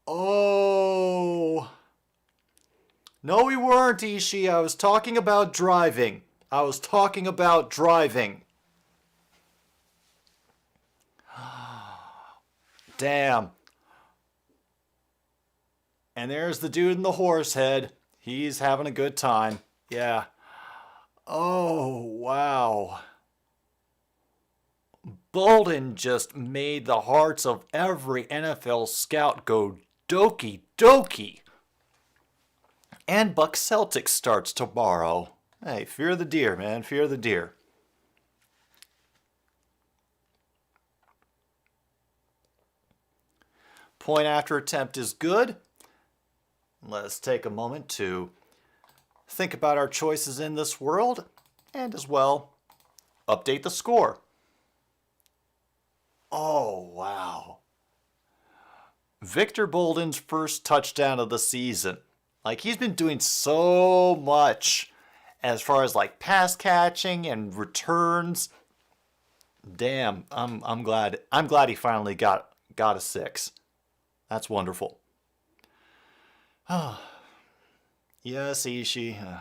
Oh. No, we weren't, Ishii. I was talking about driving. I was talking about driving. Damn. And there's the dude in the horse head. He's having a good time. Yeah. Oh, wow. Bolden just made the hearts of every NFL scout go doki doki. And Buck Celtics starts tomorrow. Hey, fear the deer, man. Fear the deer. Point after attempt is good. Let us take a moment to think about our choices in this world and as well update the score. Oh, wow. Victor Bolden's first touchdown of the season. Like, he's been doing so much as far as like pass catching and returns. Damn, I'm glad he finally got a 6. That's wonderful. Yes, Ishii.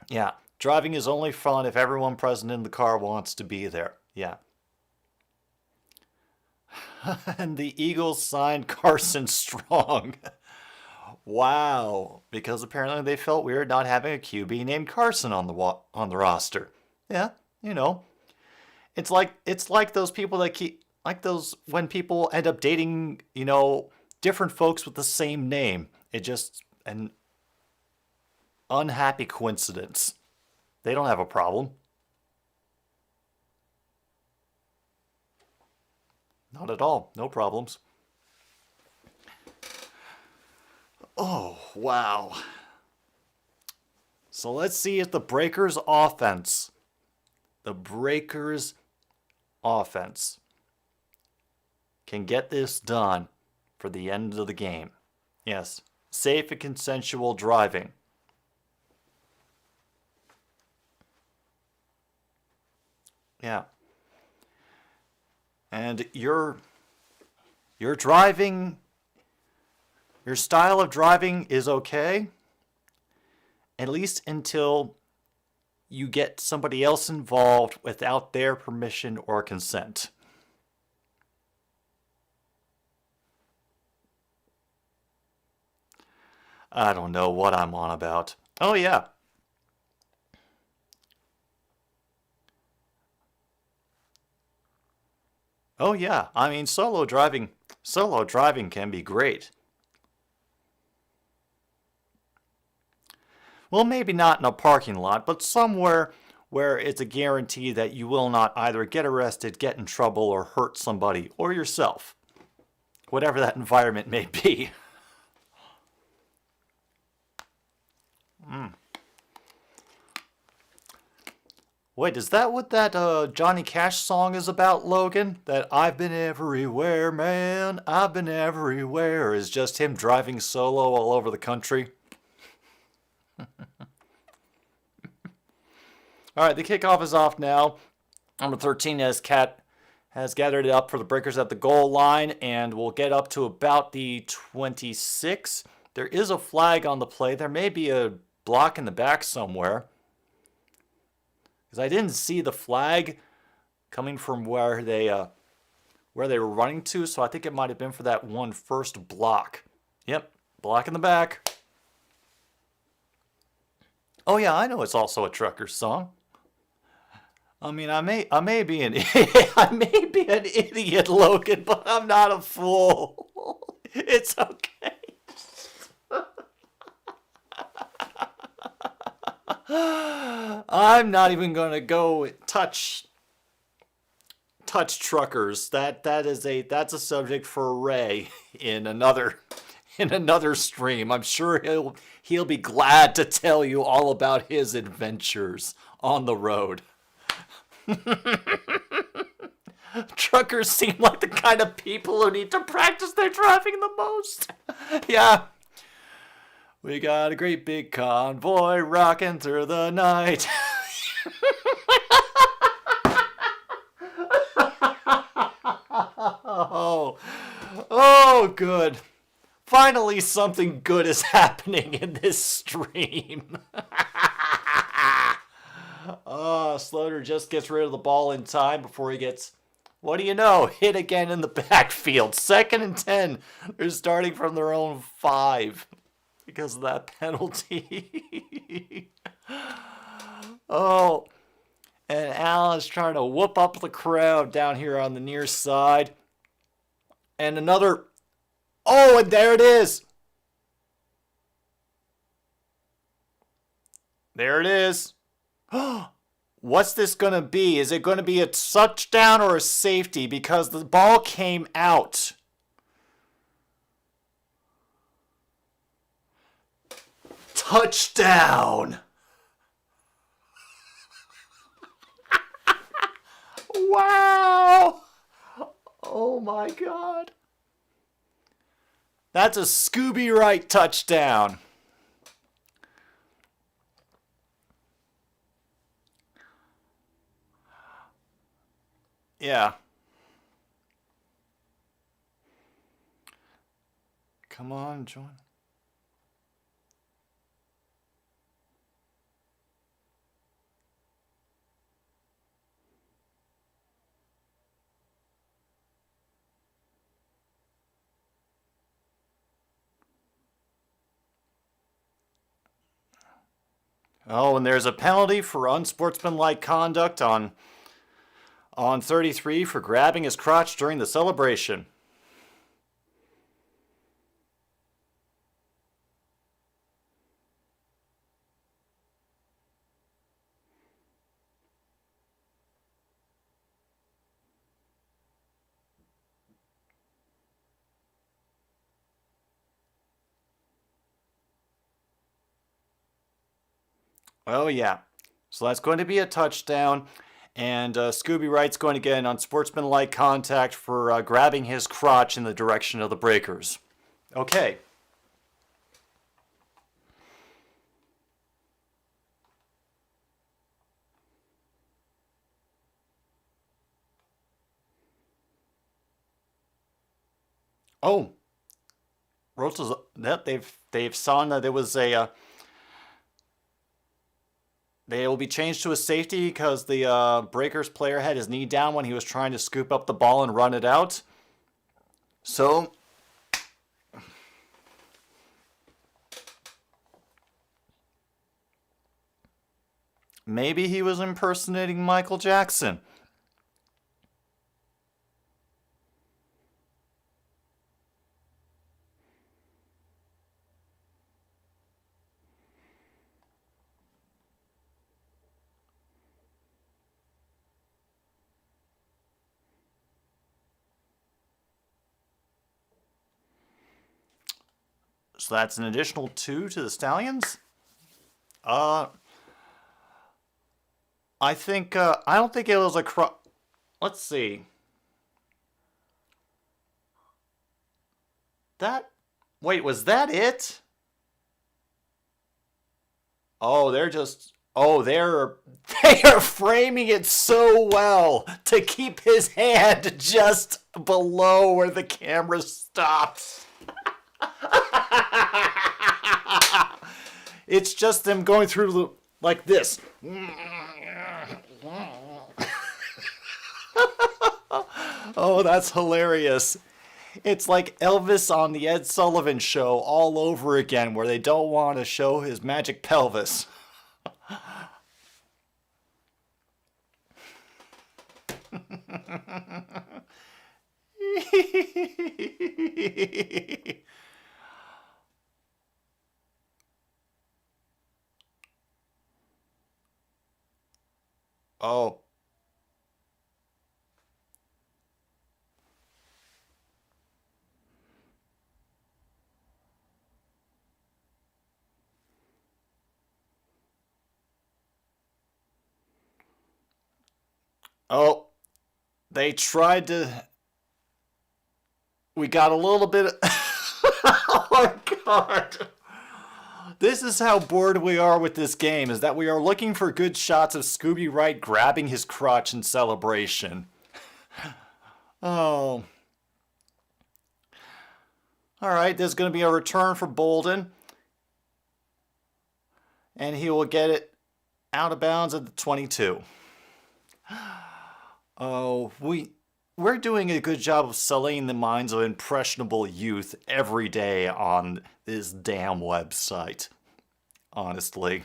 Yeah, driving is only fun if everyone present in the car wants to be there. Yeah. And the Eagles signed Carson Strong. Wow, because apparently they felt weird not having a QB named Carson on the roster. Yeah, you know, it's like those people that keep like those when people end up dating, different folks with the same name. It just an unhappy coincidence. They don't have a problem. Not at all. No problems. Oh, wow. So let's see if the Breakers offense can get this done for the end of the game. Yes, safe and consensual driving. Yeah. And your driving, your style of driving is okay, at least until you get somebody else involved without their permission or consent. I don't know what I'm on about. Oh yeah. Oh yeah. I mean, solo driving can be great. Well, maybe not in a parking lot, but somewhere where it's a guarantee that you will not either get arrested, get in trouble, or hurt somebody or yourself. Whatever that environment may be. Wait, is that what that Johnny Cash song is about, Logan? That I've been everywhere, man, I've been everywhere, is just him driving solo all over the country? All right, the kickoff is off now. Number 13 has gathered it up for the Breakers at the goal line, and we'll get up to about the 26. There is a flag on the play. There may be a block in the back somewhere, because I didn't see the flag coming from where they were running to, so I think it might have been for that one first block. Yep, block in the back. Oh yeah, I know it's also a trucker song. I mean, I may be an I may be an idiot, Logan, but I'm not a fool. It's okay. I'm not even gonna go touch truckers. That's a subject for Ray in another stream. I'm sure he'll be glad to tell you all about his adventures on the road. Truckers seem like the kind of people who need to practice their driving the most. Yeah. We got a great big convoy rocking through the night. Oh, good. Finally, something good is happening in this stream. Slaughter just gets rid of the ball in time before he gets, what do you know, hit again in the backfield. 2nd and 10. They're starting from their own 5 because of that penalty. Oh, and Alan's trying to whoop up the crowd down here on the near side. And another, oh, and there it is. There it is. What's this going to be? Is it going to be a touchdown or a safety? Because the ball came out. Touchdown. Wow. Oh my God. That's a Scooby Wright touchdown. Yeah. Come on, join. Oh, and there's a penalty for unsportsmanlike conduct on 33 for grabbing his crotch during the celebration. Oh, yeah. So that's going to be a touchdown. And Scooby Wright's going to get an unsportsmanlike contact for grabbing his crotch in the direction of the Breakers. Okay. Oh. Rosa's, they've saw that there was a... They will be changed to a safety because the Breakers player had his knee down when he was trying to scoop up the ball and run it out. So, maybe he was impersonating Michael Jackson. So that's an additional 2 to the Stallions. I think I don't think it was a let's see. Wait, was that it? Oh, they're just Oh, they are framing it so well to keep his hand just below where the camera stops. It's just them going through like this. Oh, that's hilarious. It's like Elvis on the Ed Sullivan Show all over again, where they don't want to show his magic pelvis. Oh. Oh, they tried to. We got a little bit. Oh my god. This is how bored we are with this game, is that we are looking for good shots of Scooby Wright grabbing his crotch in celebration. Oh. Alright, there's going to be a return for Bolden. And he will get it out of bounds at the 22. Oh, we're doing a good job of sullying the minds of impressionable youth every day on this damn website. Honestly.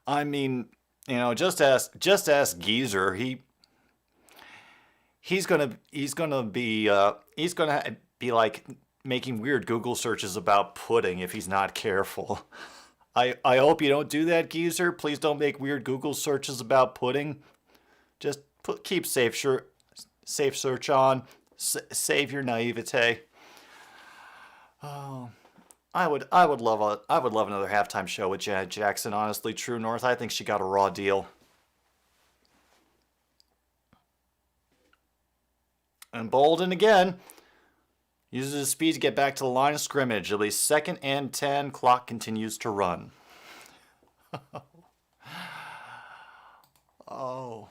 I mean, you know, just ask Geezer. He's gonna be like making weird Google searches about pudding if he's not careful. I hope you don't do that, Geezer. Please don't make weird Google searches about pudding. Just keep safe search on. Save your naivete. Oh, I would love another halftime show with Janet Jackson. Honestly, True North. I think she got a raw deal. And Bolden again uses his speed to get back to the line of scrimmage. It'll be 2nd and 10. Clock continues to run. Oh.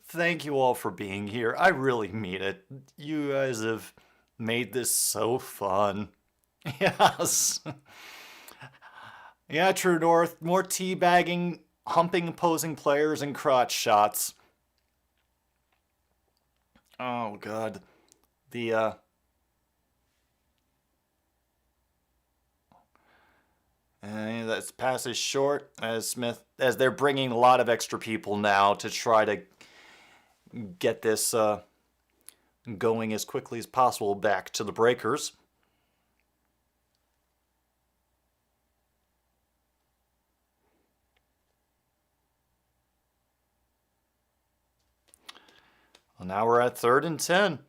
Thank you all for being here. I really mean it. You guys have made this so fun. Yes. Yeah, True North. More teabagging, humping opposing players, and crotch shots. Oh, God. And that pass is short as they're bringing a lot of extra people now to try to get this going as quickly as possible back to the Breakers. Well, now we're at 3rd and 10.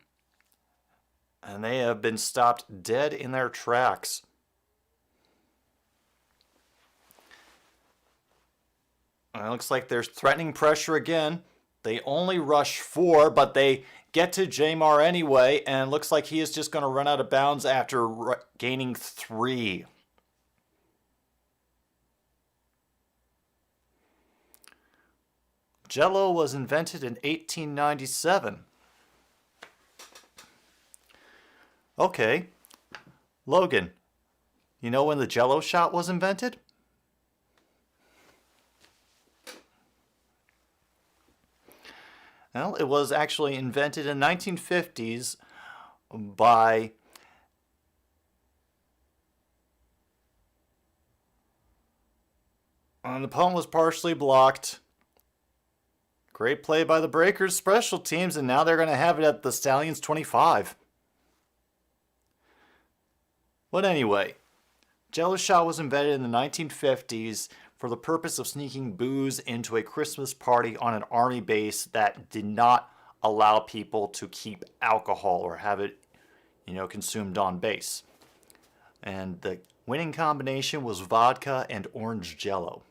And they have been stopped dead in their tracks. And it looks like there's threatening pressure again. They only rush 4, but they get to Jamar anyway, and it looks like he is just going to run out of bounds after gaining 3. Jell-O was invented in 1897. Okay. Logan, you know when the Jell-O shot was invented? Well, it was actually invented in the 1950s by and the punt was partially blocked. Great play by the Breakers special teams, and now they're going to have it at the Stallions 25. But anyway, Jell-O shot was invented in the 1950s for the purpose of sneaking booze into a Christmas party on an army base that did not allow people to keep alcohol or have it, consumed on base. And the winning combination was vodka and orange Jell-O.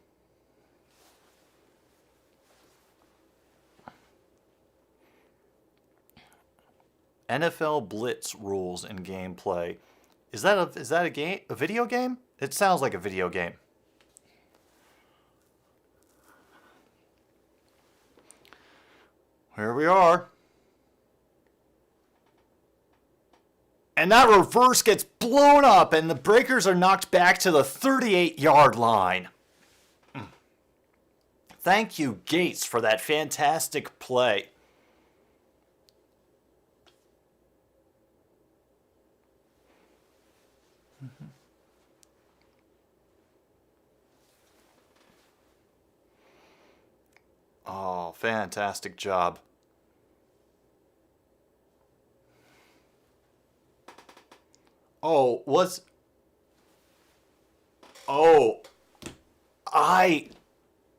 NFL blitz rules and gameplay. Is that a game? A video game? It sounds like a video game. Here we are. And that reverse gets blown up, and the Breakers are knocked back to the 38-yard line. Thank you, Gates, for that fantastic play. Oh, fantastic job. Oh,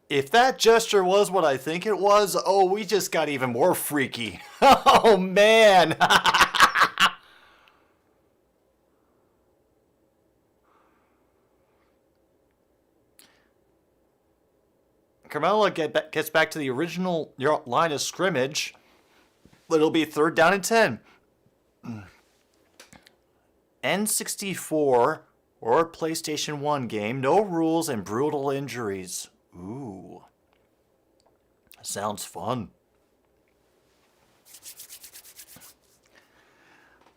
if that gesture was what I think it was, oh, we just got even more freaky. Oh, man. Carmelo gets back to the original line of scrimmage. It'll be 3rd down and 10. N64 or PlayStation 1 game. No rules and brutal injuries. Ooh. Sounds fun.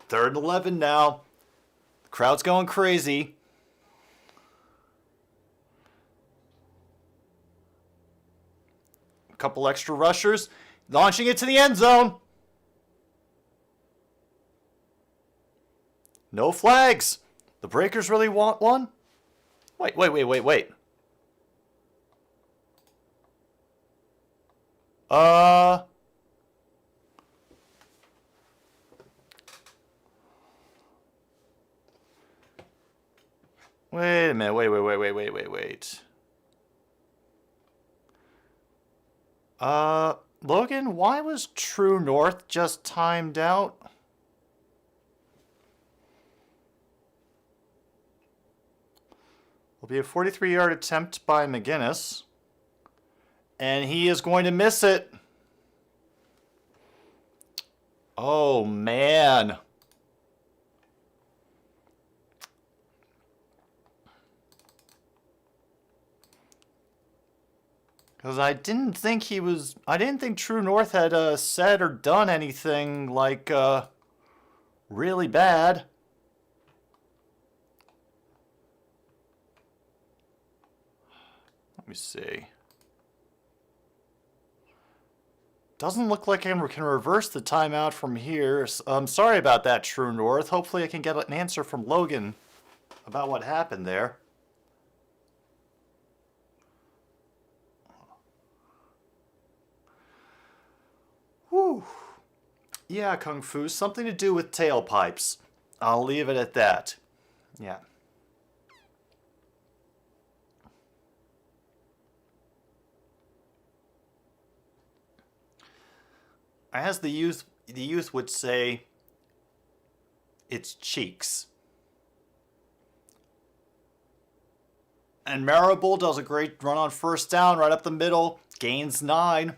3rd and 11 now. The crowd's going crazy. A couple extra rushers. Launching it to the end zone. No flags. The Breakers really want one? Wait. Wait a minute. Wait. Logan, why was True North just timed out? Will be a 43-yard attempt by McGinnis. And he is going to miss it. Oh, man. Because I didn't think True North had said or done anything like really bad. Let me see. Doesn't look like I can reverse the timeout from here. I'm sorry about that, True North. Hopefully I can get an answer from Logan about what happened there. Whew. Yeah, Kung Fu. Something to do with tailpipes. I'll leave it at that. Yeah. As the youth would say, it's cheeks. And Marable does a great run on 1st down right up the middle. Gains 9.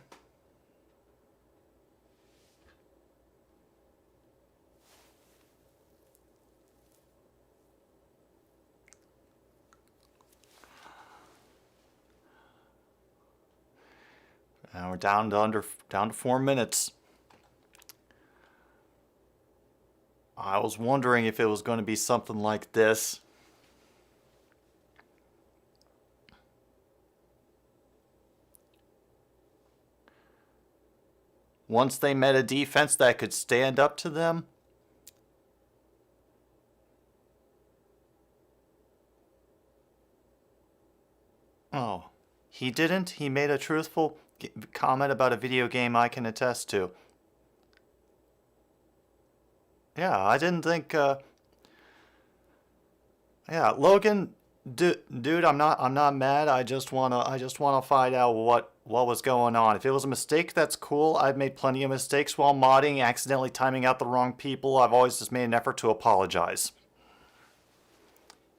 Now we're down to 4 minutes. I was wondering if it was going to be something like this. Once they met a defense that could stand up to them. Oh, he didn't? He made a truthful comment about a video game I can attest to. Yeah, I didn't think. Yeah, Logan, dude, I'm not mad. I just wanna find out what was going on. If it was a mistake, that's cool. I've made plenty of mistakes while modding, accidentally timing out the wrong people. I've always just made an effort to apologize.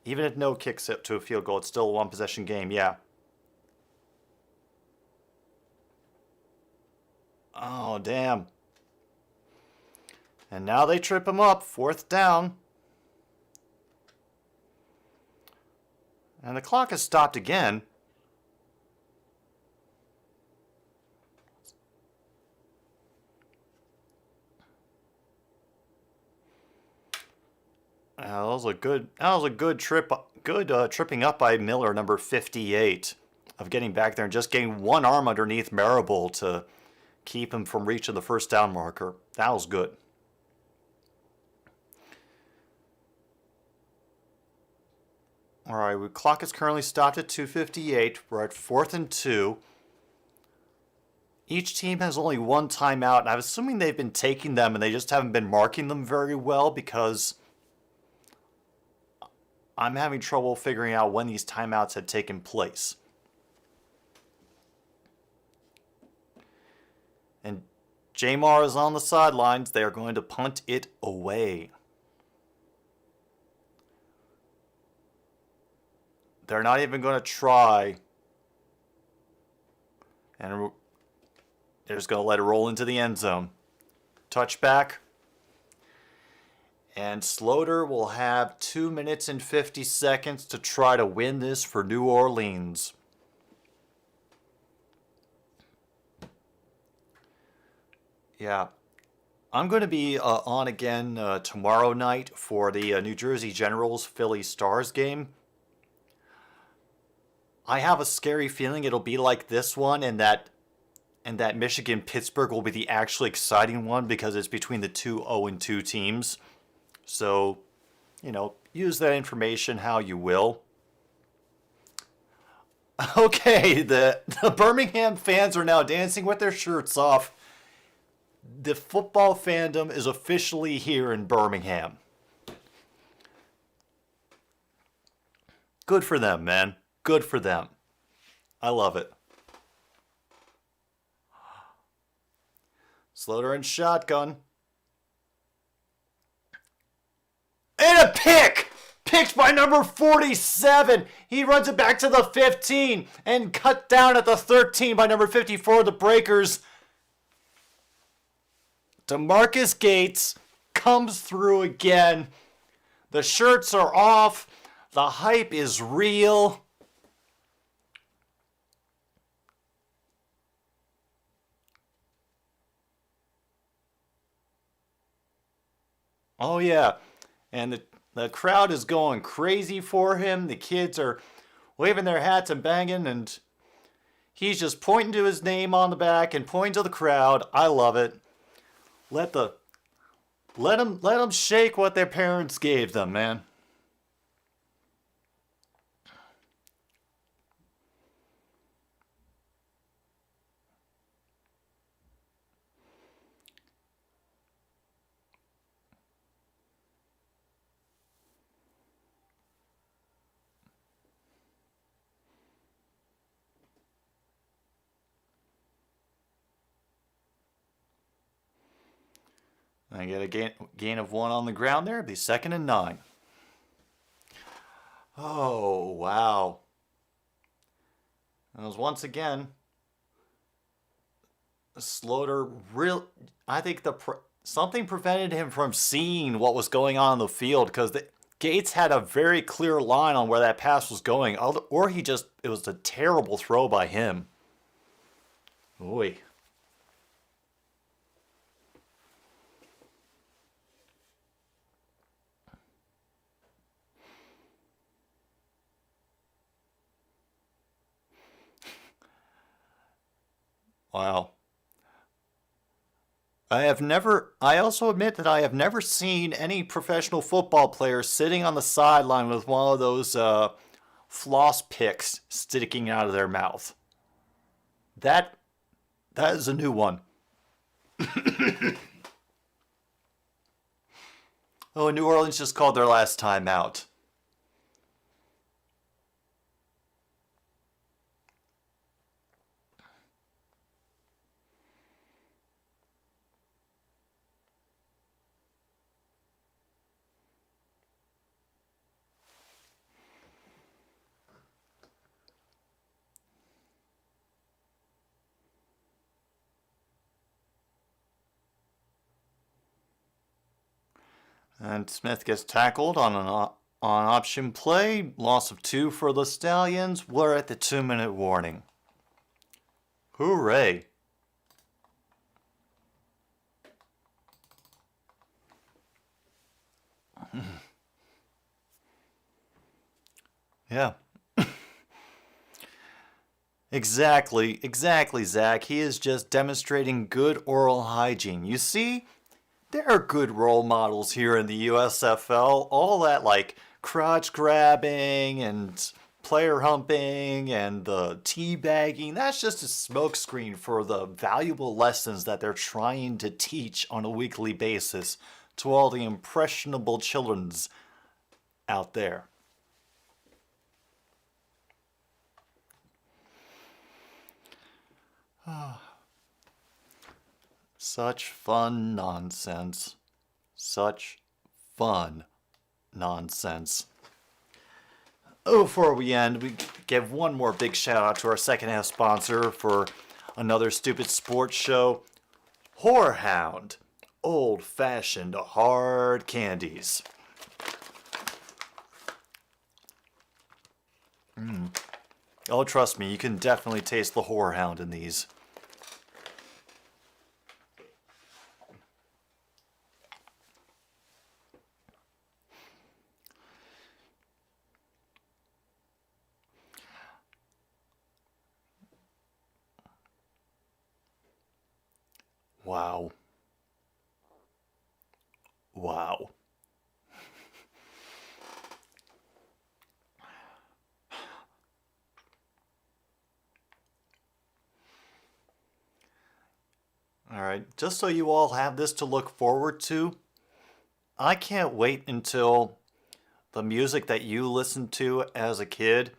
Even if no kicks it to a field goal, it's still a one-possession game. Yeah. Oh, damn. And now they trip him up. 4th down. And the clock has stopped again. That was a good tripping up by Miller, number 58, of getting back there and just getting one arm underneath Marable to keep him from reaching the 1st down marker. That was good. All right, the clock is currently stopped at 2:58. We're at 4th and 2. Each team has only one timeout, and I'm assuming they've been taking them and they just haven't been marking them very well, because I'm having trouble figuring out when these timeouts had taken place. And Jamar is on the sidelines. They are going to punt it away. They're not even going to try. And they're just going to let it roll into the end zone. Touchback. And Slaughter will have 2 minutes and 50 seconds to try to win this for New Orleans. Yeah. I'm going to be on again tomorrow night for the New Jersey Generals Philly Stars game. I have a scary feeling it'll be like this one, and that Michigan-Pittsburgh will be the actually exciting one, because it's between the two 0-2 teams. So, use that information how you will. Okay, the Birmingham fans are now dancing with their shirts off. The football fandom is officially here in Birmingham. Good for them, man. Good for them. I love it. Slaughter and shotgun. And a pick! Picked by number 47. He runs it back to the 15 and cut down at the 13 by number 54, the Breakers. DeMarcus Gates comes through again. The shirts are off. The hype is real. Oh, yeah. And the crowd is going crazy for him. The kids are waving their hats and banging, and he's just pointing to his name on the back and pointing to the crowd. I love it. Let them shake what their parents gave them, man. I get a gain of 1 on the ground there. It'll be 2nd and 9. Oh, wow. It was once again Slaughter. I think something prevented him from seeing what was going on in the field, because Gates had a very clear line on where that pass was going, or it was a terrible throw by him. Oy. Wow. I also admit that I have never seen any professional football player sitting on the sideline with one of those floss picks sticking out of their mouth. That is a new one. Oh, New Orleans just called their last time out. And Smith gets tackled on option play. Loss of 2 for the Stallions. We're at the 2-minute warning. Hooray! Yeah. Exactly, Zach. He is just demonstrating good oral hygiene. You see, there are good role models here in the USFL. All that, like, crotch grabbing and player humping and the teabagging, that's just a smokescreen for the valuable lessons that they're trying to teach on a weekly basis to all the impressionable childrens out there. Such fun nonsense. Such fun nonsense. Oh, before we end, we give one more big shout out to our second half sponsor for another stupid sports show, Whorehound. Old fashioned hard candies. Oh, trust me, you can definitely taste the Whorehound in these. Wow. Wow. Alright, just so you all have this to look forward to, I can't wait until the music that you listened to as a kid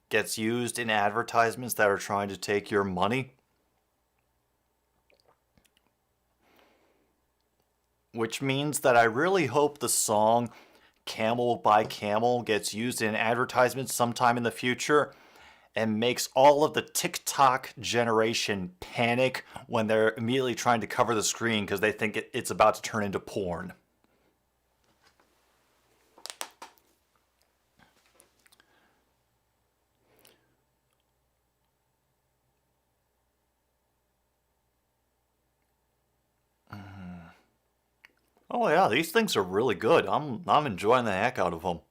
gets used in advertisements that are trying to take your money. Which means that I really hope the song Camel by Camel gets used in advertisements sometime in the future and makes all of the TikTok generation panic when they're immediately trying to cover the screen because they think it's about to turn into porn. Oh yeah, these things are really good. I'm enjoying the heck out of them.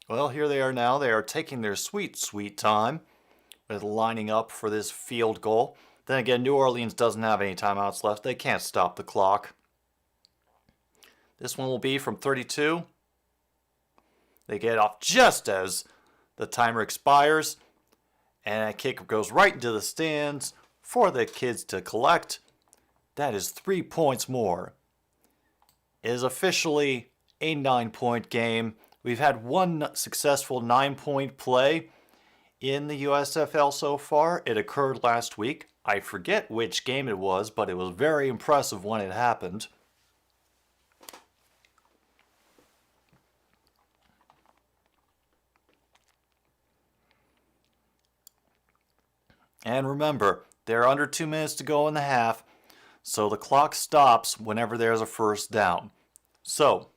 Well, here they are now. They are taking their sweet, sweet time with lining up for this field goal. Then again, New Orleans doesn't have any timeouts left. They can't stop the clock. This one will be from 32. They get off just as the timer expires. And a kick goes right into the stands for the kids to collect. That is 3 points more. It is officially a 9-point game. We've had one successful 9-point play in the USFL so far. It occurred last week. I forget which game it was, but it was very impressive when it happened. And remember, there are under 2 minutes to go in the half, so the clock stops whenever there's a first down. So,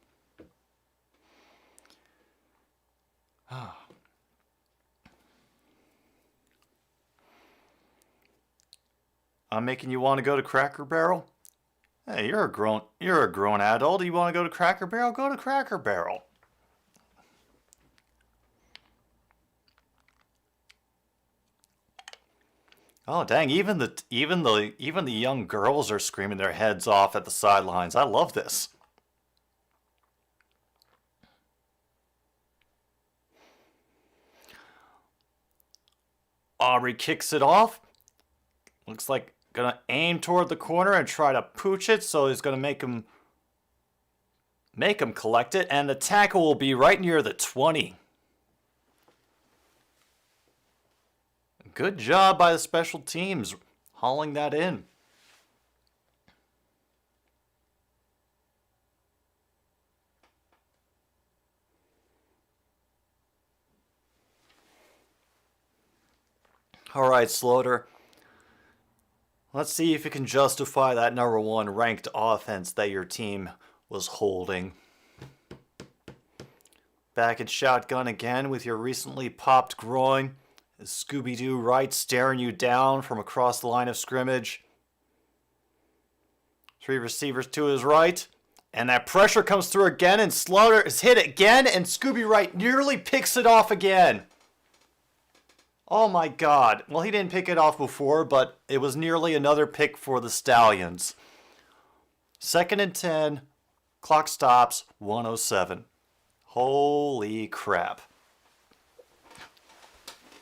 I'm making you want to go to Cracker Barrel? Hey, you're a grown adult. You want to go to Cracker Barrel? Go to Cracker Barrel. Oh dang! Even the young girls are screaming their heads off at the sidelines. I love this. Aubrey kicks it off. Looks like gonna aim toward the corner and try to pooch it. So he's gonna make him collect it, and the tackle will be right near the 20. Good job by the special teams hauling that in. All right, Slaughter. Let's see if you can justify that number 1 ranked offense that your team was holding. Back at shotgun again with your recently popped groin. Scooby-Doo right staring you down from across the line of scrimmage. 3 receivers to his right. And that pressure comes through again, and Slaughter is hit again, and Scooby Right nearly picks it off again. Oh my God. Well, he didn't pick it off before, but it was nearly another pick for the Stallions. 2nd and 10. Clock stops, 1:07. Holy crap.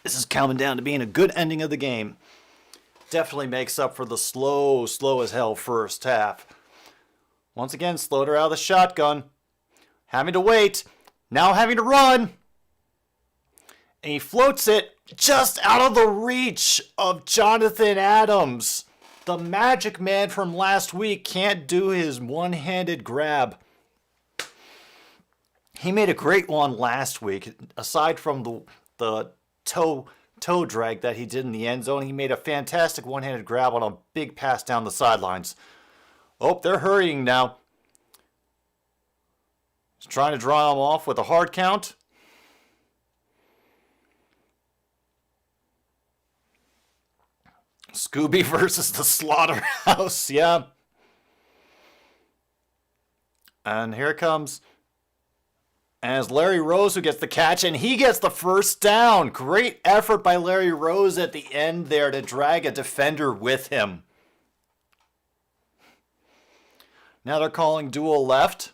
This is coming down to being a good ending of the game. Definitely makes up for the slow as hell first half. Once again, Slaughter out of the shotgun. Having to wait. Now having to run. And he floats it just out of the reach of Jonathan Adams. The magic man from last week can't do his one-handed grab. He made a great one last week. Aside from the toe drag that he did in the end zone, he made a fantastic one-handed grab on a big pass down the sidelines. Oh, they're hurrying now. He's trying to draw him off with a hard count. Scooby versus the Slaughterhouse, yeah. And here it comes. And it's Larry Rose who gets the catch, and he gets the first down. Great effort by Larry Rose at the end there to drag a defender with him. Now they're calling dual left.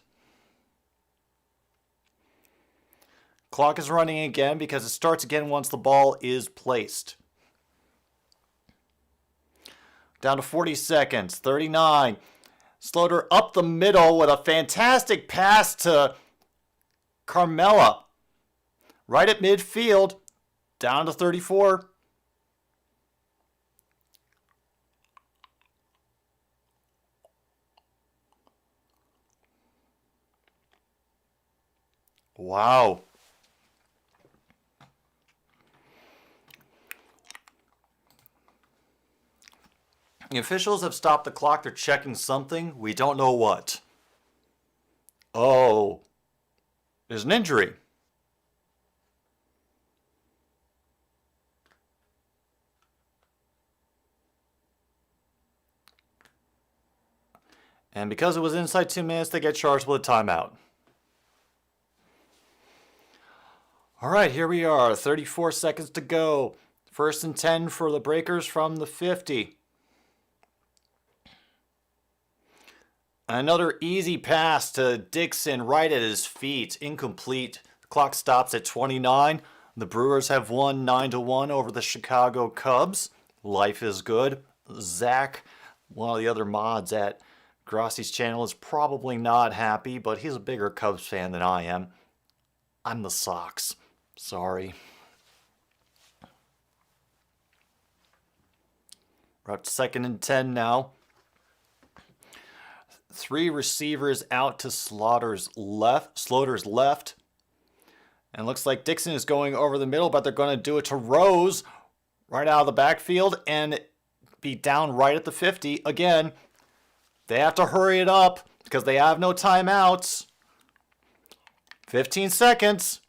Clock is running again because it starts again once the ball is placed. Down to 40 seconds, 39. Slaughter up the middle with a fantastic pass to Carmella. Right at midfield, down to 34. Wow. The officials have stopped the clock. They're checking something. We don't know what. Oh. There's an injury. And because it was inside 2 minutes, they get charged with a timeout. All right, here we are. 34 seconds to go. 1st and 10 for the Breakers from the 50. Another easy pass to Dixon right at his feet. Incomplete. The clock stops at 29. The Brewers have won 9-1 over the Chicago Cubs. Life is good. Zach, one of the other mods at Grossi's channel, is probably not happy, but he's a bigger Cubs fan than I am. I'm the Sox. Sorry. We're up to 2nd and 10 now. 3 receivers out to Slaughter's left. And looks like Dixon is going over the middle, but they're going to do it to Rose right out of the backfield and be down right at the 50 again. They have to hurry it up because they have no timeouts. 15 seconds.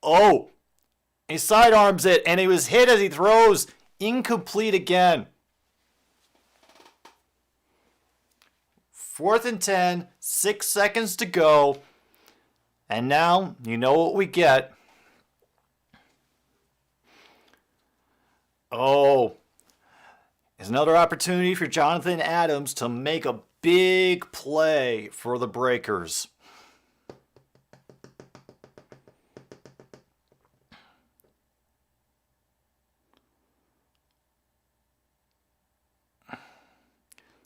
Oh, he sidearms it, and he was hit as he throws. Incomplete again. 4th and 10, 6 seconds to go. And now, you know what we get. Oh, there's another opportunity for Jonathan Adams to make a big play for the Breakers.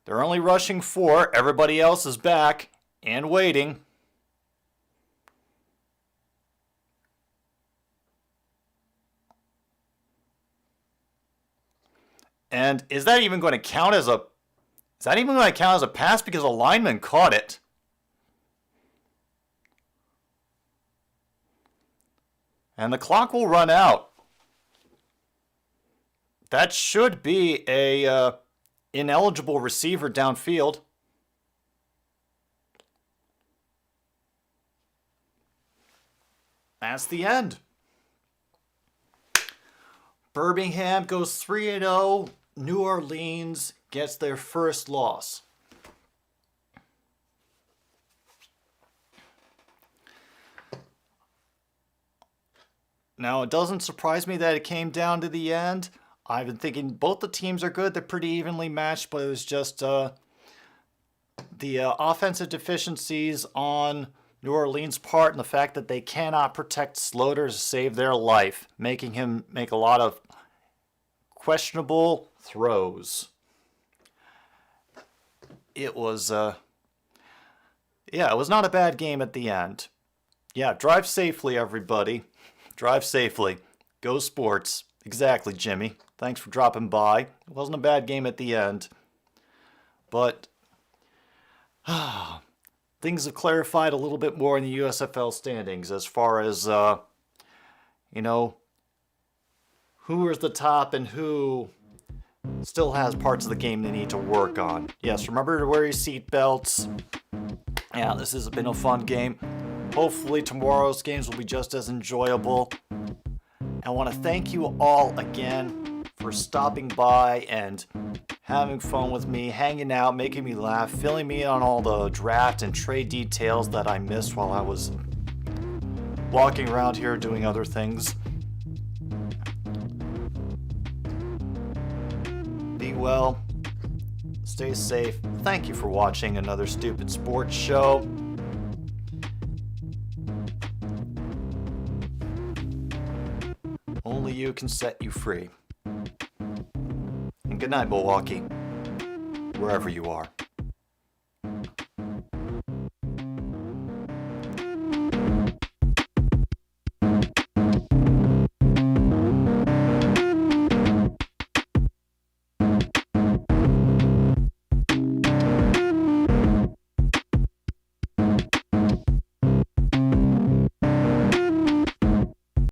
They're only rushing 4. Everybody else is back and waiting. And is that even going to count as a pass because a lineman caught it? And the clock will run out. That should be a ineligible receiver downfield. That's the end. Birmingham goes 3-0. New Orleans gets their first loss. Now, it doesn't surprise me that it came down to the end. I've been thinking both the teams are good. They're pretty evenly matched, but it was just the offensive deficiencies on New Orleans' part and the fact that they cannot protect Slaughter to save their life, making him make a lot of questionable throws. It was, it was not a bad game at the end. Yeah, drive safely, everybody. Drive safely. Go sports. Exactly, Jimmy. Thanks for dropping by. It wasn't a bad game at the end. But things have clarified a little bit more in the USFL standings as far as, who is the top and who still has parts of the game they need to work on. Yes, remember to wear your seatbelts. Yeah, this has been a fun game. Hopefully tomorrow's games will be just as enjoyable. I want to thank you all again for stopping by and having fun with me, hanging out, making me laugh, filling me in on all the draft and trade details that I missed while I was walking around here doing other things. Be well. Stay safe. Thank you for watching another stupid sports show. Only you can set you free. And good night, Milwaukee, wherever you are.